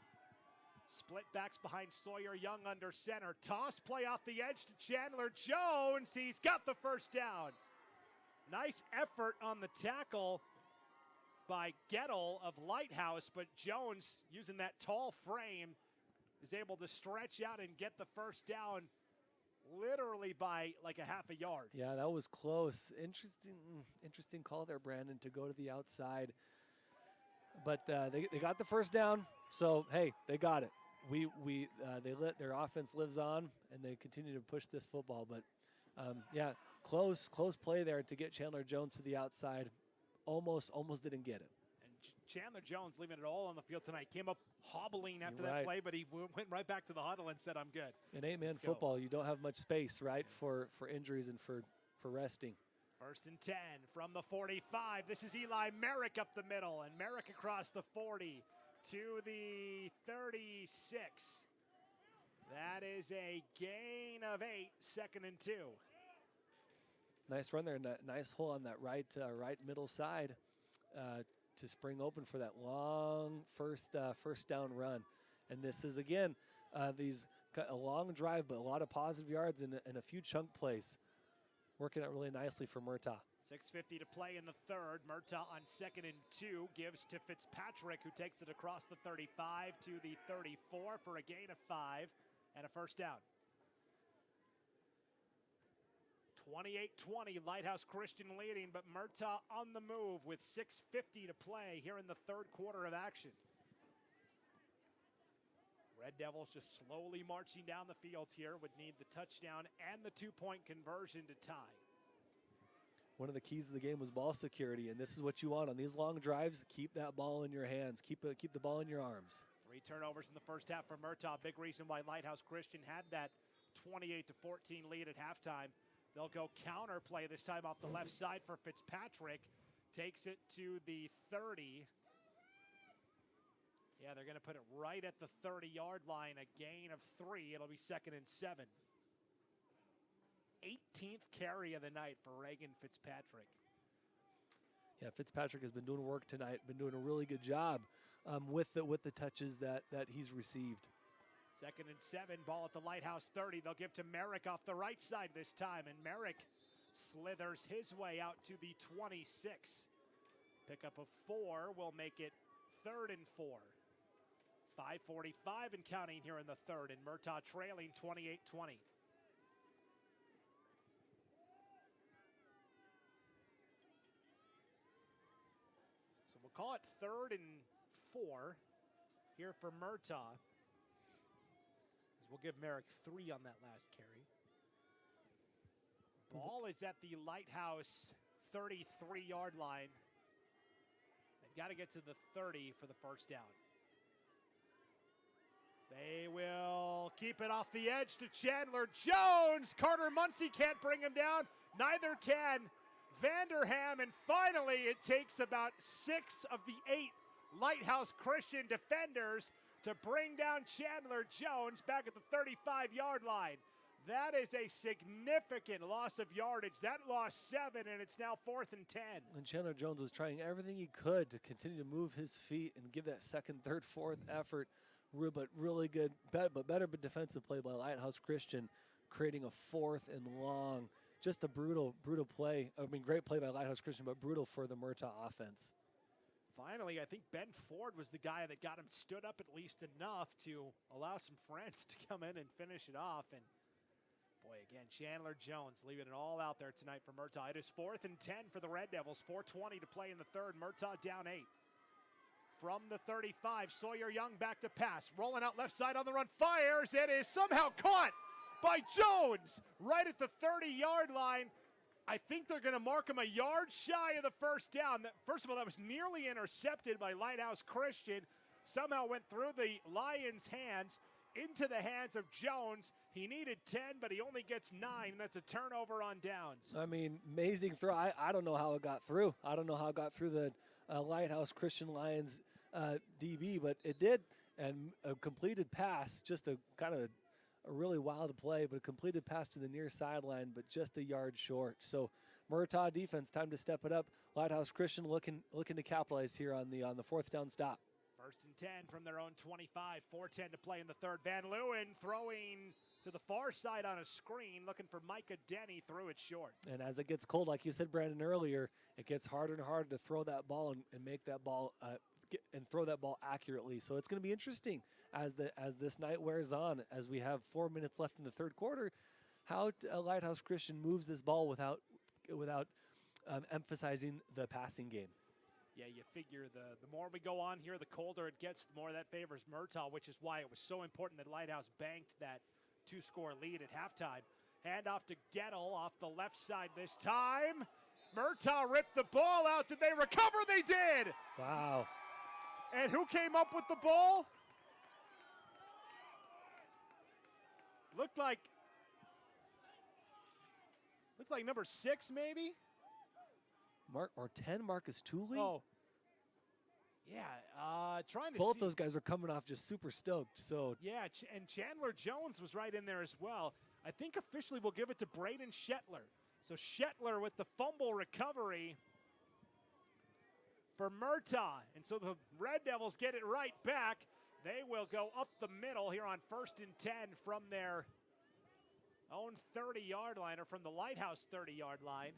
Split backs behind Sawyer Young under center. Toss play off the edge to Chandler Jones. He's got the first down. Nice effort on the tackle by Gettle of Lighthouse, but Jones, using that tall frame, is able to stretch out and get the first down literally by like a half a yard. Yeah, that was close. Interesting call there, Brandon, to go to the outside. But they got the first down, so hey, they got it. Their offense lives on, and they continue to push this football. But yeah, close play there to get Chandler Jones to the outside. Almost didn't get it. And Chandler Jones leaving it all on the field tonight. Came up hobbling after that play, but he went right back to the huddle and said, "I'm good." In 8-man football, you don't have much space, right, for injuries and for resting. 1st and 10 from the 45. This is Eli Merrick up the middle, and Merrick across the 40 to the 36. That is a gain of 8, 2nd and 2. Nice run there, and that nice hole on that right middle side to spring open for that long first down run. And this is, again, a long drive, but a lot of positive yards and a few chunk plays. Working out really nicely for Murtaugh. 6:50 to play in the third. Murtaugh on 2nd and 2 gives to Fitzpatrick, who takes it across the 35 to the 34 for a gain of 5 and a first down. 28-20, Lighthouse Christian leading, but Murtaugh on the move with 6:50 to play here in the third quarter of action. Red Devils just slowly marching down the field here, would need the touchdown and the two-point conversion to tie. One of the keys of the game was ball security, and this is what you want on these long drives. Keep that ball in your hands. Keep the ball in your arms. 3 turnovers in the first half for Murtaugh. Big reason why Lighthouse Christian had that 28-14 lead at halftime. They'll go counter play this time off the left side for Fitzpatrick. Takes it to the 30. Yeah, they're going to put it right at the 30-yard line. A gain of 3. It'll be 2nd and 7. 18th carry of the night for Reagan Fitzpatrick. Yeah, Fitzpatrick has been doing work tonight. Been doing a really good job with the touches that he's received. 2nd and 7. Ball at the Lighthouse 30. They'll give to Merrick off the right side this time, and Merrick slithers his way out to the 26. Pickup of 4 will make it 3rd and 4. 5:45 and counting here in the third, and Murtaugh trailing 28-20. So we'll call it 3rd and 4 here for Murtaugh, as we'll give Merrick 3 on that last carry. Ball is at the Lighthouse 33-yard line. They've got to get to the 30 for the first down. They will keep it off the edge to Chandler Jones. Carter Muncie can't bring him down. Neither can Vanderham. And finally, it takes about 6 of the 8 Lighthouse Christian defenders to bring down Chandler Jones back at the 35-yard line. That is a significant loss of yardage. That lost 7, and it's now 4th and 10. And Chandler Jones was trying everything he could to continue to move his feet and give that second, third, fourth effort. But really good, but better defensive play by Lighthouse Christian, creating a 4th and long. Just a brutal play. I mean, great play by Lighthouse Christian, but brutal for the Murtaugh offense. Finally, I think Ben Ford was the guy that got him stood up at least enough to allow some friends to come in and finish it off. And boy, again, Chandler Jones leaving it all out there tonight for Murtaugh. It is 4th and 10 for the Red Devils. 4:20 to play in the third. Murtaugh down 8. From the 35, Sawyer Young back to pass. Rolling out left side on the run. Fires. It is somehow caught by Jones right at the 30-yard line. I think they're going to mark him a yard shy of the first down. First of all, that was nearly intercepted by Lighthouse Christian. Somehow went through the Lions' hands into the hands of Jones. He needed 10, but he only gets 9. That's a turnover on downs. I mean, amazing throw. I don't know how it got through. I don't know how it got through the Lighthouse Christian Lions DB, but it did. And a completed pass, just a kind of a really wild play, but a completed pass to the near sideline, but just a yard short. So Murtaugh defense, time to step it up. Lighthouse Christian looking to capitalize here on the 4th down stop. 1st and 10 from their own 25. 4:10 to play in the third. Van Leeuwen throwing to the far side on a screen, looking for Micah Denny, threw it short. And as it gets cold, like you said, Brandon, earlier, it gets harder and harder to throw that ball and make that ball and throw that ball accurately. So it's going to be interesting as this night wears on, as we have 4 minutes left in the third quarter, how Lighthouse Christian moves this ball without emphasizing the passing game. Yeah, you figure the more we go on here, the colder it gets, the more that favors Murtaugh, which is why it was so important that Lighthouse banked that 2-score lead at halftime. Handoff to Gettle off the left side this time. Murtaugh ripped the ball out. Did they recover? They did. Wow. And who came up with the ball? Looked like number 6, maybe? Or 10, Marcus Tooley? Oh. Yeah, trying to Both see. those guys are coming off just super stoked. So Yeah, and Chandler Jones was right in there as well. I think officially we'll give it to Braden Shetler. So Shetler with the fumble recovery for Murtaugh. And so the Red Devils get it right back. They will go up the middle here on 1st and 10 from their own 30-yard line, or from the Lighthouse 30-yard line.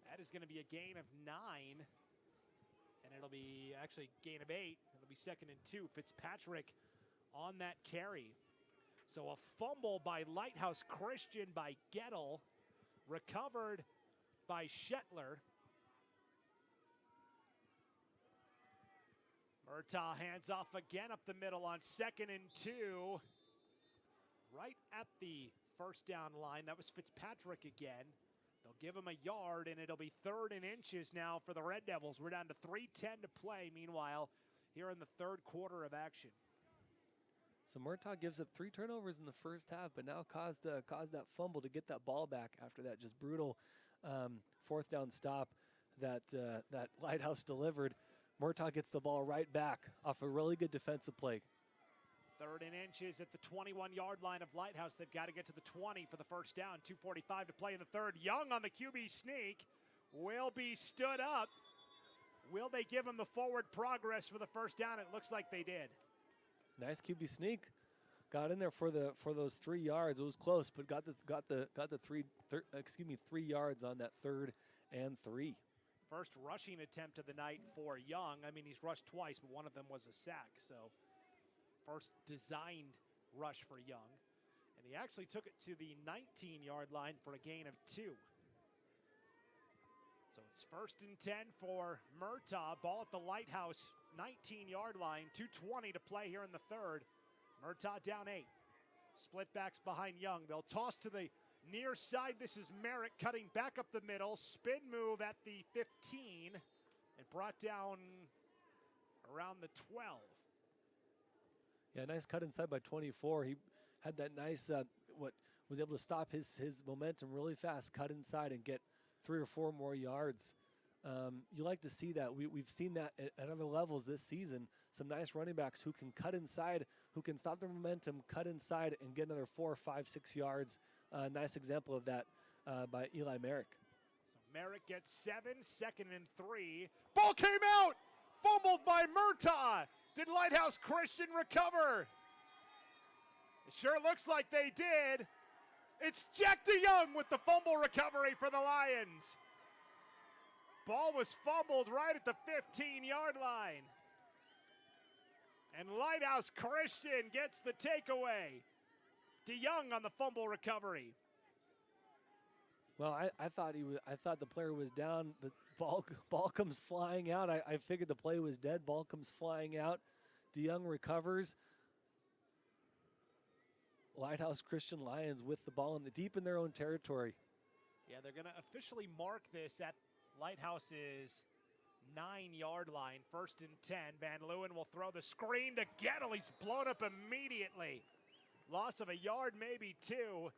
That is going to be a gain of 9. And it'll be actually a gain of 8. It'll be 2nd and 2. Fitzpatrick on that carry. So a fumble by Lighthouse Christian by Gettle, recovered by Shetler. Murtaugh hands off again up the middle on 2nd and 2. Right at the first down line. That was Fitzpatrick again. They'll give him a yard, and it'll be 3rd and inches now for the Red Devils. We're down to 3:10 to play, meanwhile, here in the third quarter of action. So Murtaugh gives up 3 turnovers in the first half, but now caused that fumble to get that ball back after that just brutal 4th down stop that Lighthouse delivered. Murtaugh gets the ball right back off a really good defensive play. 3rd and inches at the 21-yard line of Lighthouse. They've got to get to the 20 for the first down. 2:45 to play in the third. Young on the QB sneak will be stood up. Will they give him the forward progress for the first down? It looks like they did. Nice QB sneak. Got in there for those 3 yards. It was close, but got the 3 yards on that 3rd and 3. First rushing attempt of the night for Young. I mean, he's rushed twice, but one of them was a sack. So first designed rush for Young. And he actually took it to the 19-yard line for a gain of 2. So it's 1st and 10 for Murtaugh. Ball at the Lighthouse 19-yard line. 2:20 to play here in the third. Murtaugh down 8. Split backs behind Young. They'll toss to the near side. This is Merrick cutting back up the middle. Spin move at the 15 and brought down around the 12. Yeah, nice cut inside by 24. He had that nice, was able to stop his momentum really fast, cut inside and get 3 or 4 more yards. You like to see that. We've seen that at other levels this season. Some nice running backs who can cut inside, who can stop their momentum, cut inside, and get another 4, 5, 6 yards. Nice example of that by Eli Merrick. So Merrick gets 7, 2nd and 3. Ball came out! Fumbled by Murtaugh. Did Lighthouse Christian recover? It sure looks like they did. It's Jack DeYoung with the fumble recovery for the Lions. Ball was fumbled right at the 15-yard line. And Lighthouse Christian gets the takeaway. DeYoung on the fumble recovery. Well, I thought the player was down. The ball comes flying out. I figured the play was dead. Ball comes flying out. DeYoung recovers. Lighthouse Christian Lions with the ball deep in their own territory. Yeah, they're going to officially mark this at Lighthouse's 9-yard line. 1st and 10. Van Leeuwen will throw the screen to Gettle. He's blown up immediately. Loss of a yard, maybe 2.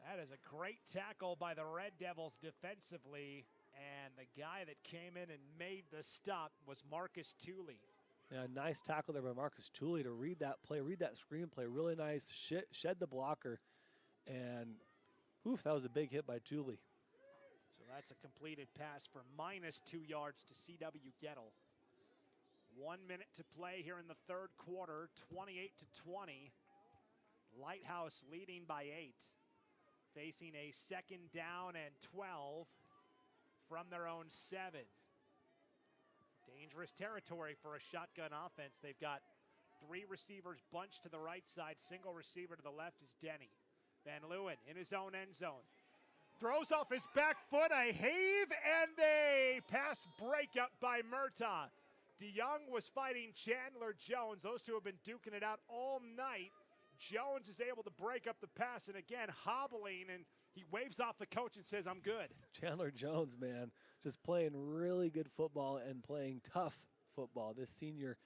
That is a great tackle by the Red Devils defensively. And the guy that came in and made the stop was Marcus Tooley. Yeah, nice tackle there by Marcus Tooley to read that play, read that screenplay. Really nice, shed the blocker. And, that was a big hit by Tooley. So that's a completed pass for -2 yards to C.W. Gettle. 1 minute to play here in the third quarter, 28-20. Lighthouse leading by 8. Facing a 2nd down and 12 from their own 7. Dangerous territory for a shotgun offense. They've got 3 receivers bunched to the right side. Single receiver to the left is Denny. Van Leeuwen in his own end zone. Throws off his back foot, a heave, and a pass breakup by Murtaugh. DeYoung was fighting Chandler Jones. Those two have been duking it out all night. Jones is able to break up the pass, and again, hobbling, and he waves off the coach and says, I'm good. Chandler Jones, man, just playing really good football and playing tough football. This senior,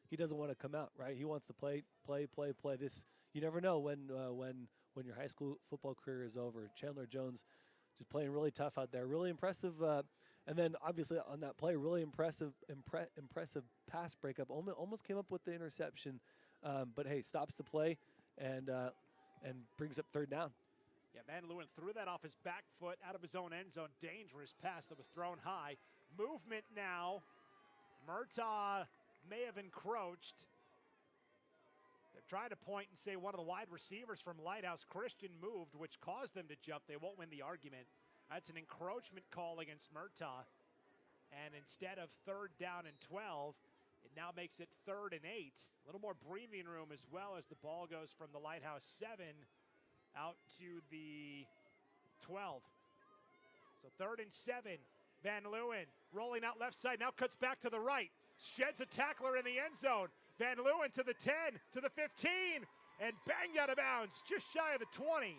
he doesn't want to come out, right? He wants to play. This, you never know when your high school football career is over. Chandler Jones just playing really tough out there. Really impressive. And then obviously on that play, really impressive pass breakup. Almost came up with the interception. But hey, stops the play and brings up 3rd down. Yeah, Van Leeuwen threw that off his back foot out of his own end zone. Dangerous pass that was thrown high. Movement now. Murtaugh may have encroached. They're trying to point and say one of the wide receivers from Lighthouse Christian moved, which caused them to jump. They won't win the argument. That's an encroachment call against Murtaugh. And instead of 3rd down and 12, it now makes it 3rd and 8. A little more breathing room as well as the ball goes from the Lighthouse 7 out to the 12. So 3rd and 7. Van Leeuwen rolling out left side, now cuts back to the right. Sheds a tackler in the end zone. Van Leeuwen to the 10, to the 15, and banged out of bounds, just shy of the 20.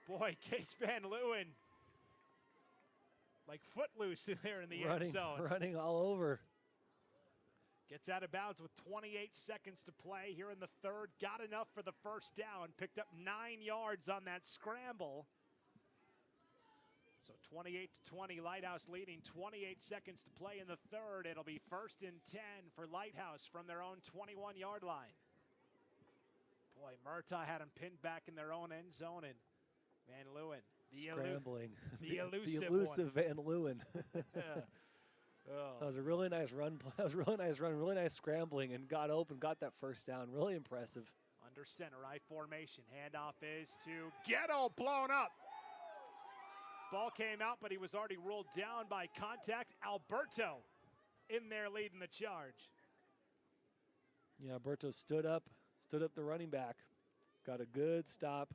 Boy, Case Van Leeuwen, like footloose in there in the end zone. Running all over. Gets out of bounds with 28 seconds to play here in the 3rd. Got enough for the first down. Picked up 9 yards on that scramble. So 28-20, Lighthouse leading. 28 seconds to play in the 3rd. It'll be 1st and 10 for Lighthouse from their own 21-yard line. Boy, Murtaugh had him pinned back in their own end zone, and Van Leeuwen, scrambling. The elusive Van Leeuwen. That was a really nice run. That was a really nice run, really nice scrambling, and got open, got that first down. Really impressive. Under center, I formation. Handoff is to Ghetto, blown up. Ball came out, but he was already ruled down by contact. Alberto in there leading the charge. Yeah, Alberto stood up the running back. Got a good stop.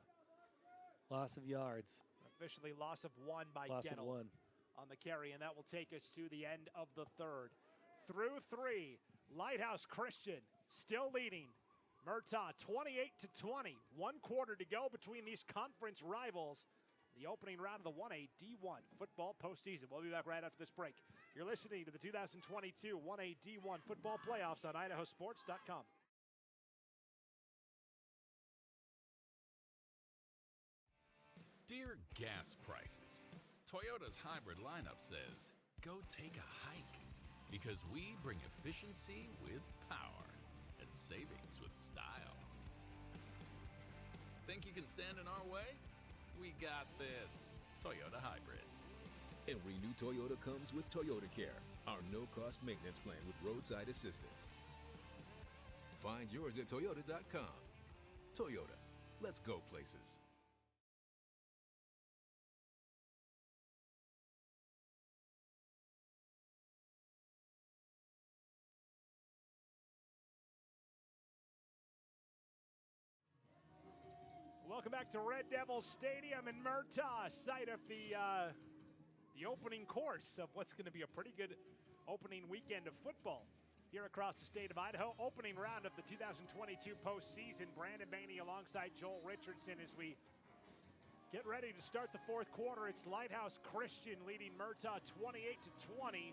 Loss of yards. Officially loss of 1 by Ghetto on the carry, and that will take us to the end of the 3rd. Through 3, Lighthouse Christian still leading. Murtaugh 28-20. 1 quarter to go between these conference rivals. The opening round of the 1A D1 football postseason. We'll be back right after this break. You're listening to the 2022 1A D1 football playoffs on IdahoSports.com. Dear gas prices, Toyota's hybrid lineup says, go take a hike, because we bring efficiency with power and savings with style. Think you can stand in our way? We got this. Toyota Hybrids. Every new Toyota comes with Toyota Care, our no-cost maintenance plan with roadside assistance. Find yours at Toyota.com. Toyota, let's go places. Welcome back to Red Devil Stadium in Murtaugh, site of the opening course of what's going to be a pretty good opening weekend of football here across the state of Idaho. Opening round of the 2022 postseason. Brandon Bainey alongside Joel Richardson as we get ready to start the 4th quarter. It's Lighthouse Christian leading Murtaugh 28-20.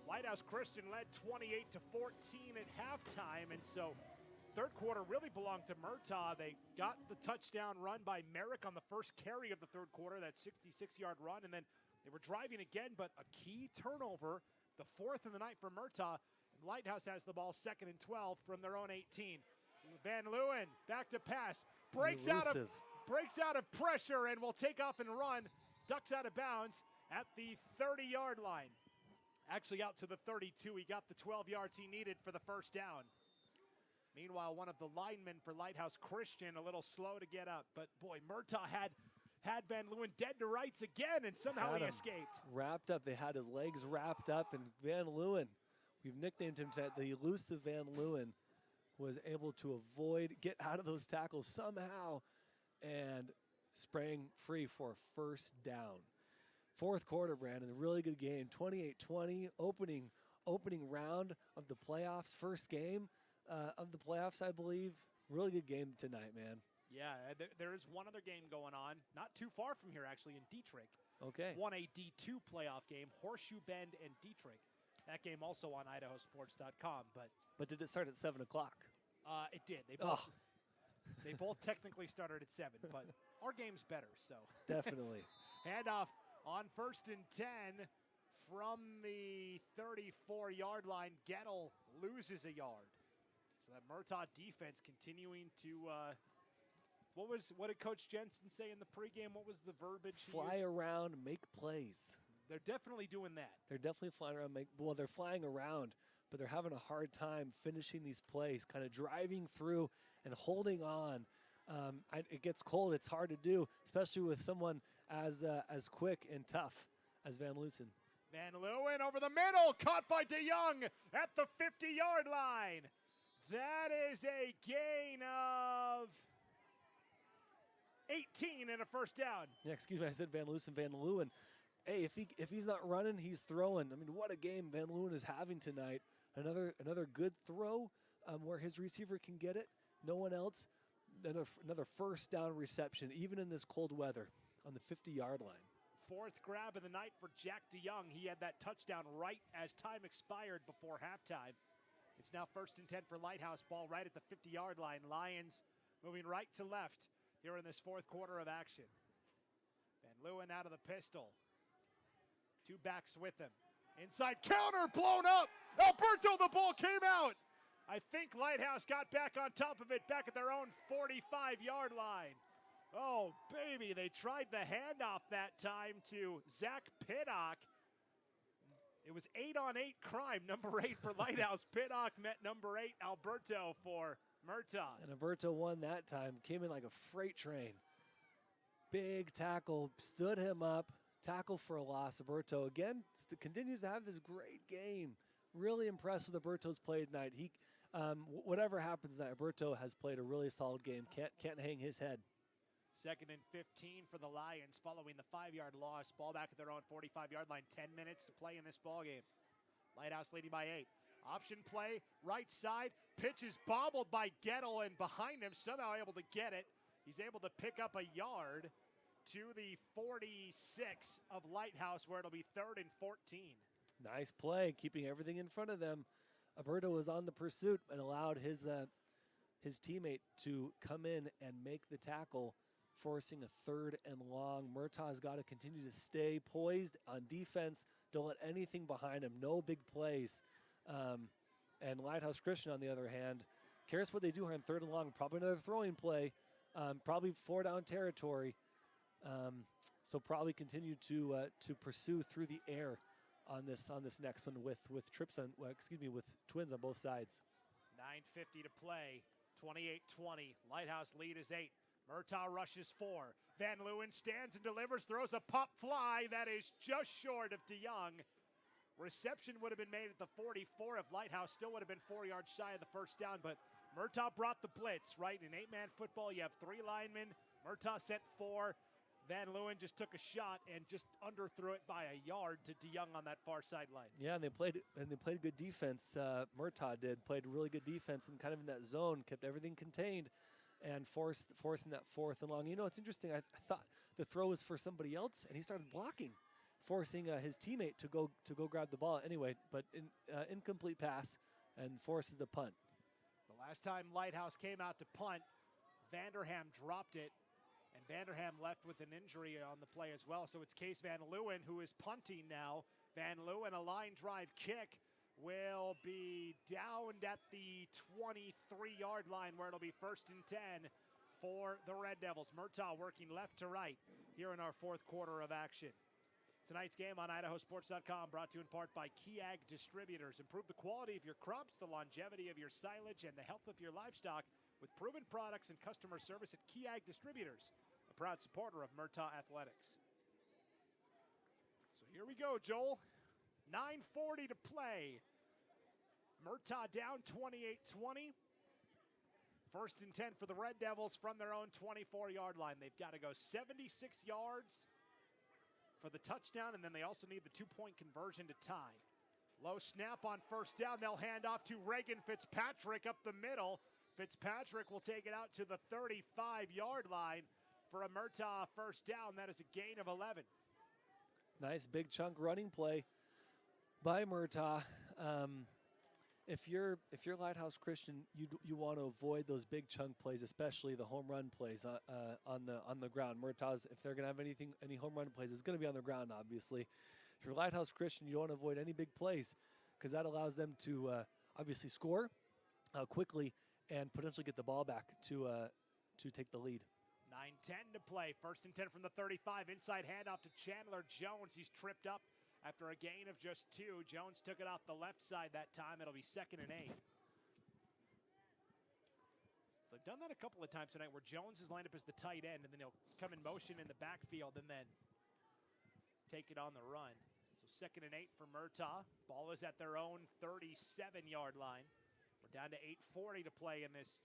Lighthouse Christian led 28-14 at halftime, and so 3rd quarter really belonged to Murtaugh. They got the touchdown run by Merrick on the first carry of the 3rd quarter, that 66-yard run, and then they were driving again, but a key turnover, the 4th of the night for Murtaugh. And Lighthouse has the ball 2nd and 12 from their own 18. Van Leeuwen back to pass, breaks out of pressure and will take off and run, ducks out of bounds at the 30-yard line. Actually out to the 32. He got the 12 yards he needed for the first down. Meanwhile, one of the linemen for Lighthouse Christian a little slow to get up. But boy, Murtaugh had Van Leeuwen dead to rights again, and somehow he escaped. Wrapped up. They had his legs wrapped up, and Van Leeuwen, we've nicknamed him the elusive Van Leeuwen, was able to get out of those tackles somehow and sprang free for a first down. 4th quarter, Brandon, a really good game. 28-20, opening round of the playoffs, first game of the playoffs, I believe. Really good game tonight, man. Yeah, there is one other game going on, not too far from here, actually, in Dietrich. Okay. 1A D2 playoff game, Horseshoe Bend and Dietrich. That game also on IdahoSports.com. But did it start at 7 o'clock? It did. They both technically started at 7, but our game's better, so. Definitely. Handoff on 1st and 10 from the 34-yard line. Gettle loses a yard. So that Murtaugh defense continuing to, what did Coach Jensen say in the pregame? What was the verbiage? Fly around, make plays. They're definitely doing that. They're definitely flying around. They're flying around, but they're having a hard time finishing these plays, kind of driving through and holding on. It gets cold. It's hard to do, especially with someone as quick and tough as Van Leeuwen. Van Leeuwen over the middle, caught by DeYoung at the 50-yard line. That is a gain of 18 and a first down. Yeah, excuse me, I said Van Leeuwen. Hey, if he's not running, he's throwing. I mean, what a game Van Leeuwen is having tonight. Another good throw where his receiver can get it. No one else. Another first down reception, even in this cold weather, on the 50-yard line. Fourth grab of the night for Jack DeYoung. He had that touchdown right as time expired before halftime. It's now 1st and 10 for Lighthouse. Ball right at the 50-yard line. Lions moving right to left here in this fourth quarter of action. Van Leeuwen out of the pistol. Two backs with him. Inside counter blown up. Alberto, the ball came out. I think Lighthouse got back on top of it, back at their own 45-yard line. Oh, baby, they tried the handoff that time to Zach Piddock. It was 8-on-8 crime, number 8 for Lighthouse. Piddock met number 8, Alberto, for Murtaugh. And Alberto won that time, came in like a freight train. Big tackle, stood him up, tackle for a loss. Alberto, again, continues to have this great game. Really impressed with Alberto's play tonight. He, whatever happens tonight, Alberto has played a really solid game. Can't hang his head. 2nd and 15 for the Lions following the 5-yard loss. Ball back at their own 45-yard line. 10 minutes to play in this ball game. Lighthouse leading by 8. Option play, right side. Pitch is bobbled by Gettle, and behind him, somehow able to get it. He's able to pick up a yard to the 46 of Lighthouse, where it'll be 3rd and 14. Nice play, keeping everything in front of them. Alberto was on the pursuit and allowed his teammate to come in and make the tackle, forcing a 3rd and long. Murtaugh's got to continue to stay poised on defense. Don't let anything behind him. No big plays. And Lighthouse Christian, on the other hand, cares what they do here on 3rd and long. Probably another throwing play. Probably 4-down territory. So probably continue to pursue through the air on this next one with trips on with twins on both sides. 9:50 to play. 28-20. Lighthouse lead is 8. Murtaugh rushes 4. Van Leeuwen stands and delivers, throws a pop fly that is just short of DeYoung. Reception would have been made at the 44 if Lighthouse still would have been 4 yards shy of the first down, but Murtaugh brought the blitz, right? In 8-man football, you have 3 linemen. Murtaugh sent 4. Van Leeuwen just took a shot and just underthrew it by a yard to DeYoung on that far sideline. Yeah, and they played good defense. Murtaugh played really good defense and kind of in that zone, kept everything contained, and forcing that 4th and long. You know, it's interesting. I thought the throw was for somebody else, and he started blocking, forcing his teammate to go grab the ball anyway. But incomplete pass and forces the punt. The last time Lighthouse came out to punt, Vanderham dropped it. And Vanderham left with an injury on the play as well. So it's Case Van Leeuwen who is punting now. Van Leeuwen, a line drive kick, will be downed at the 23-yard line, where it'll be 1st and 10 for the Red Devils. Murtaugh working left to right here in our fourth quarter of action. Tonight's game on IdahoSports.com brought to you in part by Key Ag Distributors. Improve the quality of your crops, the longevity of your silage, and the health of your livestock with proven products and customer service at Key Ag Distributors, a proud supporter of Murtaugh Athletics. So here we go, Joel. 9:40 to play. Murtaugh down 28-20. 1st and 10 for the Red Devils from their own 24-yard line. They've got to go 76 yards for the touchdown, and then they also need the 2-point conversion to tie. Low snap on 1st down. They'll hand off to Reagan Fitzpatrick up the middle. Fitzpatrick will take it out to the 35-yard line for a Murtaugh 1st down. That is a gain of 11. Nice big chunk running play by Murtaugh. If you're Lighthouse Christian, you want to avoid those big chunk plays, especially the home run plays on the ground. Murtaugh's, if they're gonna have any home run plays, it's gonna be on the ground, obviously. If you're Lighthouse Christian, you don't want to avoid any big plays because that allows them to obviously score quickly and potentially get the ball back to take the lead. 9:10 to play. 1st and 10 from the 35. Inside handoff to Chandler Jones. He's tripped up after a gain of just 2. Jones took it off the left side that time. It'll be 2nd and 8. So they've done that a couple of times tonight where Jones is lined up as the tight end, and then he'll come in motion in the backfield and then take it on the run. So So 2nd and 8 for Murtaugh. Ball is at their own 37-yard line. We're down to 8:40 to play in this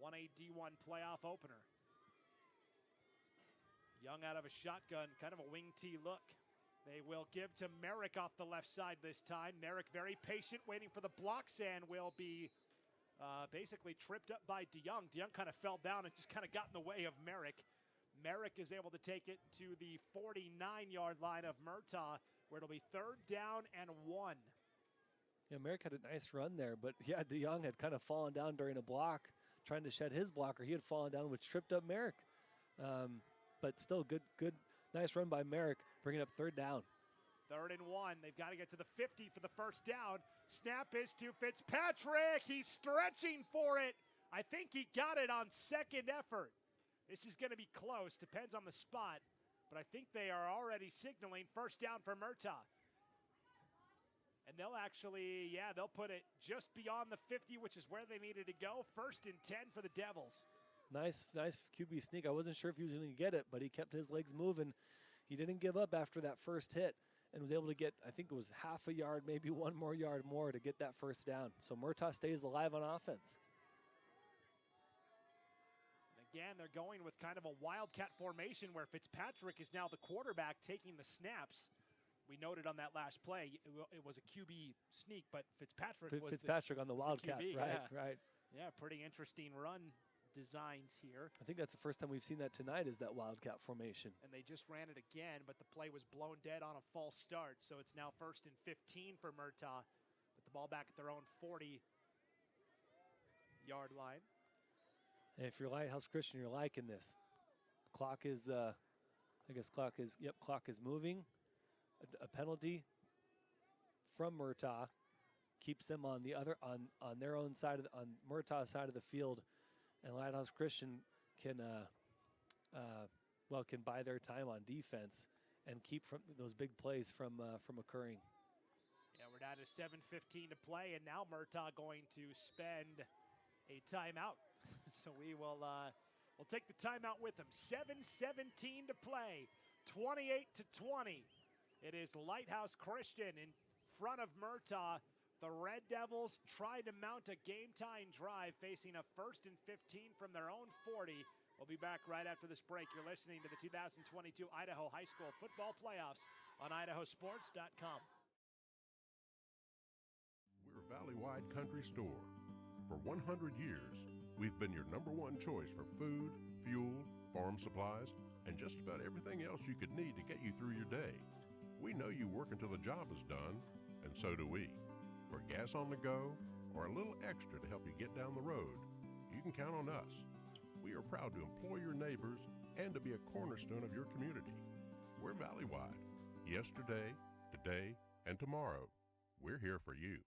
1A D1 playoff opener. Young out of a shotgun, kind of a wing T look. They will give to Merrick off the left side this time. Merrick very patient, waiting for the blocks, and will be basically tripped up by DeYoung. DeYoung kind of fell down and just kind of got in the way of Merrick. Merrick is able to take it to the 49-yard line of Murtaugh, where it'll be 3rd down and 1. Yeah, Merrick had a nice run there, but yeah, DeYoung had kind of fallen down during a block, trying to shed his blocker. He had fallen down, which tripped up Merrick. But still, good, nice run by Merrick, bringing up 3rd down. 3rd and 1. They've got to get to the 50 for the 1st down. Snap is to Fitzpatrick. He's stretching for it. I think he got it on 2nd effort. This is going to be close. Depends on the spot. But I think they are already signaling 1st down for Murtaugh. And they'll actually, they'll put it just beyond the 50, which is where they needed to go. 1st and 10 for the Devils. Nice QB sneak. I wasn't sure if he was going to get it, but he kept his legs moving. He didn't give up after that first hit and was able to get, I think it was half a yard, maybe 1 more yard more to get that 1st down. So Murtaugh stays alive on offense. And again, they're going with kind of a wildcat formation where Fitzpatrick is now the quarterback taking the snaps. We noted on that last play, it was a QB sneak, but Fitzpatrick was on the wildcat, QB. Right. Yeah, pretty interesting run designs here. I think that's the first time we've seen that tonight, is that wildcat formation. And they just ran it again, but the play was blown dead on a false start. So it's now 1st and 15 for Murtaugh, with the ball back at their own 40-yard line. And if you're Lighthouse Christian, you're liking this. Clock is, clock is moving. A penalty from Murtaugh keeps them on the other, on their own side of on Murtaugh's side of the field. And Lighthouse Christian can buy their time on defense and keep from those big plays from occurring. Yeah, we're down to 7:15 to play, and now Murtaugh going to spend a timeout. So we'll take the timeout with them. 7:17 to play, 28-20. It is Lighthouse Christian in front of Murtaugh. The Red Devils trying to mount a game-tying drive, facing a 1st and 15 from their own 40. We'll be back right after this break. You're listening to the 2022 Idaho High School Football Playoffs on IdahoSports.com. We're Valley-wide Country Store. For 100 years, we've been your #1 choice for food, fuel, farm supplies, and just about everything else you could need to get you through your day. We know you work until the job is done, and so do we. For gas on the go, or a little extra to help you get down the road, you can count on us. We are proud to employ your neighbors and to be a cornerstone of your community. We're Valley-wide. Yesterday, today, and tomorrow, we're here for you.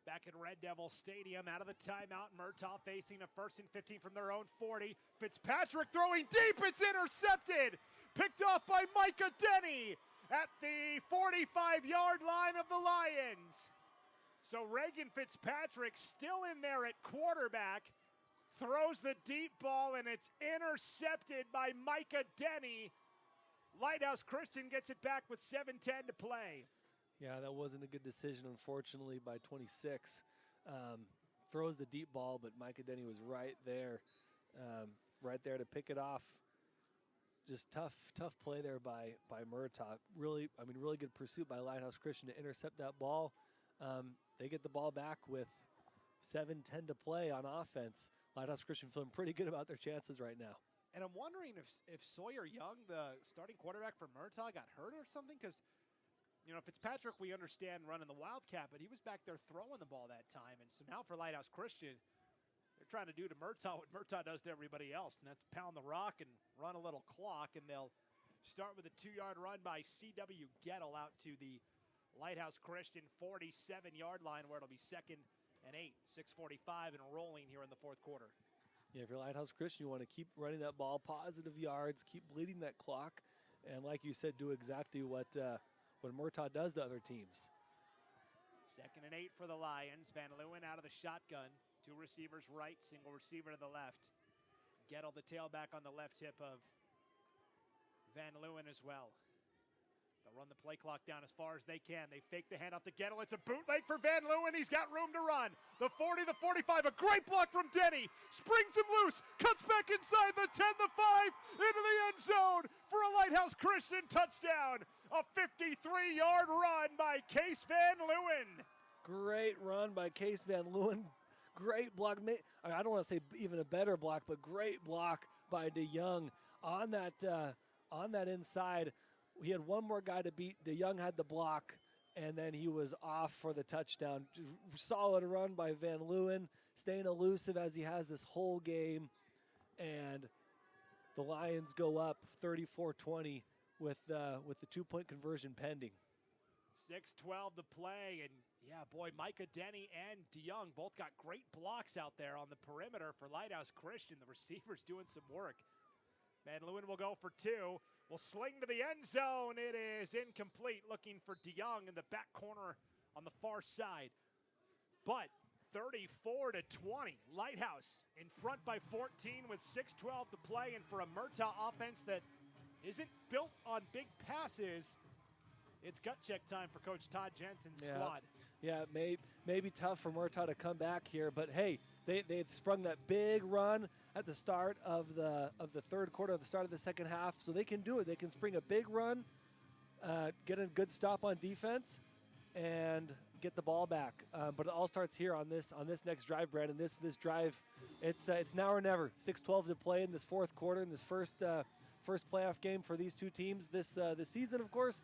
Back at Red Devil Stadium, out of the timeout, Murtaugh facing a 1st and 15 from their own 40. Fitzpatrick throwing deep, it's intercepted! Picked off by Micah Denny at the 45-yard line of the Lions. So Reagan Fitzpatrick still in there at quarterback, throws the deep ball, and it's intercepted by Micah Denny. Lighthouse Christian gets it back with 7:10 to play. Yeah, that wasn't a good decision, unfortunately, by 26. Throws the deep ball, but Micah Denny was right there to pick it off. Just tough play there by Murtaugh. Really good pursuit by Lighthouse Christian to intercept that ball. They get the ball back with 7:10 to play on offense. Lighthouse Christian feeling pretty good about their chances right now. And I'm wondering if Sawyer Young, the starting quarterback for Murtaugh, got hurt or something, because Fitzpatrick, we understand running the Wildcat, but he was back there throwing the ball that time. And so now for Lighthouse Christian, they're trying to do to Murtaugh what Murtaugh does to everybody else, and that's pound the rock and run a little clock. And they'll start with a 2-yard run by C.W. Gettle out to the Lighthouse Christian 47-yard line, where it'll be 2nd and 8, 6:45 and rolling here in the 4th quarter. Yeah, if you're Lighthouse Christian, you want to keep running that ball, positive yards, keep bleeding that clock, and like you said, do exactly what Murtaugh does to other teams. 2nd and 8 for the Lions. Van Leeuwen out of the shotgun. 2 receivers right, single receiver to the left. Gettle, the tailback, on the left hip of Van Leeuwen as well. They'll run the play clock down as far as they can. They fake the handoff to Gettle. It's a bootleg for Van Leeuwen. He's got room to run. The 40, the 45, a great block from Denny. Springs him loose, cuts back inside the 10, the 5, into the end zone for a Lighthouse Christian touchdown. A 53-yard run by Case Van Leeuwen. Great run by Case Van Leeuwen. Great block. I don't want to say even a better block, but great block by DeYoung on that inside. He had one more guy to beat. DeYoung had the block, and then he was off for the touchdown. Solid run by Van Leeuwen, staying elusive as he has this whole game. And the Lions go up 34-20 with the 2-point conversion pending. 6:12 to play, and yeah, boy, Micah Denny and DeYoung both got great blocks out there on the perimeter for Lighthouse Christian. The receivers doing some work. Van Leeuwen will go for 2. Will sling to the end zone. It is incomplete. Looking for DeYoung in the back corner on the far side. But 34-20, Lighthouse in front by 14 with 6:12 to play, and for a Murtaugh offense that isn't built on big passes, it's gut check time for Coach Todd Jensen's squad. Yeah, it may be tough for Murtaugh to come back here, but hey, they've sprung that big run at the start of the third quarter, at the start of the second half, so they can do it. They can spring a big run, get a good stop on defense, and get the ball back. But it all starts here on this next drive, Brandon. This drive, it's now or never. 6:12 to play in this fourth quarter, in this first playoff game for these two teams this season, of course.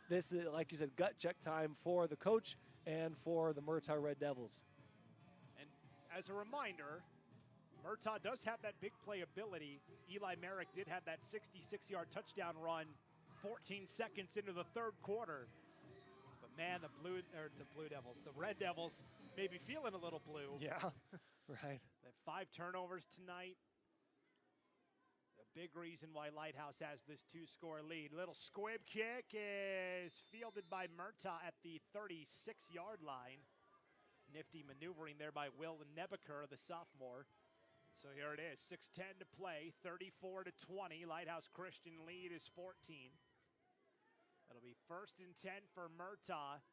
This is, like you said, gut check time for the coach and for the Murtaugh Red Devils. And as a reminder, Murtaugh does have that big play ability. Eli Merrick did have that 66-yard touchdown run 14 seconds into the third quarter. But man, the Red Devils may be feeling a little blue. Yeah, right. They have 5 turnovers tonight. Big reason why Lighthouse has this 2-score lead. Little squib kick is fielded by Murtaugh at the 36-yard line. Nifty maneuvering there by Will Nebeker, the sophomore. So here it is, 6:10 to play, 34-20. Lighthouse Christian lead is 14. It'll be 1st and 10 for Murtaugh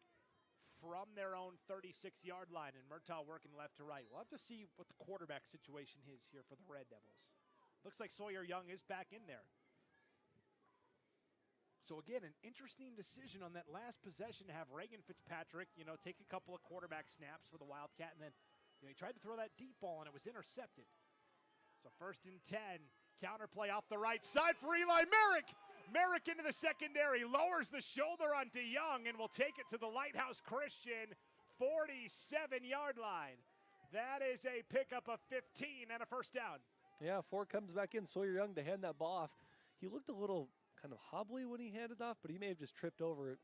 from their own 36-yard line, and Murtaugh working left to right. We'll have to see what the quarterback situation is here for the Red Devils. Looks like Sawyer Young is back in there. So again, an interesting decision on that last possession to have Reagan Fitzpatrick, take a couple of quarterback snaps for the Wildcat, and then he tried to throw that deep ball and it was intercepted. So 1st and 10, counter play off the right side for Eli Merrick. Merrick into the secondary, lowers the shoulder on DeYoung and will take it to the Lighthouse Christian 47-yard line. That is a pickup of 15 and a first down. Yeah, 4 comes back in. Sawyer Young to hand that ball off. He looked a little kind of hobbly when he handed off, but he may have just tripped over,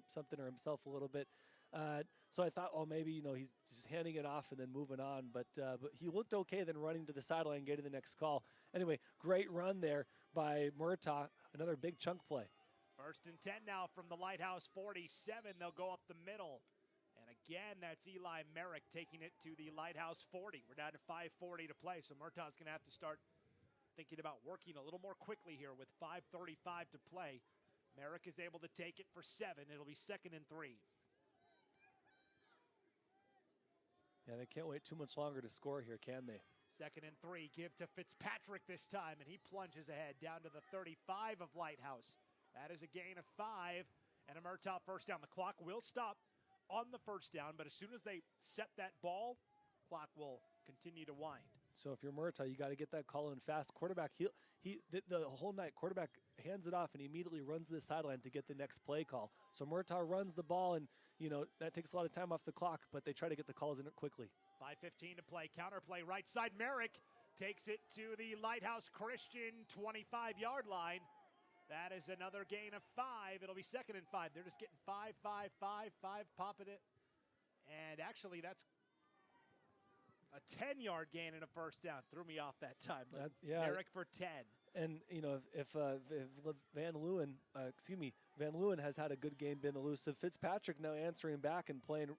something or himself a little bit. So I thought, maybe he's just handing it off and then moving on. But he looked okay, then running to the sideline, getting the next call. Anyway, great run there by Murtaugh. Another big chunk play. 1st and 10 now from the Lighthouse 47. They'll go up the middle. And again, that's Eli Merrick taking it to the Lighthouse 40. We're down to 5:40 to play, so Murtaugh's going to have to start thinking about working a little more quickly here with 5:35 to play. Merrick is able to take it for 7. It'll be 2nd and 3. Yeah, they can't wait too much longer to score here, can they? 2nd and 3, give to Fitzpatrick this time, and he plunges ahead down to the 35 of Lighthouse. That is a gain of 5 and a Murtaugh first down. The clock will stop on the first down, but as soon as they set that ball, clock will continue to wind. So if you're Murtaugh, you got to get that call in fast. Quarterback, the whole night, quarterback hands it off and he immediately runs to the sideline to get the next play call. So Murtaugh runs the ball, and that takes a lot of time off the clock, but they try to get the calls in quickly. 5:15 to play. Counter play right side. Merrick takes it to the Lighthouse Christian 25-yard line. That is another gain of 5. It'll be 2nd and 5. They're just getting 5, 5, 5, 5, popping it. And actually, that's a 10-yard gain and a first down. Threw me off that time. Merrick for 10. And, if Van Leeuwen has had a good game, been elusive. Fitzpatrick now answering back and playing,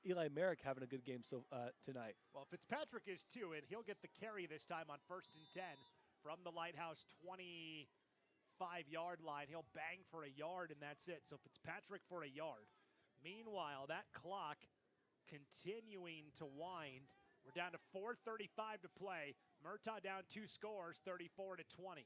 Eli Merrick having a good game tonight. Well, Fitzpatrick is too, and he'll get the carry this time on 1st and 10 from the Lighthouse 25. 5-yard line. He'll bang for a yard, and that's it. So Fitzpatrick for a yard. Meanwhile, that clock continuing to wind. We're down to 4:35 to play. Murtaugh down 2 scores, 34-20.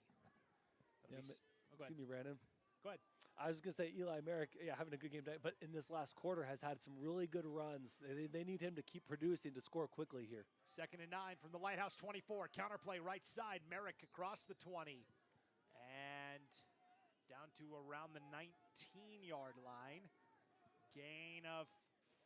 Excuse me, Brandon. Go ahead. I was going to say Eli Merrick, having a good game tonight, but in this last quarter has had some really good runs. They need him to keep producing to score quickly here. 2nd and 9 from the Lighthouse 24. Counterplay right side. Merrick across the 20. And down to around the 19-yard line. Gain of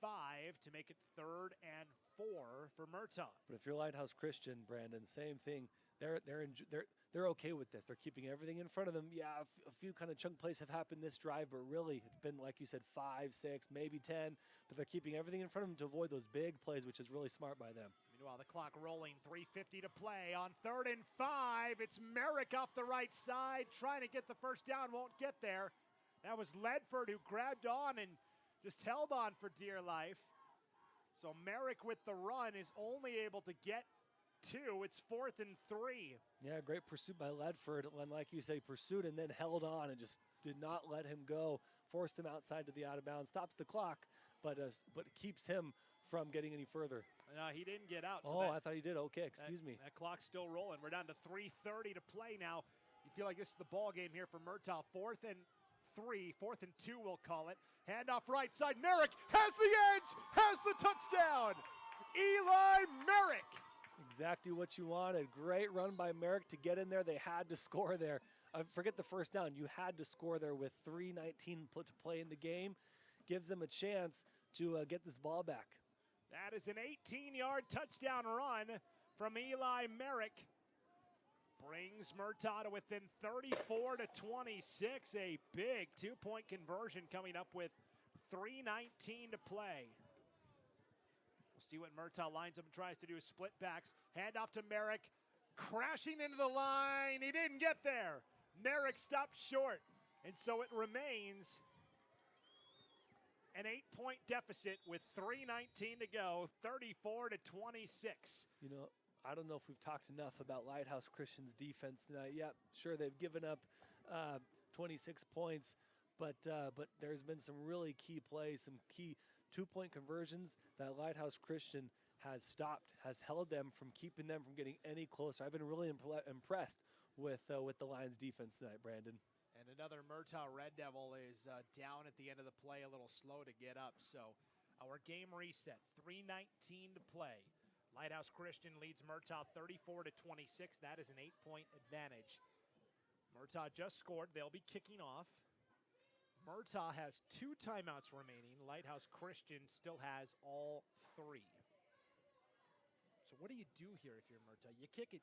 5 to make it 3rd and 4 for Murtaugh. But if you're Lighthouse Christian, Brandon, same thing. They're okay with this. They're keeping everything in front of them. Yeah, a few kind of chunk plays have happened this drive, but really it's been, like you said, 5, 6, maybe 10. But they're keeping everything in front of them to avoid those big plays, which is really smart by them. Meanwhile, the clock rolling, 3:50 to play. On 3rd and 5, it's Merrick off the right side, trying to get the first down, won't get there. That was Ledford who grabbed on and just held on for dear life. So Merrick with the run is only able to get 2. It's 4th and 3. Yeah, great pursuit by Ledford. And like you say, pursued and then held on and just did not let him go. Forced him outside to the out of bounds. Stops the clock, but keeps him from getting any further. He didn't get out. So I thought he did. Okay, excuse me. That clock's still rolling. We're down to 3:30 to play now. You feel like this is the ball game here for Murtaugh. 4th and 3, 4th and 2, we'll call it. Handoff right side. Merrick has the edge, has the touchdown. Eli Merrick. Exactly what you wanted. Great run by Merrick to get in there. They had to score there. Forget the first down. You had to score there with 3:19 to play in the game. Gives them a chance to get this ball back. That is an 18-yard touchdown run from Eli Merrick. Brings Murtaugh to within 34-26. A big 2-point conversion coming up with 3:19 to play. We'll see what Murtaugh lines up and tries to do. Split backs. Hand off to Merrick. Crashing into the line. He didn't get there. Merrick stopped short. And so it remains an 8-point deficit with 3:19 to go, 34-26. You know, I don't know if we've talked enough about Lighthouse Christian's defense tonight. Yep, sure, they've given up 26 points, but there's been some really key plays, some key 2-point conversions that Lighthouse Christian has stopped, has held them from keeping them from getting any closer. I've been really impressed with the Lions defense tonight, Brandon. And another Murtaugh Red Devil is down at the end of the play, a little slow to get up. So our game reset, 3:19 to play. Lighthouse Christian leads Murtaugh 34-26. That is an 8-point advantage. Murtaugh just scored. They'll be kicking off. Murtaugh has 2 timeouts remaining. Lighthouse Christian still has all 3. So what do you do here if you're Murtaugh? You kick it,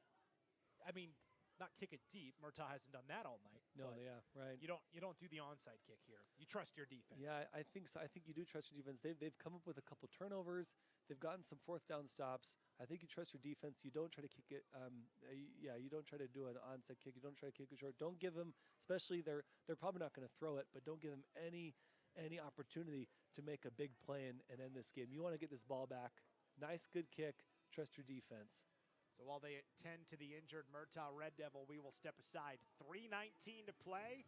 not kick it deep. Murtaugh hasn't done that all night. No, yeah, right. You don't do the onside kick here. You trust your defense. Yeah, I think so. I think you do trust your defense. They've come up with a couple turnovers. They've gotten some 4th down stops. I think you trust your defense. You don't try to kick it. You don't try to do an onside kick. You don't try to kick it short. Don't give them, especially they're probably not going to throw it, but don't give them any opportunity to make a big play and end this game. You want to get this ball back. Nice, good kick. Trust your defense. So while they tend to the injured Murtaugh Red Devil, we will step aside. 3:19 to play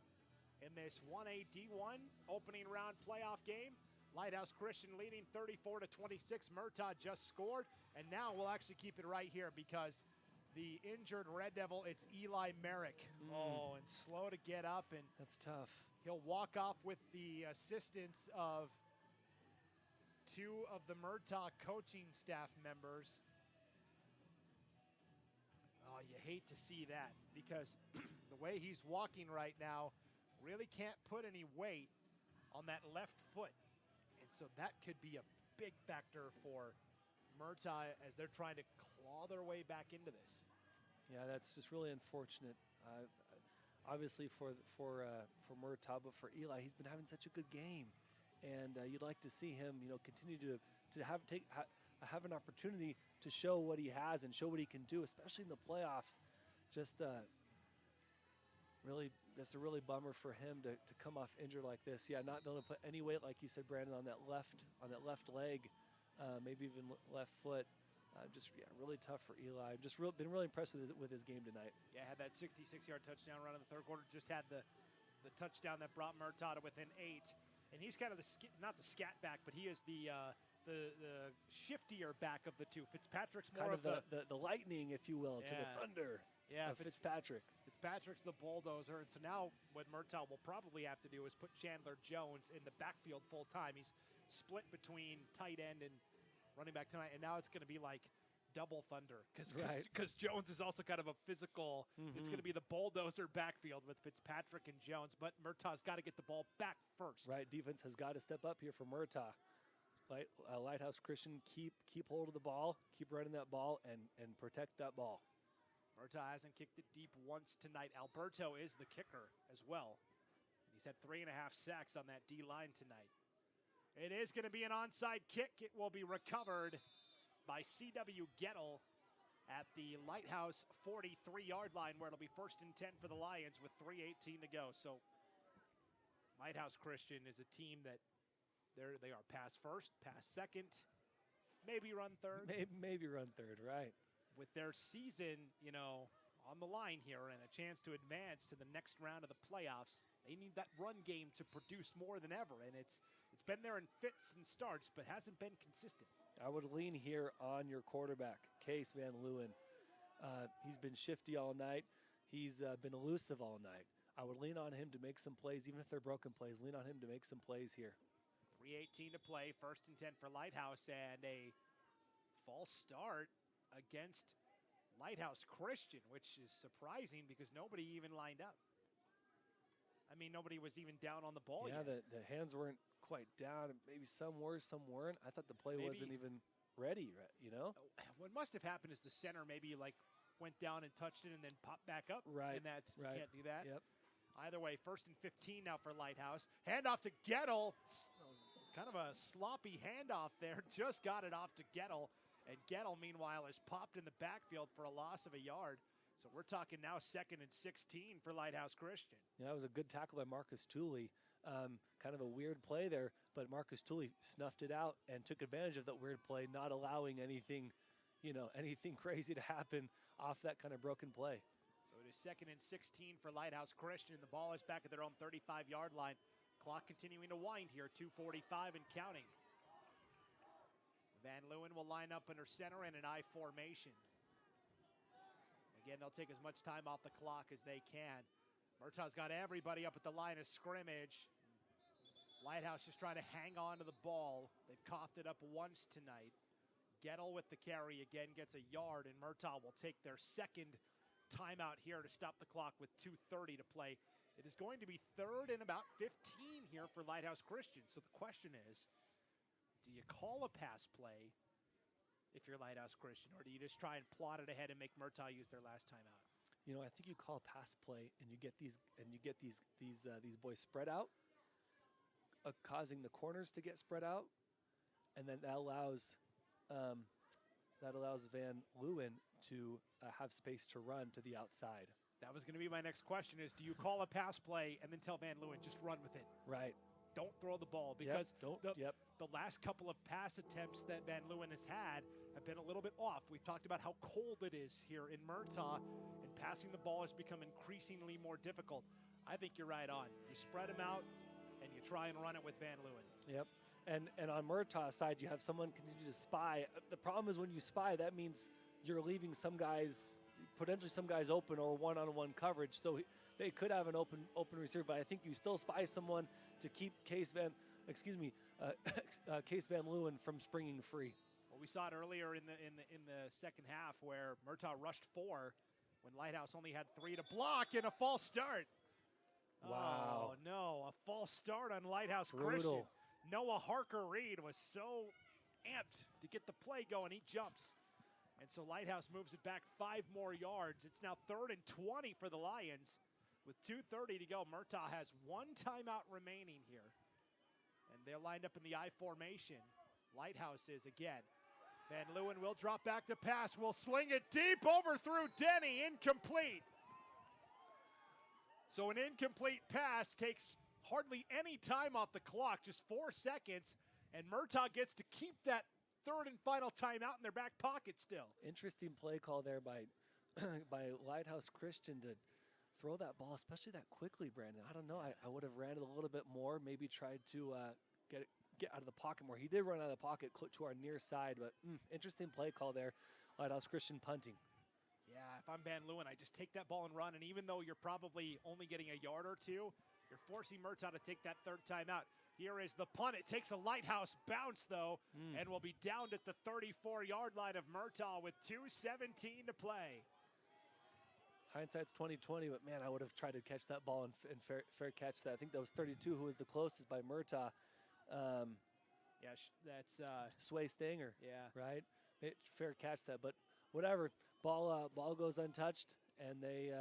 in this 1A D1 opening round playoff game. Lighthouse Christian leading 34-26. Murtaugh just scored, and now we'll actually keep it right here because the injured Red Devil, it's Eli Merrick. Oh, and slow to get up, and that's tough. He'll walk off with the assistance of 2 of the Murtaugh coaching staff members. Oh, you hate to see that because the way he's walking right now really can't put any weight on that left foot. And so that could be a big factor for Murtaugh as they're trying to claw their way back into this. Yeah, that's just really unfortunate. Obviously for Murtaugh, but for Eli, he's been having such a good game. And you'd like to see him, continue to have an opportunity to show what he has and show what he can do, especially in the playoffs. Just that's a really bummer for him to come off injured like this. Yeah, not being able to put any weight, like you said, Brandon, on that left leg, maybe even left foot. Really tough for Eli. I've been really impressed with his game tonight. Yeah, had that 66-yard touchdown run in the third quarter. Just had the touchdown that brought Murtaugh to within 8. And he's kind of not the scat back, but he is the shiftier back of the two. Fitzpatrick's more kind of the lightning, if you will, to the thunder. Yeah, of Fitzpatrick. Fitzpatrick's the bulldozer, and so now what Murtaugh will probably have to do is put Chandler Jones in the backfield full time. He's split between tight end and running back tonight, and now it's going to be like double thunder because Jones is also kind of a physical. It's going to be the bulldozer backfield with Fitzpatrick and Jones, but Murtaugh's got to get the ball back first. Right, defense has got to step up here for Murtaugh. Lighthouse Christian, keep hold of the ball, keep running that ball, and protect that ball. Murtaugh hasn't kicked it deep once tonight. Alberto is the kicker as well. He's had 3.5 sacks on that D-line tonight. It is going to be an onside kick. It will be recovered by C.W. Gettle at the Lighthouse 43-yard line, where it'll be 1st and 10 for the Lions with 3:18 to go. So Lighthouse Christian is a team that they are pass first, pass second, maybe run third. Maybe run third, right. With their season, on the line here and a chance to advance to the next round of the playoffs, they need that run game to produce more than ever. And it's been there in fits and starts, but hasn't been consistent. I would lean here on your quarterback, Case Van Leeuwen. He's been shifty all night. He's been elusive all night. I would lean on him to make some plays, even if they're broken plays. Lean on him to make some plays here. 3:18 to play, 1st and 10 for Lighthouse, and a false start against Lighthouse Christian, which is surprising because nobody even lined up. I mean, nobody was even down on the ball yet. Yeah, the hands weren't quite down. Maybe some were, some weren't. I thought the play wasn't even ready, What must have happened is the center maybe went down and touched it and then popped back up. Right. And you can't do that. Yep. Either way, 1st and 15 now for Lighthouse. Handoff to Gettle. Kind of a sloppy handoff there. Just got it off to Gettle. And Gettle, meanwhile, is popped in the backfield for a loss of a yard. So we're talking now 2nd and 16 for Lighthouse Christian. Yeah, that was a good tackle by Marcus Tooley. Kind of a weird play there, but Marcus Tooley snuffed it out and took advantage of that weird play, not allowing anything crazy to happen off that kind of broken play. So it is 2nd and 16 for Lighthouse Christian. The ball is back at their own 35-yard line. Clock continuing to wind here, 2:45 and counting. Van Leeuwen will line up under center in an I formation. Again, they'll take as much time off the clock as they can. Murtaugh's got everybody up at the line of scrimmage. Lighthouse just trying to hang on to the ball. They've coughed it up once tonight. Gettle with the carry again gets a yard, and Murtaugh will take their second timeout here to stop the clock with 2:30 to play. It is going to be 3rd and about 15 here for Lighthouse Christian. So the question is, do you call a pass play if you're Lighthouse Christian, or do you just try and plot it ahead and make Murtaugh use their last timeout? I think you call a pass play and you get these boys spread out, causing the corners to get spread out, and then that allows Van Leeuwen to have space to run to the outside. That was going to be my next question: is do you call a pass play and then tell Van Leeuwen just run with it? Right. Don't throw the ball, because the last couple of pass attempts that Van Leeuwen has had have been a little bit off. We've talked about how cold it is here in Murtaugh, and passing the ball has become increasingly more difficult. I think you're right on. You spread them out, and you try and run it with Van Leeuwen. Yep. And on Murtaugh's side, you have someone continue to spy. The problem is when you spy, that means you're leaving potentially some guys open or one-on-one coverage. So they could have an open receiver, but I think you still spy someone to keep Case Van Leeuwen from springing free. Well, we saw it earlier in the second half where Murtaugh rushed 4 when Lighthouse only had 3 to block in a false start. Wow. Oh, no, a false start on Lighthouse Brutal. Christian. Noah Harker-Reed was so amped to get the play going. He jumps. And so Lighthouse moves it back 5 more yards. It's now 3rd and 20 for the Lions. With 2:30 to go, Murtaugh has 1 timeout remaining here. And they're lined up in the I formation. Lighthouse is again. Van Leeuwen will drop back to pass. Will swing it deep over through Denny. Incomplete. So an incomplete pass takes hardly any time off the clock, just 4 seconds. And Murtaugh gets to keep that third and final timeout in their back pocket still. Interesting play call there by by Lighthouse Christian to throw that ball, especially that quickly, Brandon. I don't know. I would have ran it a little bit more, maybe tried to get out of the pocket more. He did run out of the pocket to our near side, but interesting play call there. Lighthouse Christian punting. Yeah, if I'm Van Leeuwen, I just take that ball and run, and even though you're probably only getting a yard or two, you're forcing Murtaugh to take that third timeout. Here is the punt. It takes a Lighthouse bounce, though, and will be downed at the 34-yard line of Murtaugh with 2:17 to play. Hindsight's 20/20, but man, I would have tried to catch that ball and fair catch that. I think that was 32 who was the closest by Murtaugh. Yeah, that's Sway Stanger. Yeah. Right? Fair catch that, but whatever. Ball goes untouched, and they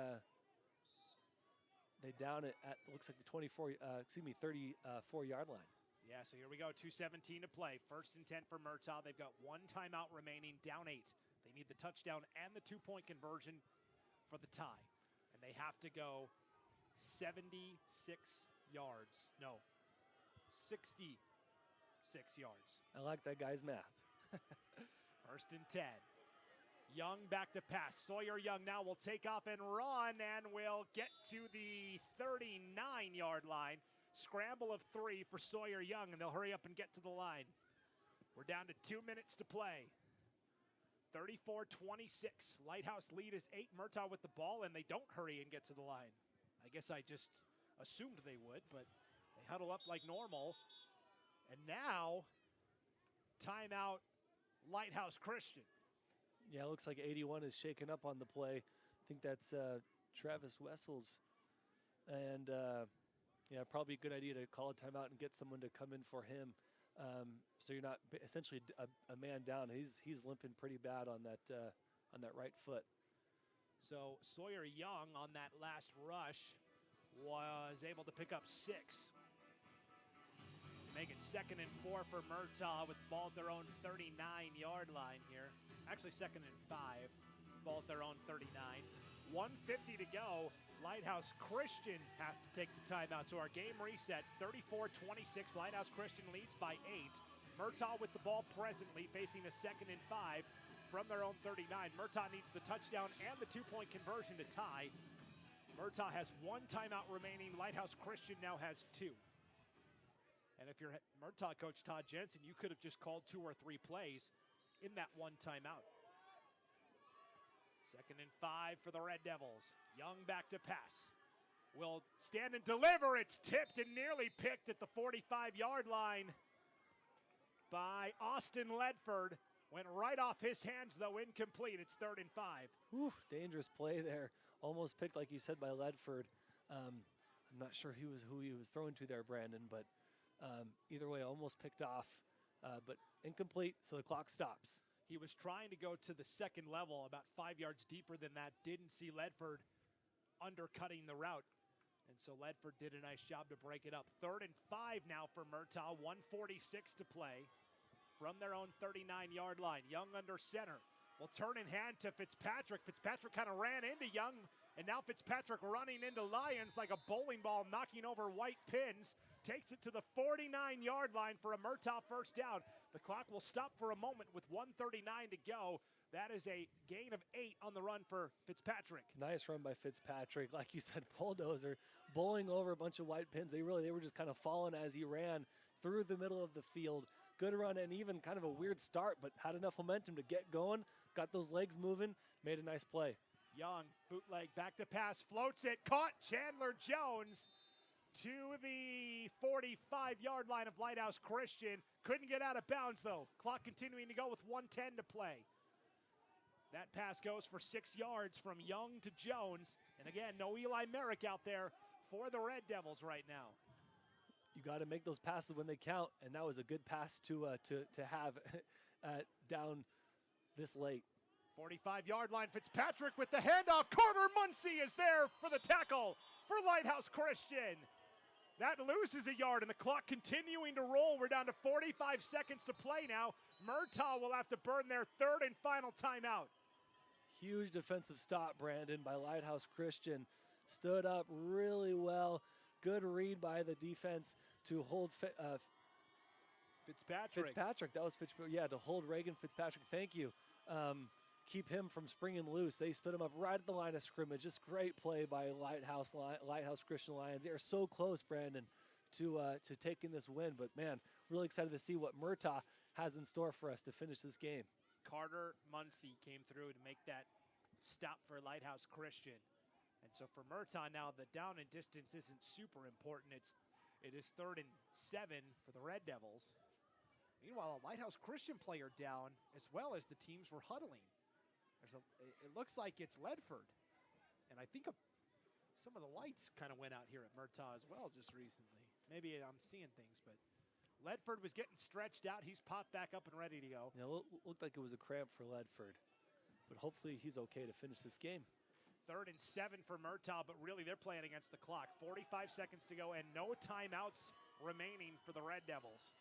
down it at, looks like the 34-yard line. Yeah, so here we go, 2:17 to play. First and 10 for Murtaugh. They've got one timeout remaining, down 8. They need the touchdown and the two-point conversion for the tie. And they have to go 76 yards. No, 66 yards. I like that guy's math. First and 10. Young back to pass. Sawyer Young now will take off and run and will get to the 39-yard line. Scramble of 3 for Sawyer Young, and they'll hurry up and get to the line. We're down to 2 minutes to play. 34-26. Lighthouse lead is 8. Murtaugh with the ball, and they don't hurry and get to the line. I guess I just assumed they would, but they huddle up like normal. And now, timeout, Lighthouse Christian. Yeah, it looks like 81 is shaken up on the play. I think that's Travis Wessels. And, yeah, probably a good idea to call a timeout and get someone to come in for him. So you're not essentially a man down. He's limping pretty bad on that right foot. So Sawyer Young on that last rush was able to pick up 6 to make it 2nd and 4 for Murtaugh with the ball at their own 39-yard line here. Actually 2nd and 5, ball at their own 39. 1:50 to go. Lighthouse Christian has to take the timeout. So our game reset, 34-26. Lighthouse Christian leads by 8. Murtaugh with the ball presently, facing a 2nd and 5 from their own 39. Murtaugh needs the touchdown and the two-point conversion to tie. Murtaugh has 1 timeout remaining. Lighthouse Christian now has 2. And if you're Murtaugh coach Todd Jensen, you could have just called 2 or 3 plays in that 1 timeout. 2nd and 5 for the Red Devils. Young back to pass. Will stand and deliver. It's tipped and nearly picked at the 45-yard line by Austin Ledford. Went right off his hands, though, incomplete. It's 3rd and 5. Whew, dangerous play there. Almost picked, like you said, by Ledford. I'm not sure who he was throwing to there, Brandon, but either way, almost picked off, but incomplete, so the clock stops. He was trying to go to the 2nd level, about 5 yards deeper than that. Didn't see Ledford undercutting the route. And so Ledford did a nice job to break it up. 3rd and 5 now for Murtaugh. 1:46 to play from their own 39-yard line. Young under center. Will turn and hand to Fitzpatrick. Fitzpatrick kind of ran into Young, and now Fitzpatrick running into Lyons like a bowling ball, knocking over white pins. Takes it to the 49-yard line for a Murtaugh first down. The clock will stop for a moment with 1:39 to go. That is a gain of 8 on the run for Fitzpatrick. Nice run by Fitzpatrick. Like you said, bulldozer, bowling over a bunch of white pins. They were just kind of falling as he ran through the middle of the field. Good run, and even kind of a weird start, but had enough momentum to get going. Got those legs moving, made a nice play. Young, bootleg, back to pass, floats it, caught Chandler Jones to the 45-yard line of Lighthouse Christian. Couldn't get out of bounds, though. Clock continuing to go with 1:10 to play. That pass goes for 6 yards from Young to Jones. And again, no Eli Merrick out there for the Red Devils right now. You got to make those passes when they count, and that was a good pass to have down this late. 45-yard line, Fitzpatrick with the handoff. Carter Muncie is there for the tackle for Lighthouse Christian. That loses a yard, and the clock continuing to roll. We're down to 45 seconds to play now. Murtaugh will have to burn their 3rd and final timeout. Huge defensive stop, Brandon, by Lighthouse Christian. Stood up really well. Good read by the defense to hold Fitzpatrick. That was Fitzpatrick. Yeah, to hold Reagan Fitzpatrick. Thank you. Keep him from springing loose. They stood him up right at the line of scrimmage. Just great play by Lighthouse Christian Lions. They are so close, Brandon, to taking this win. But, man, really excited to see what Murtaugh has in store for us to finish this game. Carter Muncie came through to make that stop for Lighthouse Christian. And so for Murtaugh now, the down and distance isn't super important. It is 3rd and 7 for the Red Devils. Meanwhile, a Lighthouse Christian player down, as well as the teams were huddling. It looks like it's Ledford. And I think some of the lights kind of went out here at Murtaugh as well just recently. Maybe I'm seeing things, but Ledford was getting stretched out. He's popped back up and ready to go. Yeah, looked like it was a cramp for Ledford, but hopefully he's okay to finish this game. 3rd and 7 for Murtaugh, but really they're playing against the clock. 45 seconds to go and no timeouts remaining for the Red Devils.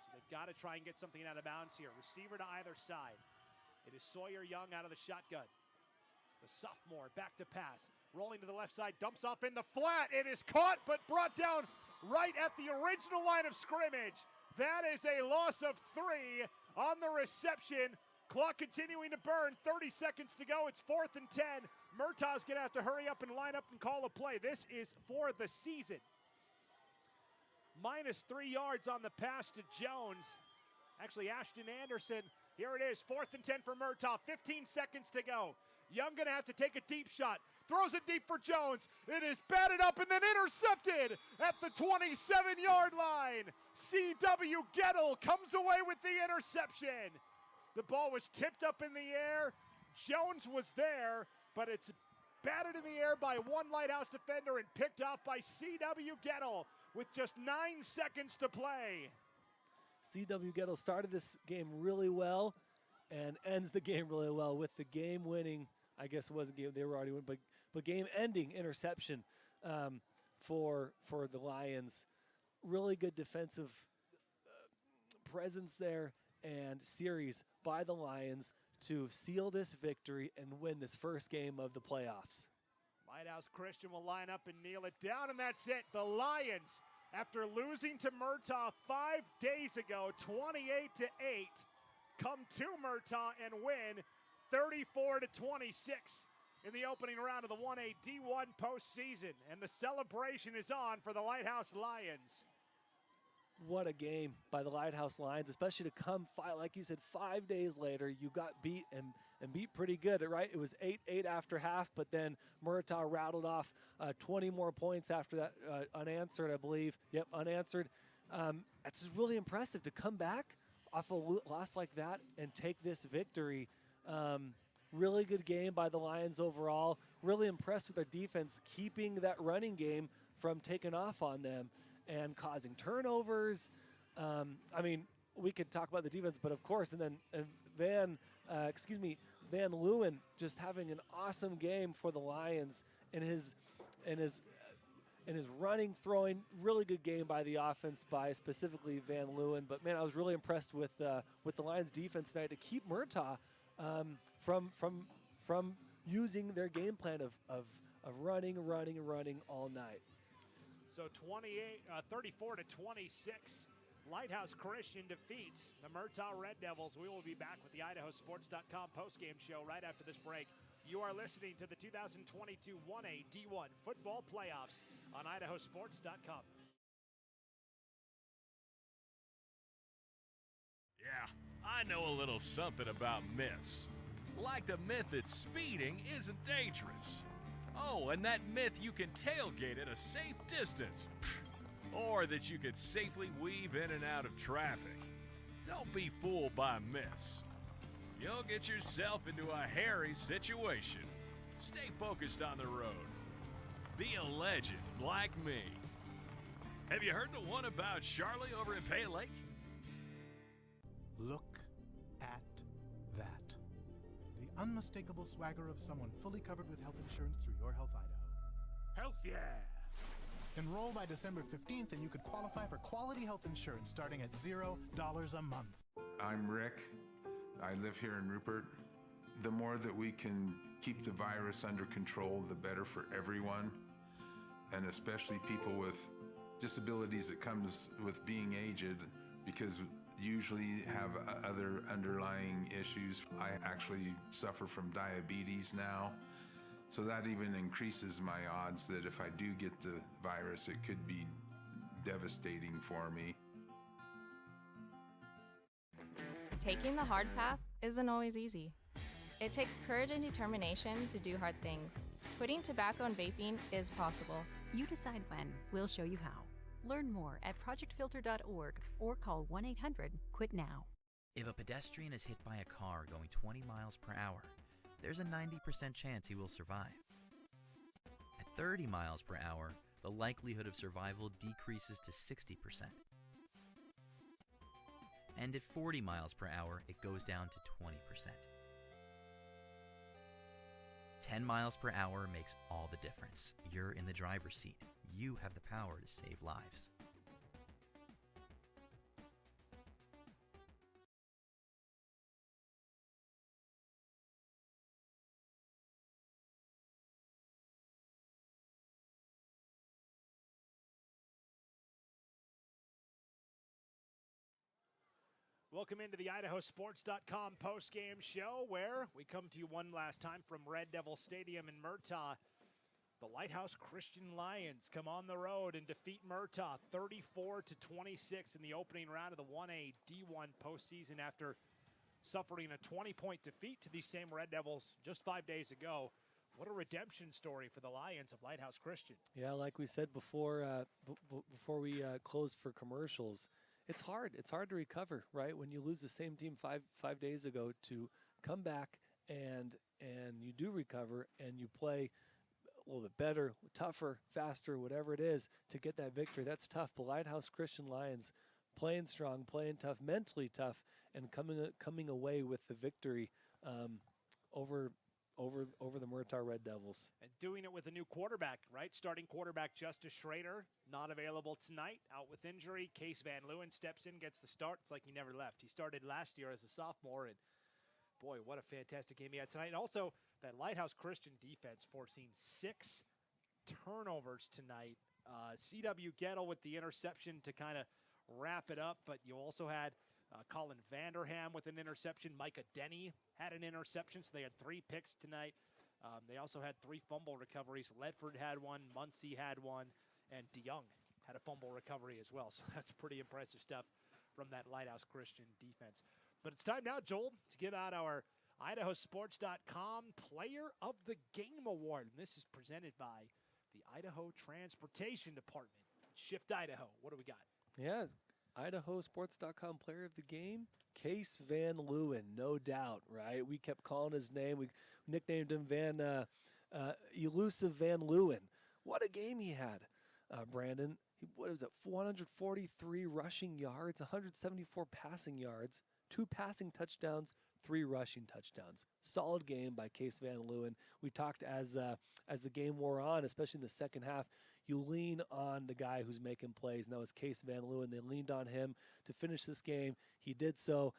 So they've got to try and get something out of bounds here. Receiver to either side. It is Sawyer Young out of the shotgun. The sophomore back to pass. Rolling to the left side, dumps off in the flat. It is caught but brought down right at the original line of scrimmage. That is a loss of 3 on the reception. Clock continuing to burn, 30 seconds to go. It's 4th and 10. Murtaugh's going to have to hurry up and line up and call a play. This is for the season. -3 yards on the pass to Jones. Actually, Ashton Anderson. Here it is, 4th and 10 for Murtaugh. 15 seconds to go. Young going to have to take a deep shot. Throws it deep for Jones. It is batted up and then intercepted at the 27-yard line. C.W. Gettle comes away with the interception. The ball was tipped up in the air. Jones was there, but it's batted in the air by one Lighthouse defender and picked off by C.W. Gettle with just 9 seconds to play. C.W. Gettle started this game really well and ends the game really well with the game-winning, I guess it wasn't game, they were already winning, but game-ending interception for the Lions. Really good defensive presence there and series by the Lions to seal this victory and win this first game of the playoffs. Lighthouse Christian will line up and kneel it down, and that's it. The Lions, after losing to Murtaugh 5 days ago, 28-8, come to Murtaugh and win 34-26 in the opening round of the 1A D1 postseason. And the celebration is on for the Lighthouse Lions. What a game by the Lighthouse Lions, especially to come, like you said, 5 days later, you got beat and beat pretty good, right? It was 8-8 after half, but then Murtaugh rattled off 20 more points after that, unanswered, I believe. Yep, unanswered. It's just really impressive to come back off a loss like that and take this victory. Really good game by the Lions overall. Really impressed with their defense, keeping that running game from taking off on them and causing turnovers. I mean, we could talk about the defense, but of course, and then Van Leeuwen just having an awesome game for the Lions in his running, throwing. Really good game by the offense by specifically Van Leeuwen. But man, I was really impressed with the Lions defense tonight to keep Murtaugh from using their game plan of running all night. So 34-26, Lighthouse Christian defeats the Murtaugh Red Devils. We will be back with the IdahoSports.com postgame show right after this break. You are listening to the 2022 1A D1 football playoffs on IdahoSports.com. Yeah, I know a little something about myths. Like the myth that speeding isn't dangerous. Oh, and that myth you can tailgate at a safe distance. Or that you could safely weave in and out of traffic. Don't be fooled by myths. You'll get yourself into a hairy situation. Stay focused on the road. Be a legend like me. Have you heard the one about Charlie over in Pay Lake? Look at that. The unmistakable swagger of someone fully covered with health insurance through Your Health Idaho. Health yeah! Enroll by December 15th and you could qualify for quality health insurance starting at $0 a month. I'm Rick. I live here in Rupert. The more that we can keep the virus under control, the better for everyone, and especially people with disabilities that comes with being aged. because usually have other underlying issues. I actually suffer from diabetes now, so that even increases my odds that if I do get the virus, it could be devastating for me. Taking the hard path isn't always easy. It takes courage and determination to do hard things. Quitting tobacco and vaping is possible. You decide when. We'll show you how. Learn more at projectfilter.org or call 1-800-QUIT-NOW. If a pedestrian is hit by a car going 20 miles per hour, there's a 90% chance he will survive. At 30 miles per hour, the likelihood of survival decreases to 60%. And at 40 miles per hour, it goes down to 20%. 10 miles per hour makes all the difference. You're in the driver's seat. You have the power to save lives. Welcome into the IdahoSports.com post-game show, where we come to you one last time from Red Devil Stadium in Murtaugh. The Lighthouse Christian Lions come on the road and defeat Murtaugh 34-26 in the opening round of the 1A D1 postseason after suffering a 20-point defeat to these same Red Devils just 5 days ago. What a redemption story for the Lions of Lighthouse Christian. Yeah, like we said before, before we closed for commercials, it's hard. It's hard to recover, right? When you lose the same team five days ago, to come back and you do recover and you play a little bit better, tougher, faster, whatever it is, to get that victory. That's tough. But Lighthouse Christian Lions playing strong, playing tough, mentally tough, and coming away with the victory over the Murtaugh Red Devils. And doing it with a new quarterback, right? Starting quarterback Justice Schrader, not available tonight, out with injury. Case Van Leeuwen steps in, gets the start. It's like he never left. He started last year as a sophomore, and boy, what a fantastic game he had tonight. And also, that Lighthouse Christian defense forcing 6 turnovers tonight. C.W. Gettle with the interception to kind of wrap it up, but you also had Colin Vanderham with an interception. Micah Denny had an interception, so they had 3 picks tonight. They also had 3 fumble recoveries. Ledford had one, Muncie had one, and DeYoung had a fumble recovery as well. So that's pretty impressive stuff from that Lighthouse Christian defense. But it's time now, Joel, to give out our IdahoSports.com Player of the Game Award. And this is presented by the Idaho Transportation Department. Shift Idaho. What do we got? Yeah, IdahoSports.com Player of the Game, Case Van Leeuwen, no doubt, right? We kept calling his name. We nicknamed him Elusive Van Leeuwen. What a game he had, Brandon. What was it, 443 rushing yards, 174 passing yards, 2 passing touchdowns, 3 rushing touchdowns. Solid game by Case Van Leeuwen. We talked as the game wore on, especially in the second half, you lean on the guy who's making plays, and that was Case Van Leeuwen. They leaned on him to finish this game. He did so.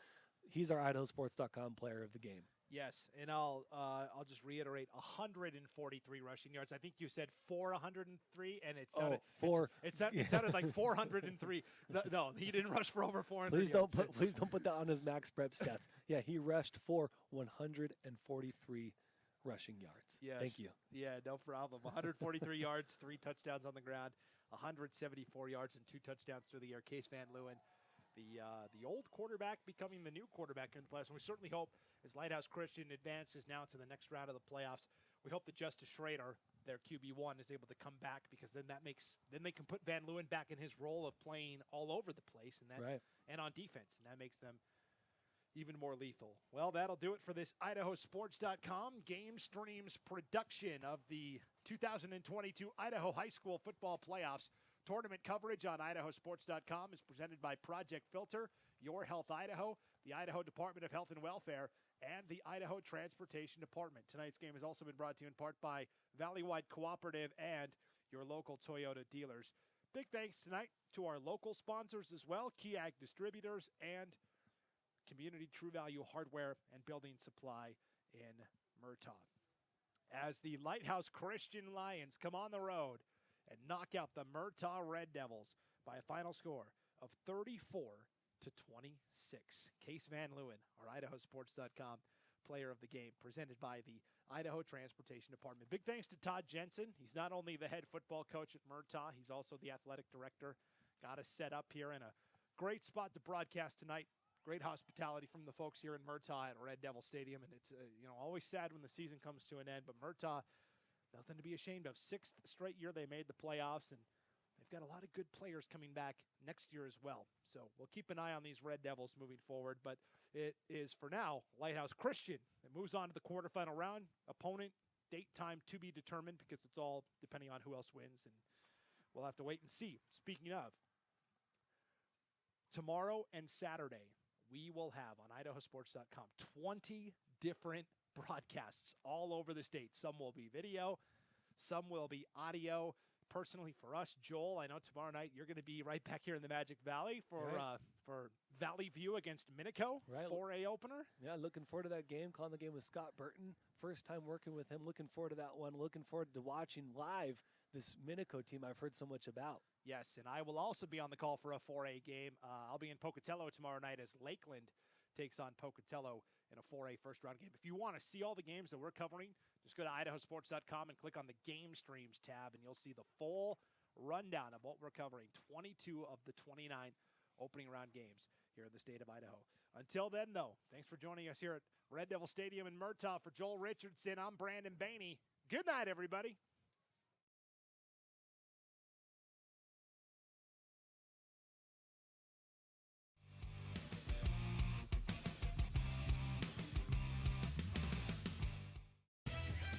He's our IdahoSports.com Player of the Game. Yes, and I'll just reiterate, 143 rushing yards. I think you said 403, and it sounded it sounded like 403. No, he didn't rush for over 400. Please don't put that on his max prep stats. Yeah, he rushed for 143 rushing yards. Yes. Thank you. Yeah, no problem. 143 yards, 3 touchdowns on the ground, 174 yards and 2 touchdowns through the air. Case Van Leeuwen, the old quarterback becoming the new quarterback in the playoffs. And we certainly hope, as Lighthouse Christian advances now to the next round of the playoffs, we hope that Justice Schrader, their QB1, is able to come back, because then they can put Van Leeuwen back in his role of playing all over the place and on defense, and that makes them even more lethal. Well, that'll do it for this IdahoSports.com GameStreams production of the 2022 Idaho High School Football Playoffs. Tournament coverage on IdahoSports.com is presented by Project Filter, Your Health Idaho, the Idaho Department of Health and Welfare, and the Idaho Transportation Department. Tonight's game has also been brought to you in part by Valleywide Cooperative and your local Toyota dealers. Big thanks tonight to our local sponsors as well, Key Ag Distributors and Community True Value Hardware and Building Supply in Murtaugh. As the Lighthouse Christian Lions come on the road and knock out the Murtaugh Red Devils by a final score of 26. Case Van Leeuwen, our IdahoSports.com player of the game, presented by the Idaho Transportation Department. Big thanks to Todd Jensen. He's not only the head football coach at Murtaugh, he's also the athletic director. Got us set up here in a great spot to broadcast tonight. Great hospitality from the folks here in Murtaugh at Red Devil Stadium, and it's always sad when the season comes to an end, but Murtaugh, nothing to be ashamed of. 6th straight year they made the playoffs, and they've got a lot of good players coming back next year as well. So we'll keep an eye on these Red Devils moving forward, but it is, for now, Lighthouse Christian. It moves on to the quarterfinal round. Opponent, date, time to be determined, because it's all depending on who else wins, and we'll have to wait and see. Speaking of, tomorrow and Saturday, we will have on IdahoSports.com 20 different broadcasts all over the state. Some will be video, some will be audio. Personally, for us, Joel, I know tomorrow night you're going to be right back here in the Magic Valley for Valley View against Minico, 4A opener. Yeah, looking forward to that game. Calling the game with Scott Burton. First time working with him. Looking forward to that one. Looking forward to watching live this Minico team I've heard so much about. Yes, and I will also be on the call for a 4A game. I'll be in Pocatello tomorrow night as Lakeland takes on Pocatello in a 4A first-round game. If you want to see all the games that we're covering, just go to IdahoSports.com and click on the GameStreams tab, and you'll see the full rundown of what we're covering, 22 of the 29 opening round games here in the state of Idaho. Until then, though, thanks for joining us here at Red Devil Stadium in Murtaugh. For Joel Richardson, I'm Brandon Bainey. Good night, everybody.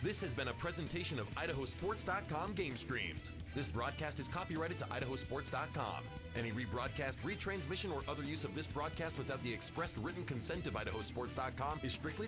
This has been a presentation of IdahoSports.com GameStreams. This broadcast is copyrighted to IdahoSports.com. Any rebroadcast, retransmission, or other use of this broadcast without the expressed written consent of IdahoSports.com is strictly